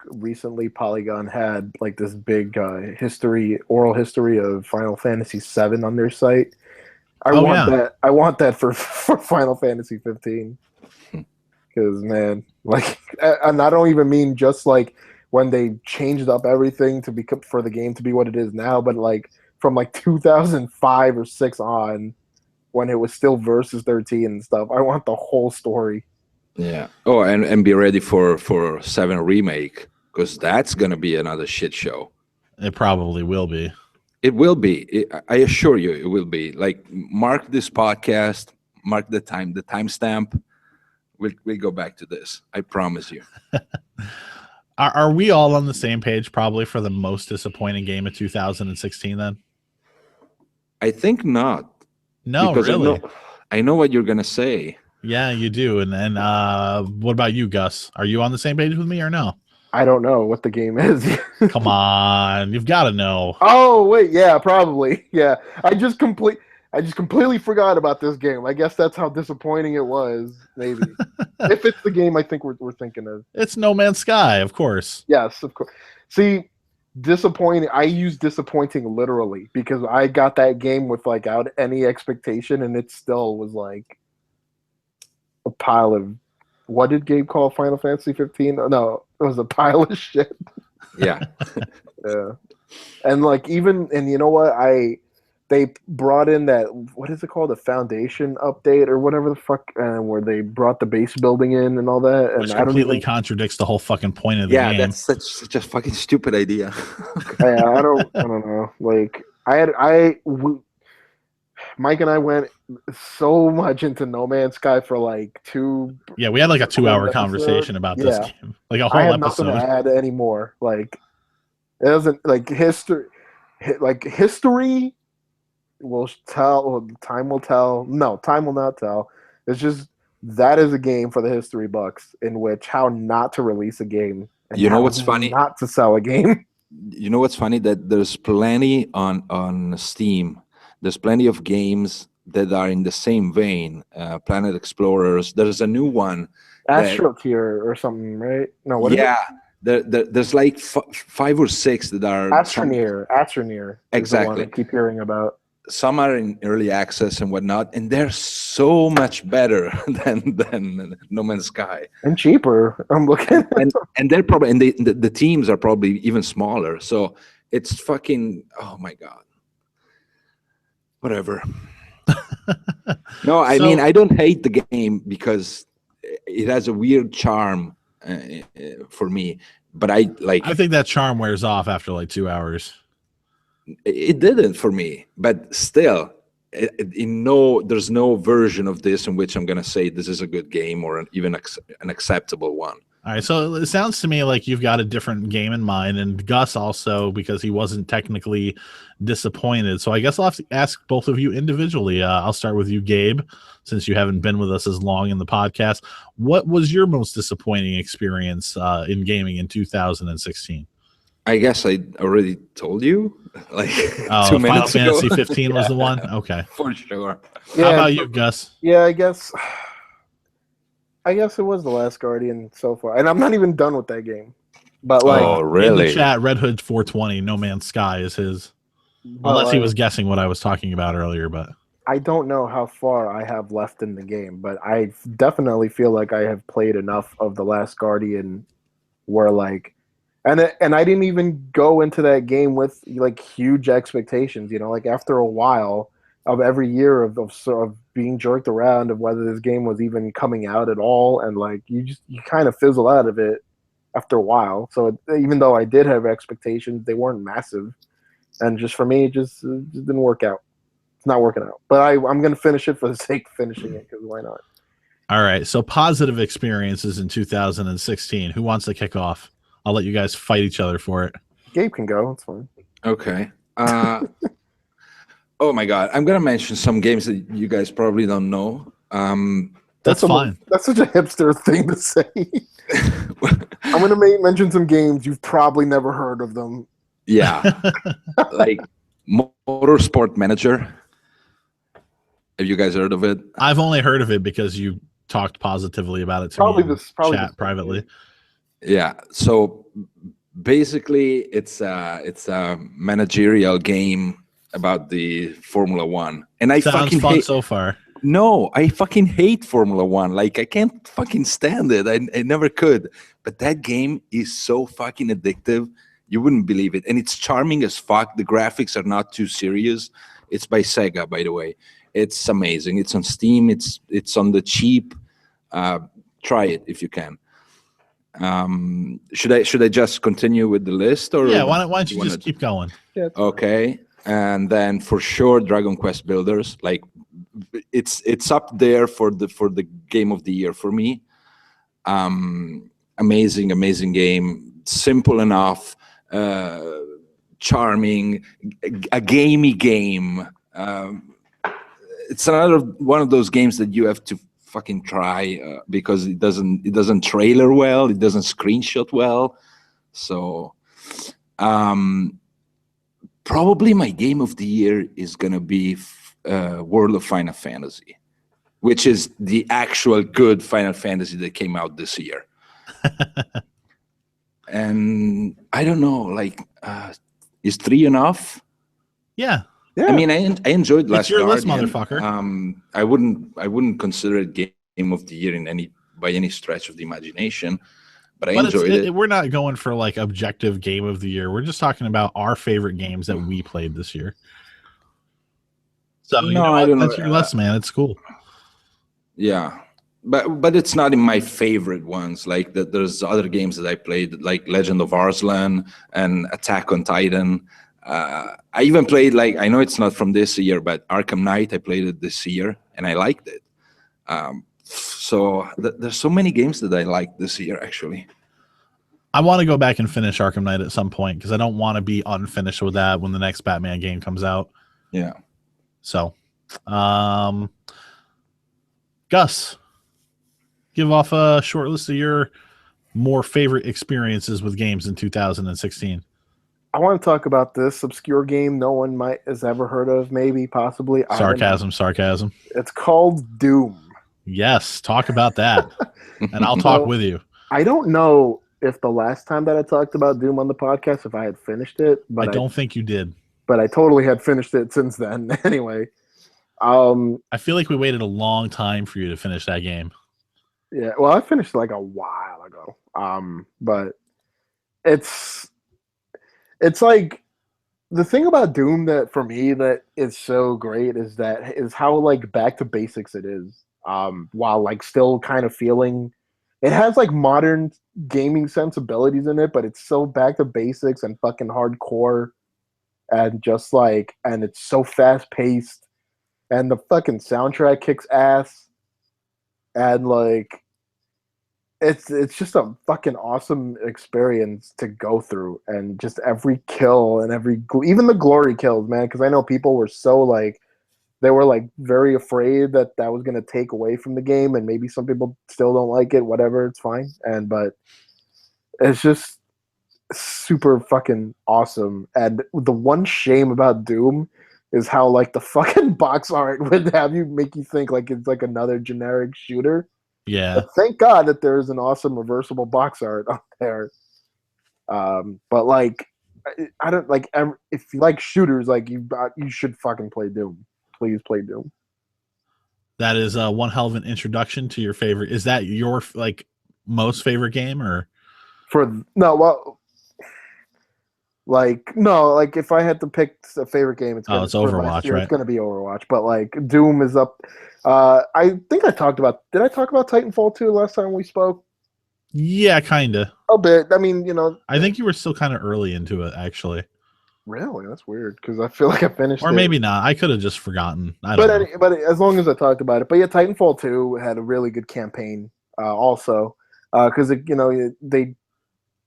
recently Polygon had like this big oral history of Final Fantasy VII on their site? I want that for Final Fantasy 15. Because man, like, and I don't even mean just like when they changed up everything for the game to be what it is now, but like from like 2005 or 6 on, when it was still Versus 13 and stuff. I want the whole story. Yeah. Oh, and be ready for 7 remake, because that's gonna be another shit show. It probably will be. It will be. I assure you, it will be. Like, mark this podcast, mark the timestamp. We'll go back to this. I promise you. Are we all on the same page probably for the most disappointing game of 2016 then? I think not. No, because really? I know what you're going to say. Yeah, you do. And then what about you, Gus? Are you on the same page with me or no? I don't know what the game is. Come on. You've got to know. Oh, wait. Yeah, probably. Yeah. I just completely forgot about this game. I guess that's how disappointing it was, maybe. If it's the game I think we're thinking of. It's No Man's Sky, of course. Yes, of course. See, disappointing. I use disappointing literally, because I got that game without any expectation, and it still was like a pile of, what did Gabe call Final Fantasy 15? No, it was a pile of shit. Yeah. Yeah. And like, and you know what? They brought in that, what is it called? The Foundation update or whatever the fuck, where they brought the base building in and all that. And which completely contradicts the whole fucking point of the game. Yeah, that's such a fucking stupid idea. Yeah, I don't know. Like, Mike and I went so much into No Man's Sky for like 2. Yeah, we had like a 2-hour conversation about this game. Like a whole I have episode. Nothing to add anymore. Like, it doesn't, like, history will tell. Time will tell. No, time will not tell. It's just, that is a game for the history bucks, in which how not to release a game. And you know what's funny? Not to sell a game. You know what's funny? That there's plenty on Steam. There's plenty of games that are in the same vein. Planet Explorers. There's a new one. Astro Tier or something, right? No, what? Yeah, there's like 5 or 6 that are Astroneer is the one Exactly. I keep hearing about. Some are in early access and whatnot, and they're so much better than No Man's Sky. And cheaper. I'm looking. And they're probably, and the teams are probably even smaller. So it's fucking, oh my God. Whatever. No, I mean, I don't hate the game because it has a weird charm for me. But I think that charm wears off after like 2 hours. It didn't for me, but still, there's no version of this in which I'm going to say this is a good game or even an acceptable one. All right, so it sounds to me like you've got a different game in mind, and Gus also, because he wasn't technically disappointed. So I guess I'll have to ask both of you individually. I'll start with you, Gabe, since you haven't been with us as long in the podcast. What was your most disappointing experience in gaming in 2016? I guess I already told you, like 2 minutes Final ago. Fantasy 15 was the one? Okay. For sure. Yeah, How about you, Gus? Yeah, I guess it was The Last Guardian so far. And I'm not even done with that game. But like Oh, In really? the chat, Red Hood 420, No Man's Sky is his. Unless he was guessing what I was talking about earlier, but I don't know how far I have left in the game, but I definitely feel like I have played enough of The Last Guardian where like and I didn't even go into that game with like huge expectations, you know, like after a while of every year of being jerked around of whether this game was even coming out at all, and like you kind of fizzle out of it after a while. So even though I did have expectations, they weren't massive, and just for me, it just didn't work out. It's not working out, but I'm gonna finish it for the sake of finishing it, because why not? all right. So positive experiences in 2016. Who wants to kick off? I'll let you guys fight each other for it. Gabe can go. It's fine. Okay. Oh my God. I'm going to mention some games that you guys probably don't know. That's fine. That's such a hipster thing to say. I'm going to mention some games you've probably never heard of them. Yeah. Like Motorsport Manager. Have you guys heard of it? I've only heard of it because you talked positively about it to me in chat privately. Yeah. So basically, it's a managerial game about the Formula One, and I Sounds fucking fun hate. so far. No, I fucking hate Formula One. Like I can't fucking stand it. I never could. But that game is so fucking addictive. You wouldn't believe it, and it's charming as fuck. The graphics are not too serious. It's by Sega, by the way. It's amazing. It's on Steam. It's on the cheap. Try it if you can. Should I just continue with the list, or Yeah, why don't you just keep going? Okay, and then for sure Dragon Quest Builders, like it's up there for the game of the year for me. Amazing game, simple enough, charming, a gamey game. It's another one of those games that you have to fucking try because it doesn't trailer well, it doesn't screenshot well. So probably my game of the year is gonna be World of Final Fantasy, which is the actual good Final Fantasy that came out this year. And I don't know, like is 3 enough? Yeah. I mean, I enjoyed Last your list, Guardian. motherfucker. I wouldn't consider it game of the year by any stretch of the imagination, but I enjoyed it. We're not going for like objective game of the year. We're just talking about our favorite games that we played this year. So I don't know. That's your list, man. It's cool. Yeah, but it's not in my favorite ones. Like there's other games that I played, like Legend of Arslan and Attack on Titan. I even played, like, I know it's not from this year, but Arkham Knight, I played it this year, and I liked it. So there's so many games that I liked this year, actually. I want to go back and finish Arkham Knight at some point because I don't want to be unfinished with that when the next Batman game comes out. Yeah. So, Gus, give off a short list of your more favorite experiences with games in 2016. I want to talk about this obscure game no one has ever heard of, maybe, possibly. Sarcasm. It's called Doom. Yes, talk about that, and I'll talk with you. I don't know if the last time that I talked about Doom on the podcast, if I had finished it, I but don't think you did. but I totally had finished it since then. Anyway, I feel like we waited a long time for you to finish that game. yeah, well, I finished like a while ago. But it's like the thing about Doom that for me that is so great is how like back to basics it is. While like still kind of feeling it has like modern gaming sensibilities in it, but it's so back to basics and fucking hardcore and just like and it's so fast paced and the fucking soundtrack kicks ass and like it's just a fucking awesome experience to go through and just every kill and even the glory kills, man, because I know people were so like they were like very afraid that that was going to take away from the game and maybe some people still don't like it, whatever, it's fine. But it's just super fucking awesome. And the one shame about Doom is how like the fucking box art would have you make you think like it's like another generic shooter. Yeah. But thank God that there's an awesome reversible box art on there. But like, I don't like if you like shooters, like you should fucking play Doom. Please play Doom. That is one hell of an introduction to your favorite. Is that your like most favorite game or? Like if I had to pick a favorite game, it's Overwatch, right? It's gonna be Overwatch. But like Doom is up. I think I talked about. Did I talk about Titanfall 2 last time we spoke? Yeah, kinda. A bit. I mean, you know. I think you were still kind of early into it, actually. Really, that's weird because I feel like I finished. Or maybe not. I could have just forgotten. But as long as I talked about it. But yeah, Titanfall 2 had a really good campaign. Also, because they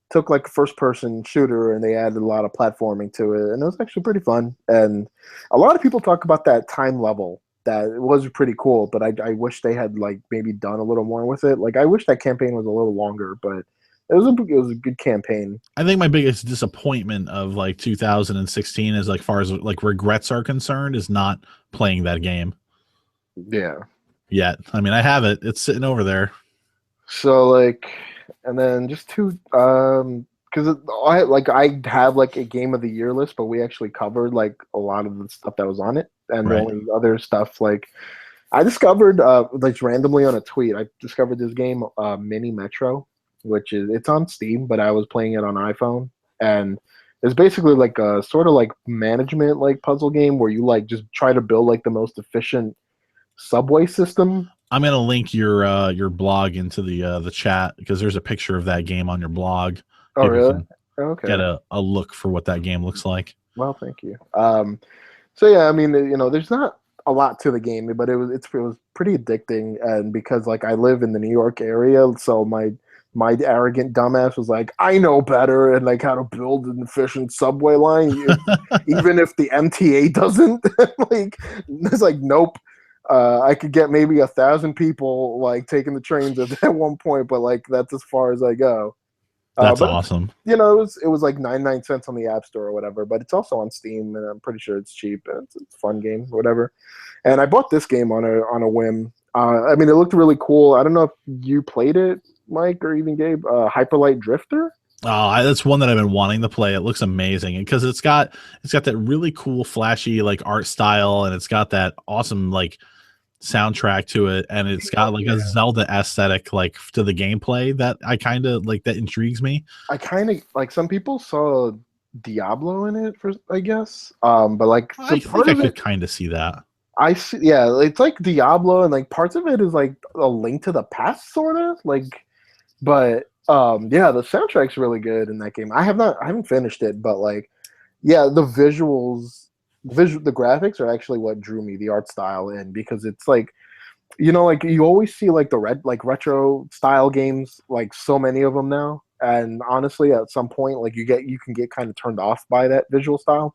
took like a first-person shooter and they added a lot of platforming to it, and it was actually pretty fun. And a lot of people talk about that time level. That it was pretty cool, but I wish they had like maybe done a little more with it. Like I wish that campaign was a little longer, but it was a good campaign. I think my biggest disappointment of like 2016 is like far as like regrets are concerned is not playing that game. Yeah. Yet. I mean, I have it. It's sitting over there. So like, and then just two, because I have like a game of the year list, but we actually covered like a lot of the stuff that was on it, and Right. the only other stuff like I discovered like randomly on a tweet, I discovered this game Mini Metro, which it's on Steam, but I was playing it on iPhone, and it's basically like a sort of like management like puzzle game where you like just try to build like the most efficient subway system. I'm gonna link your blog into the chat because there's a picture of that game on your blog. Oh, really? Okay. Get a look for what that game looks like. Well, thank you. So yeah, I mean, there's not a lot to the game, but it was pretty addicting, and because like I live in the New York area, so my arrogant dumbass was like, I know better and like how to build an efficient subway line, even if the MTA doesn't. Like, it's like, nope. I could get maybe 1,000 people like taking the trains at one point, but like that's as far as I go. That's awesome. It was like 99 cents on the App Store or whatever, but it's also on Steam, and I'm pretty sure it's cheap. And it's a fun game, whatever. And I bought this game on a whim. I mean, it looked really cool. I don't know if you played it, Mike, or even Gabe. Hyperlight Drifter. Oh, that's one that I've been wanting to play. It looks amazing because it's got that really cool, flashy like art style, and it's got that awesome like soundtrack to it, and it's got like a Zelda aesthetic like to the gameplay that I kind of like, that intrigues me. I kind of like, some people saw Diablo in it, for I guess, but like I think I could kind of see that. I see, yeah, it's like Diablo, and like parts of it is like a Link to the Past sort of like, but yeah, the soundtrack's really good in that game. I haven't finished it, but like, yeah, the graphics are actually what drew me, the art style, in, because it's like, like you always see like the retro style games, like so many of them now, and honestly at some point like you can get kind of turned off by that visual style.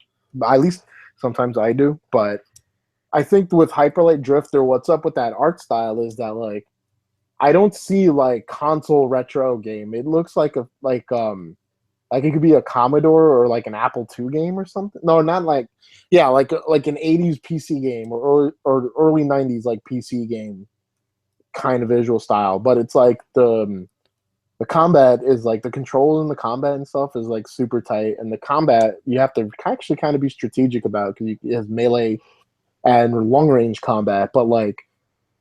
At least sometimes I do. But I think with Hyperlight Drifter, what's up with that art style is that like I don't see like console retro game. It looks like like it could be a Commodore or like an Apple II game or something. No, not like, yeah, like an 80s PC game or early 90s like PC game kind of visual style. But it's like the the combat is like the control in the combat and stuff is like super tight, and the combat you have to actually kind of be strategic about because it has melee and long range combat, but like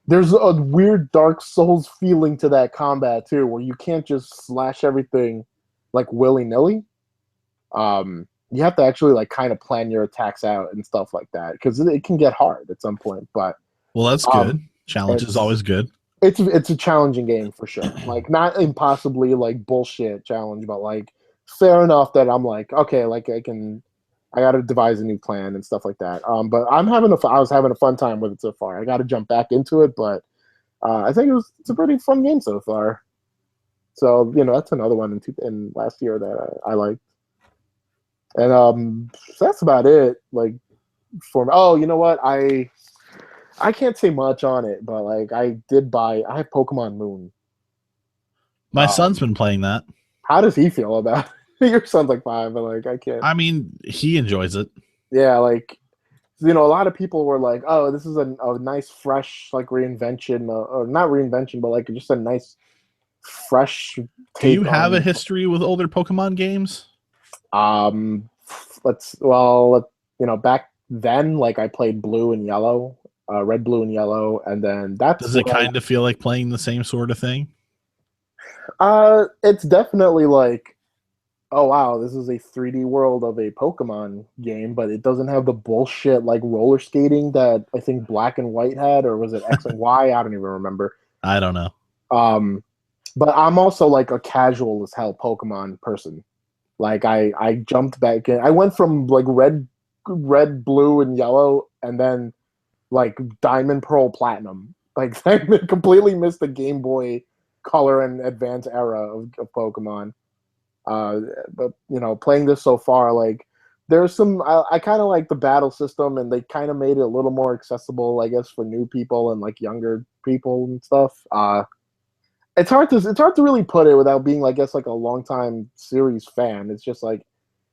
there's a weird Dark Souls feeling to that combat too, where you can't just slash everything like willy nilly. You have to actually like kind of plan your attacks out and stuff like that because it can get hard at some point. But Well, that's good. Challenge is always good. It's a challenging game for sure. Like not impossibly like bullshit challenge, but like fair enough that I'm like okay, like I got to devise a new plan and stuff like that. But I was having a fun time with it so far. I got to jump back into it, but I think it's a pretty fun game so far. So that's another one in last year that I liked. And so that's about it. Like for me. Oh, you know what? I can't say much on it, but like I have Pokemon Moon. My son's been playing that. How does he feel about it? Your son's like 5, but like I can't. I mean, he enjoys it. Yeah, like a lot of people were like, "Oh, this is a nice, fresh like reinvention, or not reinvention, but like just a nice, fresh." Do you have a history with older Pokemon games? Back then, like I played Blue and Yellow, Red, Blue, and Yellow, and then that's. Does it kind of feel like playing the same sort of thing? It's definitely like, oh wow, this is a 3D world of a Pokemon game, but it doesn't have the bullshit like roller skating that I think Black and White had, or was it X and Y? I don't even remember. I don't know. But I'm also like a casual as hell Pokemon person. Like I jumped back in. I went from like red, blue, and yellow, and then like Diamond, Pearl, Platinum. Like I completely missed the Game Boy Color and Advance era of Pokemon. But playing this so far, like there's some I kind of like the battle system, and they kind of made it a little more accessible, I guess, for new people and like younger people and stuff. It's hard to really put it without being, I guess, like a longtime series fan. It's just like,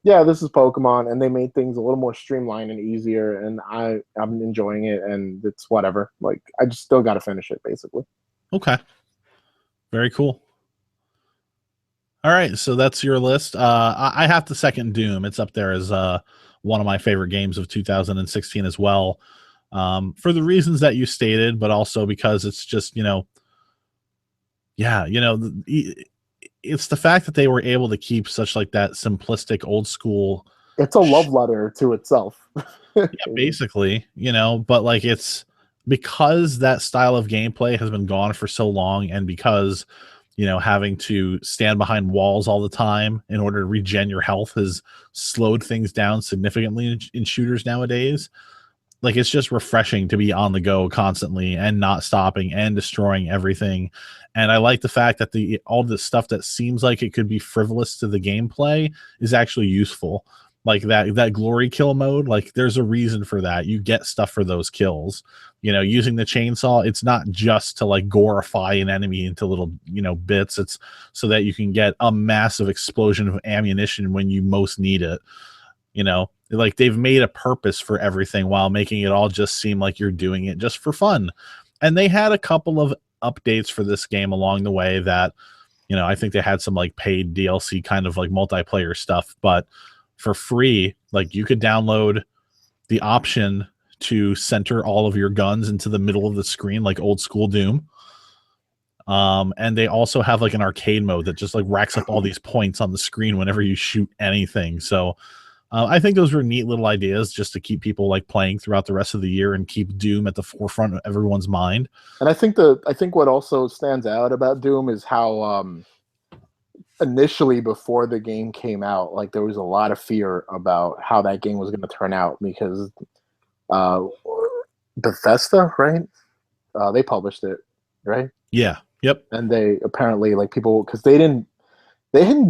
yeah, this is Pokemon, and they made things a little more streamlined and easier, and I'm enjoying it, and it's whatever. Like I just still got to finish it, basically. Okay. Very cool. All right, so that's your list. I have to second Doom. It's up there as one of my favorite games of 2016 as well, for the reasons that you stated, but also because it's just it's the fact that they were able to keep such like that simplistic old school. It's a love letter to itself. Yeah, basically, but like it's because that style of gameplay has been gone for so long, and because having to stand behind walls all the time in order to regen your health has slowed things down significantly in shooters nowadays. Like it's just refreshing to be on the go constantly and not stopping and destroying everything. And I like the fact that all the stuff that seems like it could be frivolous to the gameplay is actually useful. Like that glory kill mode, like there's a reason for that. You get stuff for those kills. Using the chainsaw, it's not just to like gorify an enemy into little, bits. It's so that you can get a massive explosion of ammunition when you most need it. Like they've made a purpose for everything while making it all just seem like you're doing it just for fun. And they had a couple of updates for this game along the way that, I think they had some like paid DLC kind of like multiplayer stuff, but for free, like you could download the option to center all of your guns into the middle of the screen like old school Doom. And they also have like an arcade mode that just like racks up all these points on the screen whenever you shoot anything. So I think those were neat little ideas just to keep people like playing throughout the rest of the year and keep Doom at the forefront of everyone's mind. And I think what also stands out about Doom is how initially before the game came out, like there was a lot of fear about how that game was going to turn out because Bethesda, right? They published it, right? Yeah. Yep. And they apparently like people because they didn't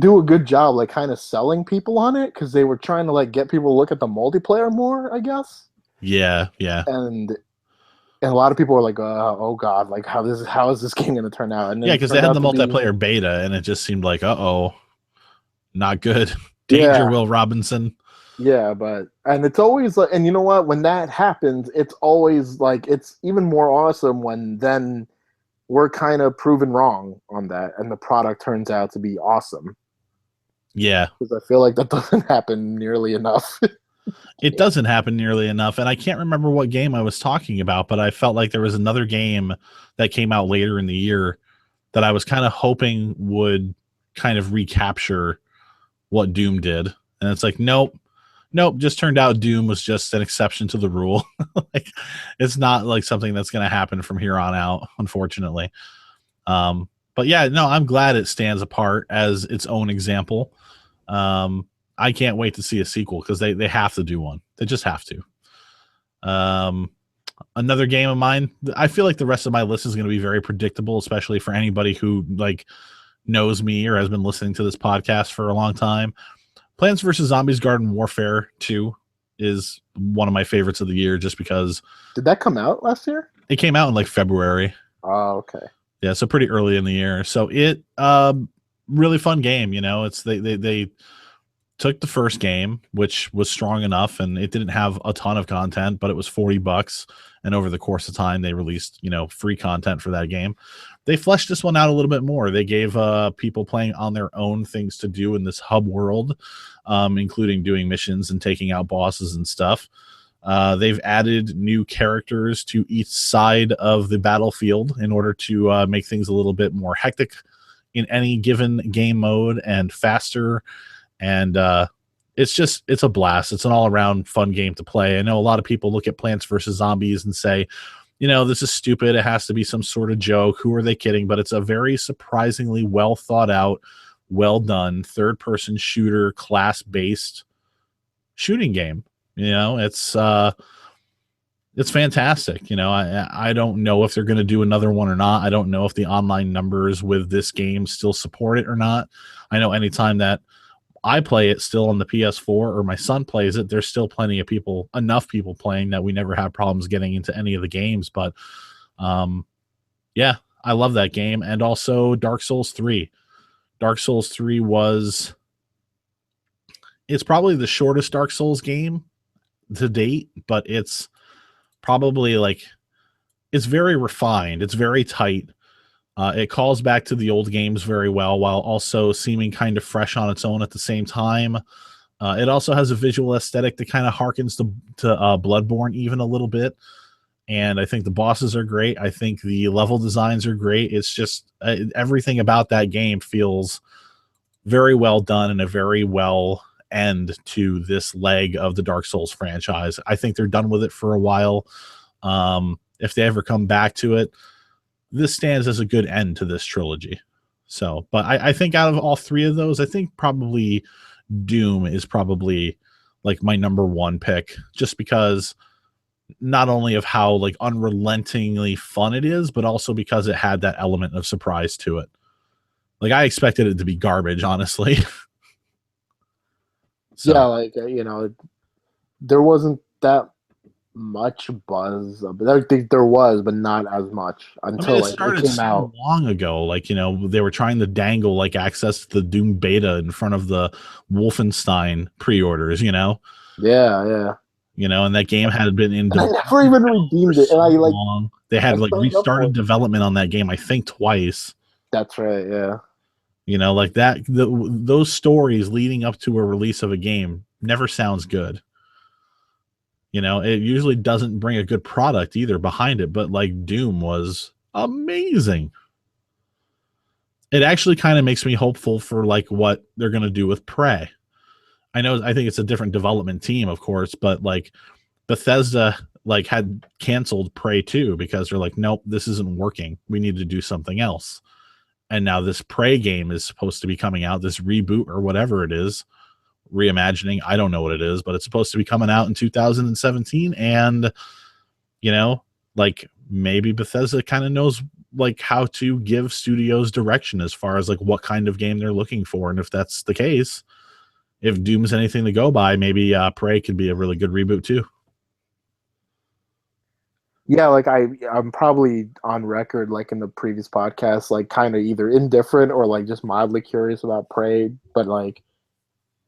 do a good job like kind of selling people on it because they were trying to like get people to look at the multiplayer more, I guess. Yeah. And a lot of people were like, "Oh God, like how is this game going to turn out?" And because they had the multiplayer beta, and it just seemed like, not good. Danger, Will Robinson. Yeah, and it's always like, and you know what? When that happens, it's always like it's even more awesome when then we're kind of proven wrong on that, and the product turns out to be awesome. Yeah. Because I feel like that doesn't happen nearly enough. It doesn't happen nearly enough. And I can't remember what game I was talking about, but I felt like there was another game that came out later in the year that I was kind of hoping would kind of recapture what Doom did. And it's like, nope, just turned out Doom was just an exception to the rule. Like, it's not like something that's going to happen from here on out, unfortunately. But yeah, no, I'm glad it stands apart as its own example. I can't wait to see a sequel because they have to do one. They just have to. Another game of mine, I feel like the rest of my list is going to be very predictable, especially for anybody who like knows me or has been listening to this podcast for a long time. Plants vs. Zombies Garden Warfare 2 is one of my favorites of the year just because. Did that come out last year? It came out in like February. Oh, okay. Yeah, so pretty early in the year. So it really fun game, you know. It's they took the first game, which was strong enough, and it didn't have a ton of content, but it was $40, and over the course of time they released, you know, free content for that game. They fleshed this one out a little bit more. They gave people playing on their own things to do in this hub world, including doing missions and taking out bosses and stuff. They've added new characters to each side of the battlefield in order to make things a little bit more hectic in any given game mode and faster. And it's a blast. It's an all-around fun game to play. I know a lot of people look at Plants vs. Zombies and say, you know, this is stupid. It has to be some sort of joke. Who are they kidding? But it's a very surprisingly well thought out, well done third-person shooter, class-based shooting game. You know, it's fantastic. You know, I don't know if they're going to do another one or not. I don't know if the online numbers with this game still support it or not. I know anytime that I play it still on the PS4 or my son plays it, there's still plenty of people, enough people playing that we never have problems getting into any of the games. But yeah, I love that game. And also Dark Souls 3. Dark Souls 3 it's probably the shortest Dark Souls game to date, but it's probably like, it's very refined. It's very tight. It calls back to the old games very well while also seeming kind of fresh on its own at the same time. It also has a visual aesthetic that kind of harkens to Bloodborne even a little bit. And I think the bosses are great. I think the level designs are great. It's just everything about that game feels very well done and a very well end to this leg of the Dark Souls franchise. I think they're done with it for a while. If they ever come back to it, this stands as a good end to this trilogy. So, but I think out of all three of those, I think probably Doom is probably like my number one pick, just because not only of how like unrelentingly fun it is, but also because it had that element of surprise to it. Like I expected it to be garbage, honestly. So. Yeah, like you know, there wasn't that much buzz. There was, but not as much until it started came out long ago. Like, you know, they were trying to dangle like access to the Doom beta in front of the Wolfenstein pre-orders. You know. Yeah. You know, and that game had been in. I never even redeemed it, and I like. Long. They had like restarted development on that game, I think, twice. That's right. Yeah. You know, like that. Those stories leading up to a release of a game never sounds good. You know, it usually doesn't bring a good product either behind it, but like Doom was amazing. It actually kind of makes me hopeful for like what they're going to do with Prey. I think it's a different development team, of course, but like Bethesda like had canceled Prey 2 because they're like, nope, this isn't working. We need to do something else. And now this Prey game is supposed to be coming out, this reboot or whatever it is. Reimagining, I don't know what it is, but it's supposed to be coming out in 2017, and you know, like maybe Bethesda kind of knows like how to give studios direction as far as like what kind of game they're looking for, and if that's the case, if Doom's anything to go by, maybe Prey could be a really good reboot too. Yeah, like I'm probably on record, like in the previous podcast, like kind of either indifferent or like just mildly curious about Prey, but like,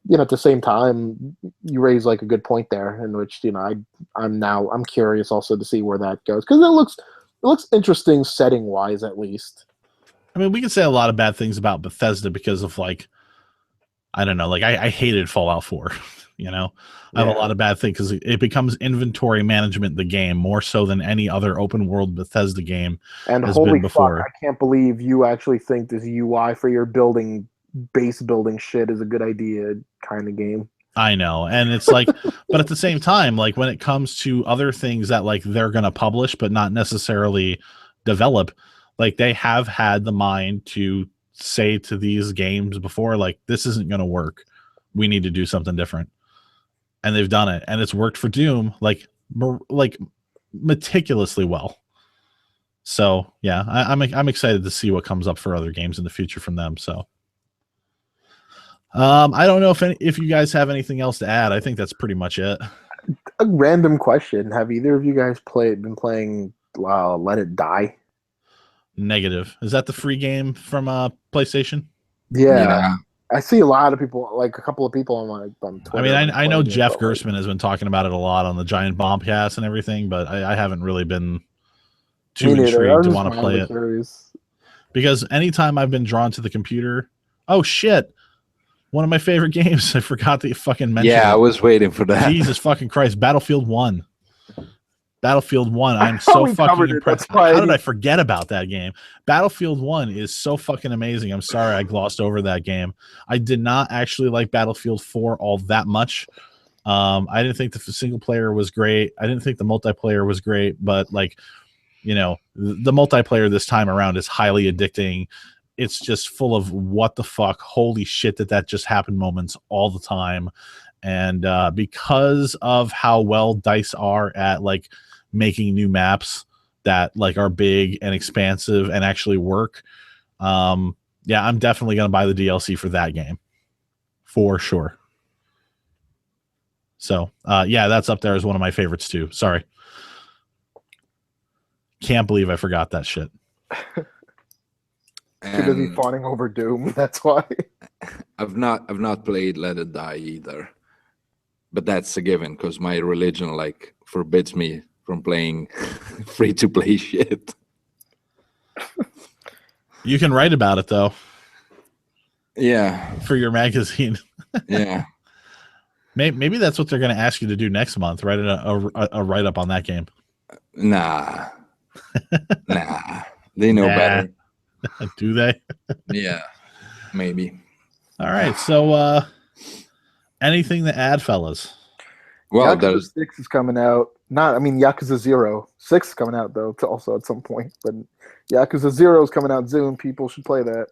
you know, at the same time, you raise like a good point there, in which, you know, I'm curious also to see where that goes, because it looks interesting setting wise, at least. I mean, we can say a lot of bad things about Bethesda because of like, I don't know, like I hated Fallout 4. You know, I have a lot of bad things because it becomes inventory management the game more so than any other open world Bethesda game And has holy been before. fuck, I can't believe you actually think this UI for your base building shit is a good idea kind of game. I know, and it's like, but at the same time, like when it comes to other things that like they're gonna publish but not necessarily develop, like they have had the mind to say to these games before, like this isn't gonna work. We need to do something different. And they've done it, and it's worked for Doom like meticulously well. So yeah, I'm excited to see what comes up for other games in the future from them. So I don't know if you guys have anything else to add. I think that's pretty much it. A random question: have either of you guys been playing Let It Die? Negative. Is that the free game from PlayStation? Yeah. I see a lot of people, like a couple of people on Twitter. I mean, I know Jeff Gerstmann has been talking about it a lot on the Giant Bombcast and everything, but I haven't really been too intrigued to want to play it. Because anytime I've been drawn to the computer, oh shit, one of my favorite games. I forgot that you fucking mentioned it. I was waiting for that. Jesus fucking Christ, Battlefield 1. Battlefield 1, I'm so fucking impressed. How did I forget about that game? Battlefield 1 is so fucking amazing. I'm sorry I glossed over that game. I did not actually like Battlefield 4 all that much. I didn't think the single player was great. I didn't think the multiplayer was great, but like, you know, the multiplayer this time around is highly addicting. It's just full of what the fuck, holy shit that just happened moments all the time. And because of how well DICE are at like making new maps that like are big and expansive and actually work, yeah, I'm definitely gonna buy the DLC for that game for sure. So yeah, that's up there as one of my favorites too. Sorry, can't believe I forgot that shit. Too busy fawning over Doom. That's why. I've not played Let It Die either, but that's a given because my religion like forbids me from playing free to play shit. You can write about it though. Yeah, for your magazine. Yeah. Maybe that's what they're going to ask you to do next month. Write a write up on that game. Nah. They know better. Do they? Yeah, maybe. All right. So, anything to add, fellas? Well, Yakuza 6 is coming out. Yakuza 0. 6 is coming out, though, also at some point. But Yakuza 0 is coming out soon. People should play that.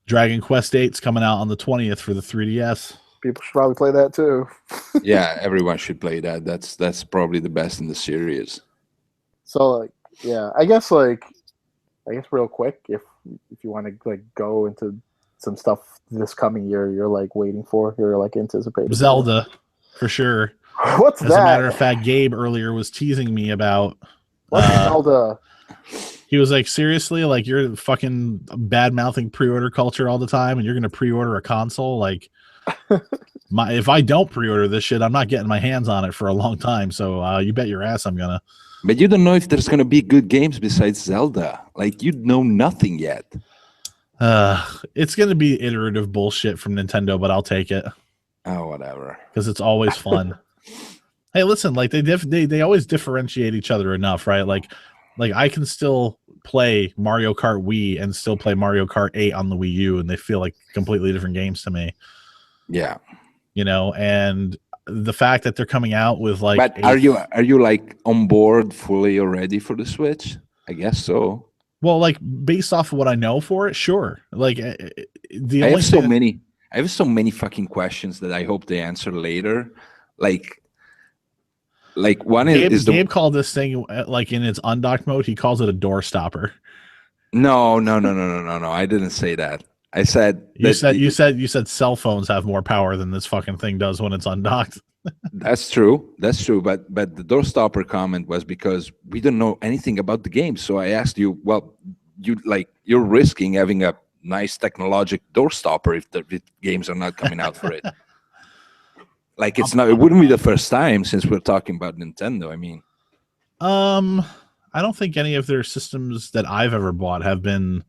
Dragon Quest 8 is coming out on the 20th for the 3DS. People should probably play that, too. Yeah, everyone should play that. That's probably the best in the series. So, like, yeah, I guess real quick, if you want to like go into some stuff this coming year, you're like waiting for, you're like anticipating Zelda, for sure. What's As that? a matter of fact, Gabe earlier was teasing me about what's Zelda. He was like, seriously, like you're fucking bad mouthing pre-order culture all the time, and you're gonna pre-order a console. Like, if I don't pre-order this shit, I'm not getting my hands on it for a long time. So you bet your ass I'm gonna. But you don't know if there's going to be good games besides Zelda. Like, you know nothing yet. It's going to be iterative bullshit from Nintendo, but I'll take it. Oh, whatever. Because it's always fun. Hey, listen, like they always differentiate each other enough, right? Like I can still play Mario Kart Wii and still play Mario Kart 8 on the Wii U, and they feel like completely different games to me. Yeah. You know, and the fact that they're coming out with like, but are you like on board fully already for the Switch? I guess so. Well, like based off of what I know for it, sure. Like I have so many fucking questions that I hope they answer later. Like one is Gabe called this thing like in its undocked mode. He calls it a door stopper. No. I didn't say that. I said you said cell phones have more power than this fucking thing does when it's undocked. That's true. But the door stopper comment was because we don't know anything about the game. So I asked you, well, you're risking having a nice technological door stopper if the games are not coming out for it. Like it wouldn't be the first time since we're talking about Nintendo. I mean, I don't think any of their systems that I've ever bought have been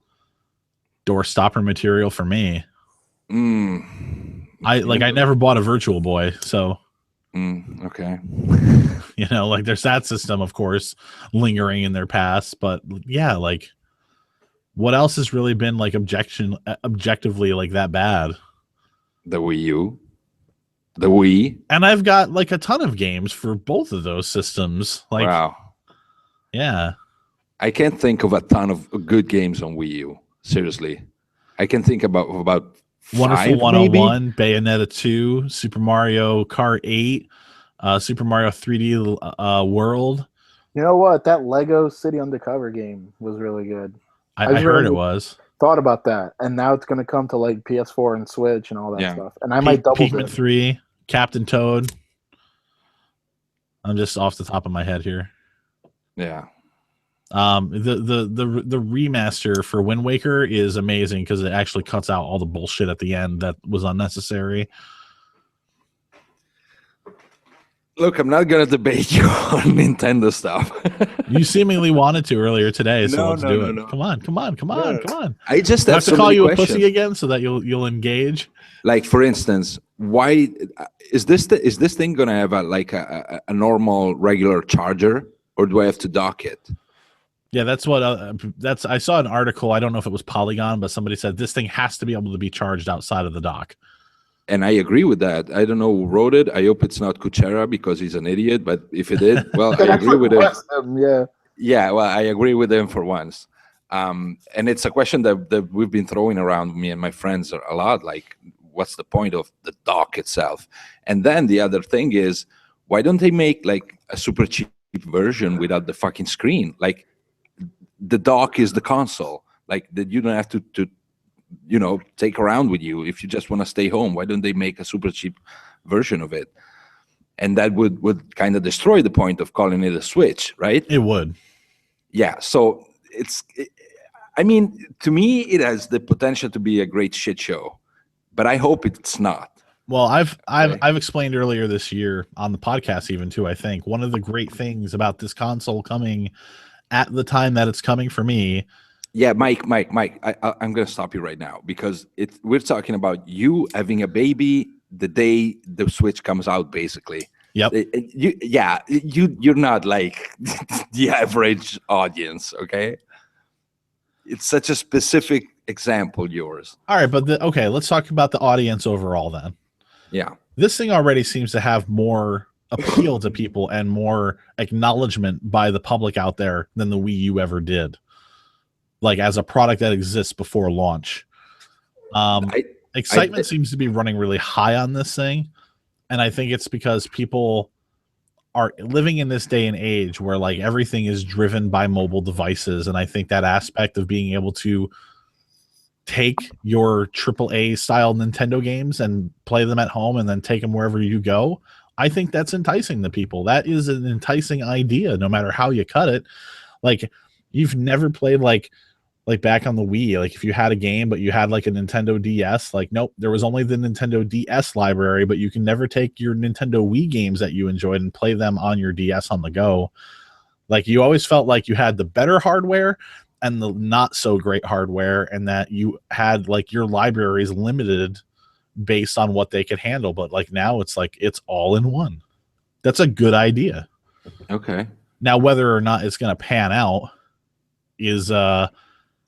door stopper material for me. I never bought a Virtual Boy, so okay. you know, like there's that system, of course, lingering in their past, but yeah, like what else has really been like objectively like that bad? The Wii U, the Wii, and I've got like a ton of games for both of those systems. Like, wow, yeah, I can't think of a ton of good games on Wii U. Seriously, I can think about Wonderful 5, 101, maybe? Bayonetta 2, Super Mario Kart 8, Super Mario 3D World. You know what? That Lego City Undercover game was really good. I heard it was. Thought about that, and now it's going to come to like PS4 and Switch and all that stuff. And I might double Pikmin 3, Captain Toad. I'm just off the top of my head here. Yeah. The remaster for Wind Waker is amazing because it actually cuts out all the bullshit at the end that was unnecessary. Look, I'm not gonna debate you on Nintendo stuff. You seemingly wanted to earlier today, so let's do it. No. Come on. I just have so to call you questions. a pussy again so that you'll engage. Like, for instance, why is this thing gonna have a normal regular charger, or do I have to dock it? Yeah, that's what I saw an article. I don't know if it was Polygon, but somebody said this thing has to be able to be charged outside of the dock. And I agree with that. I don't know who wrote it. I hope it's not Kuchera because he's an idiot. But if it did, well, I agree with him. Yeah, well, I agree with him for once. And it's a question that we've been throwing around, me and my friends, a lot. Like, what's the point of the dock itself? And then the other thing is, why don't they make like a super cheap version without the fucking screen? Like, the dock is the console. Like, that you don't have to take around with you if you just want to stay home. Why don't they make a super cheap version of it? And that would kind of destroy the point of calling it a Switch, right? It would. Yeah. So I mean, to me, it has the potential to be a great shit show, but I hope it's not. Well, I've explained earlier this year on the podcast even too, I think one of the great things about this console coming at the time that it's coming for me. Yeah, Mike, I'm going to stop you right now because we're talking about you having a baby the day the Switch comes out, basically. Yep. You're not like the average audience, okay? It's such a specific example, yours. All right, but okay, let's talk about the audience overall then. Yeah. This thing already seems to have more appeal to people and more acknowledgement by the public out there than the Wii U ever did. Like as a product that exists before launch. Excitement seems to be running really high on this thing. And I think it's because people are living in this day and age where like everything is driven by mobile devices. And I think that aspect of being able to take your AAA style Nintendo games and play them at home and then take them wherever you go, I think that's enticing to people. That is an enticing idea, no matter how you cut it. Like you've never played like back on the Wii, like if you had a game but you had like a Nintendo DS, like nope, there was only the Nintendo DS library, but you can never take your Nintendo Wii games that you enjoyed and play them on your DS on the go. Like you always felt like you had the better hardware and the not so great hardware, and that you had like your libraries limited based on what they could handle. But like now it's like it's all in one. That's a good idea. Okay. Now whether or not it's going to pan out is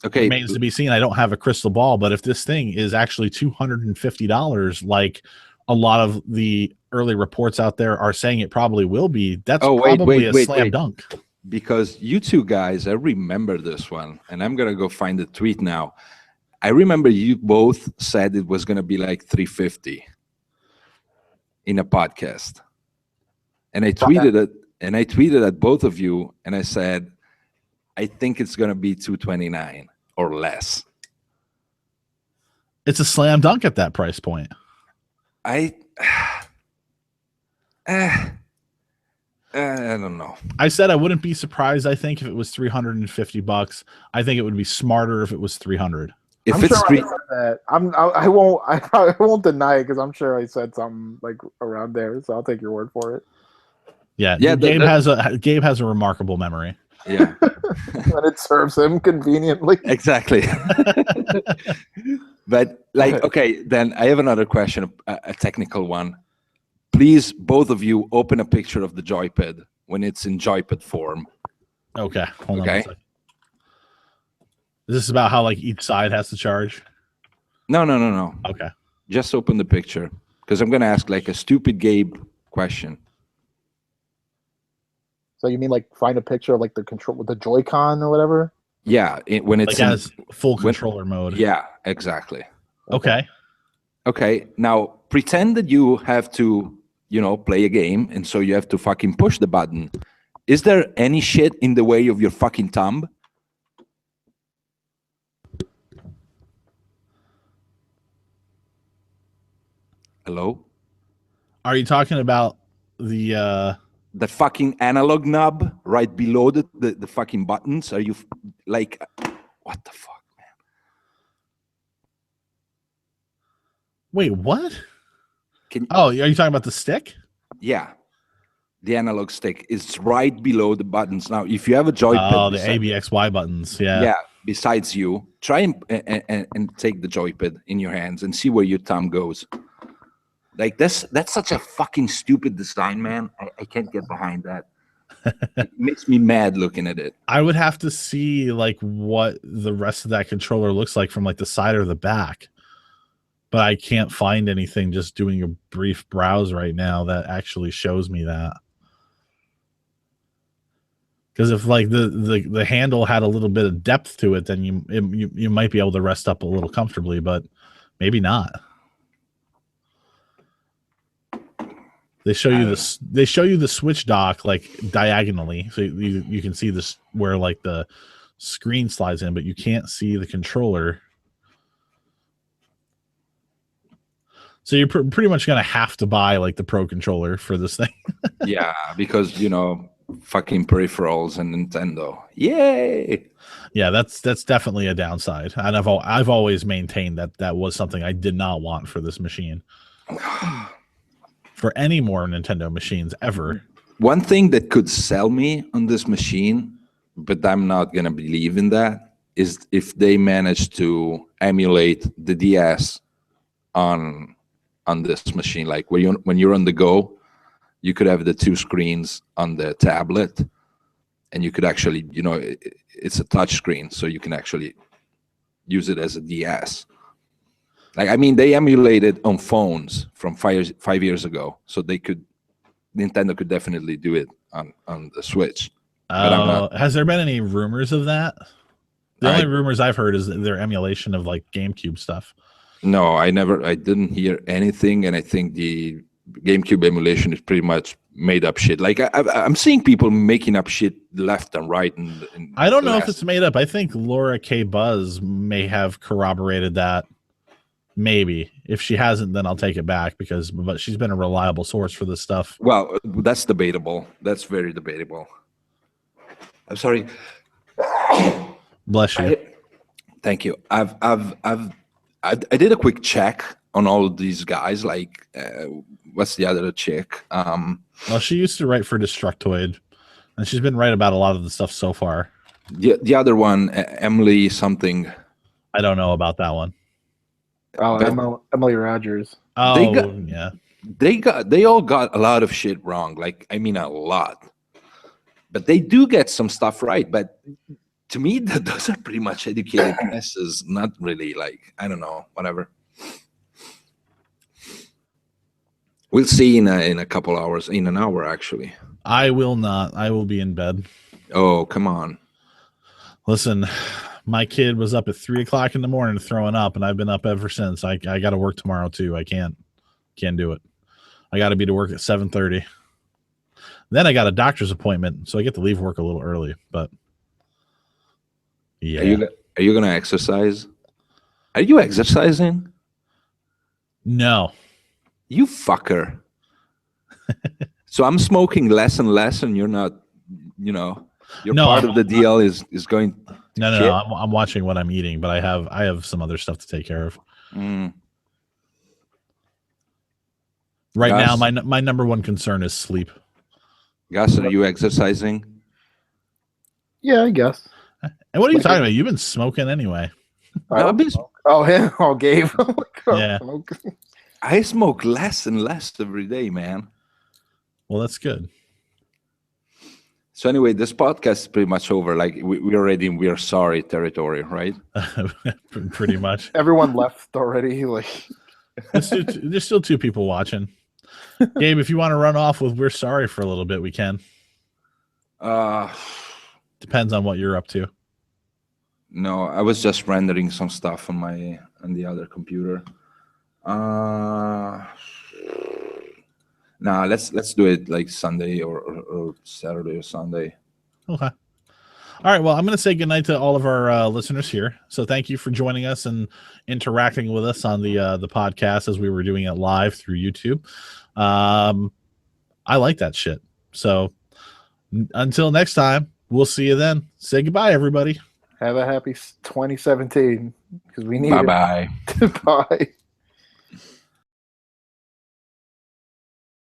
okay, remains to be seen. I don't have a crystal ball, but if this thing is actually $250, like a lot of the early reports out there are saying it probably will be, that's probably a slam dunk. Because you two guys, I remember this one, and I'm gonna go find the tweet now. I remember you both said it was gonna be like $350 in a podcast, and I tweeted at both of you, and I said, I think it's gonna be $229 or less. It's a slam dunk at that price point. I don't know. I said I wouldn't be surprised. I think if it was $350, I think it would be smarter if it was $300. If I'm it's sure I said that. I won't deny it because I'm sure I said something like around there. So I'll take your word for it. Yeah. Gabe has a remarkable memory. Yeah, when it serves him conveniently. exactly. But like, okay, then I have another question, a technical one. Please, both of you, open a picture of the joypad when it's in joypad form. Okay, hold on Okay. one second. Is this about how like each side has to charge? No. Okay. Just open the picture because I'm gonna ask like a stupid Gabe question. So you mean like find a picture of like the control with the Joy-Con or whatever? Yeah, when it's Like as full controller mode. Yeah, exactly. Okay. Okay, now pretend that you have to, play a game, and so you have to fucking push the button. Is there any shit in the way of your fucking thumb? Hello? Are you talking about the The fucking analog knob right below the fucking buttons? Are you like, what the fuck, man? wait, what? Can Oh, are you talking about the stick? Yeah. The analog stick is right below the buttons. Now, if you have a joypad, Oh, the ABXY buttons. Yeah. besides you, try and take the joypad in your hands and see where your thumb goes. Like that's such a fucking stupid design, man. I can't get behind that. It makes me mad looking at it. I would have to see like what the rest of that controller looks like from like the side or the back. But I can't find anything just doing a brief browse right now that actually shows me that. Because if like the handle had a little bit of depth to it, then you might be able to rest up a little comfortably, but maybe not. They show you this. They show you the switch dock like diagonally, so you can see this where like the screen slides in, but you can't see the controller. So you're pretty much gonna have to buy like the Pro controller for this thing. Yeah, because fucking peripherals and Nintendo. Yay! Yeah, that's definitely a downside, and I've always maintained that was something I did not want for this machine. For any more Nintendo machines ever. One thing that could sell me on this machine, but I'm not gonna believe in that, is if they manage to emulate the DS on this machine. Like when you're on the go, you could have the two screens on the tablet, and you could actually, it's a touch screen, so you can actually use it as a DS. Like, I mean, they emulated on phones from 5 years ago, so Nintendo could definitely do it on the Switch. Has there been any rumors of that? The only rumors I've heard is their emulation of like GameCube stuff. No, I didn't hear anything, and I think the GameCube emulation is pretty much made up shit. Like I'm seeing people making up shit left and right. And I don't know if it's made up. I think Laura K. Buzz may have corroborated that. Maybe. If she hasn't, then I'll take it back but she's been a reliable source for this stuff. Well, that's debatable. That's very debatable. I'm sorry. Bless you. Thank you. I did a quick check on all of these guys. Like, what's the other chick? Well, she used to write for Destructoid, and she's been right about a lot of the stuff so far. The other one, Emily something. I don't know about that one. Oh, Emily Rogers. Oh, yeah. They all got a lot of shit wrong. Like, I mean, a lot. But they do get some stuff right. But to me, those are pretty much educated guesses. Not really, like, I don't know, whatever. We'll see in a couple hours, in an hour, actually. I will not. I will be in bed. Oh, come on. Listen, my kid was up at 3:00 in the morning throwing up, and I've been up ever since. I got to work tomorrow too. I can't do it. I got to be to work at 7:30. Then I got a doctor's appointment, so I get to leave work a little early. But yeah, are you gonna exercise? Are you exercising? No. You fucker. So I'm smoking less and less, and you're not, part of the deal is going. No. I'm watching what I'm eating, but I have some other stuff to take care of. Right now, my number one concern is sleep. Gus, are you exercising? Yeah, I guess. And what are you talking about? You've been smoking anyway. I No, don't I've been- smoke. Oh, him. Oh, Gabe. Yeah. I smoke less and less every day, man. Well, that's good. So anyway, this podcast is pretty much over. Like we're already in we're sorry territory, right? Pretty much. Everyone left already. Like, There's still 2 people watching. Gabe, if you want to run off with "We're sorry" for a little bit, we can. Depends on what you're up to. No, I was just rendering some stuff on the other computer. Nah, let's do it like Sunday or Saturday or Sunday. Okay. All right. Well, I'm going to say goodnight to all of our listeners here. So thank you for joining us and interacting with us on the podcast as we were doing it live through YouTube. I like that shit. So until next time, we'll see you then. Say goodbye, everybody. have a happy 2017 because we need Bye bye. it. Bye.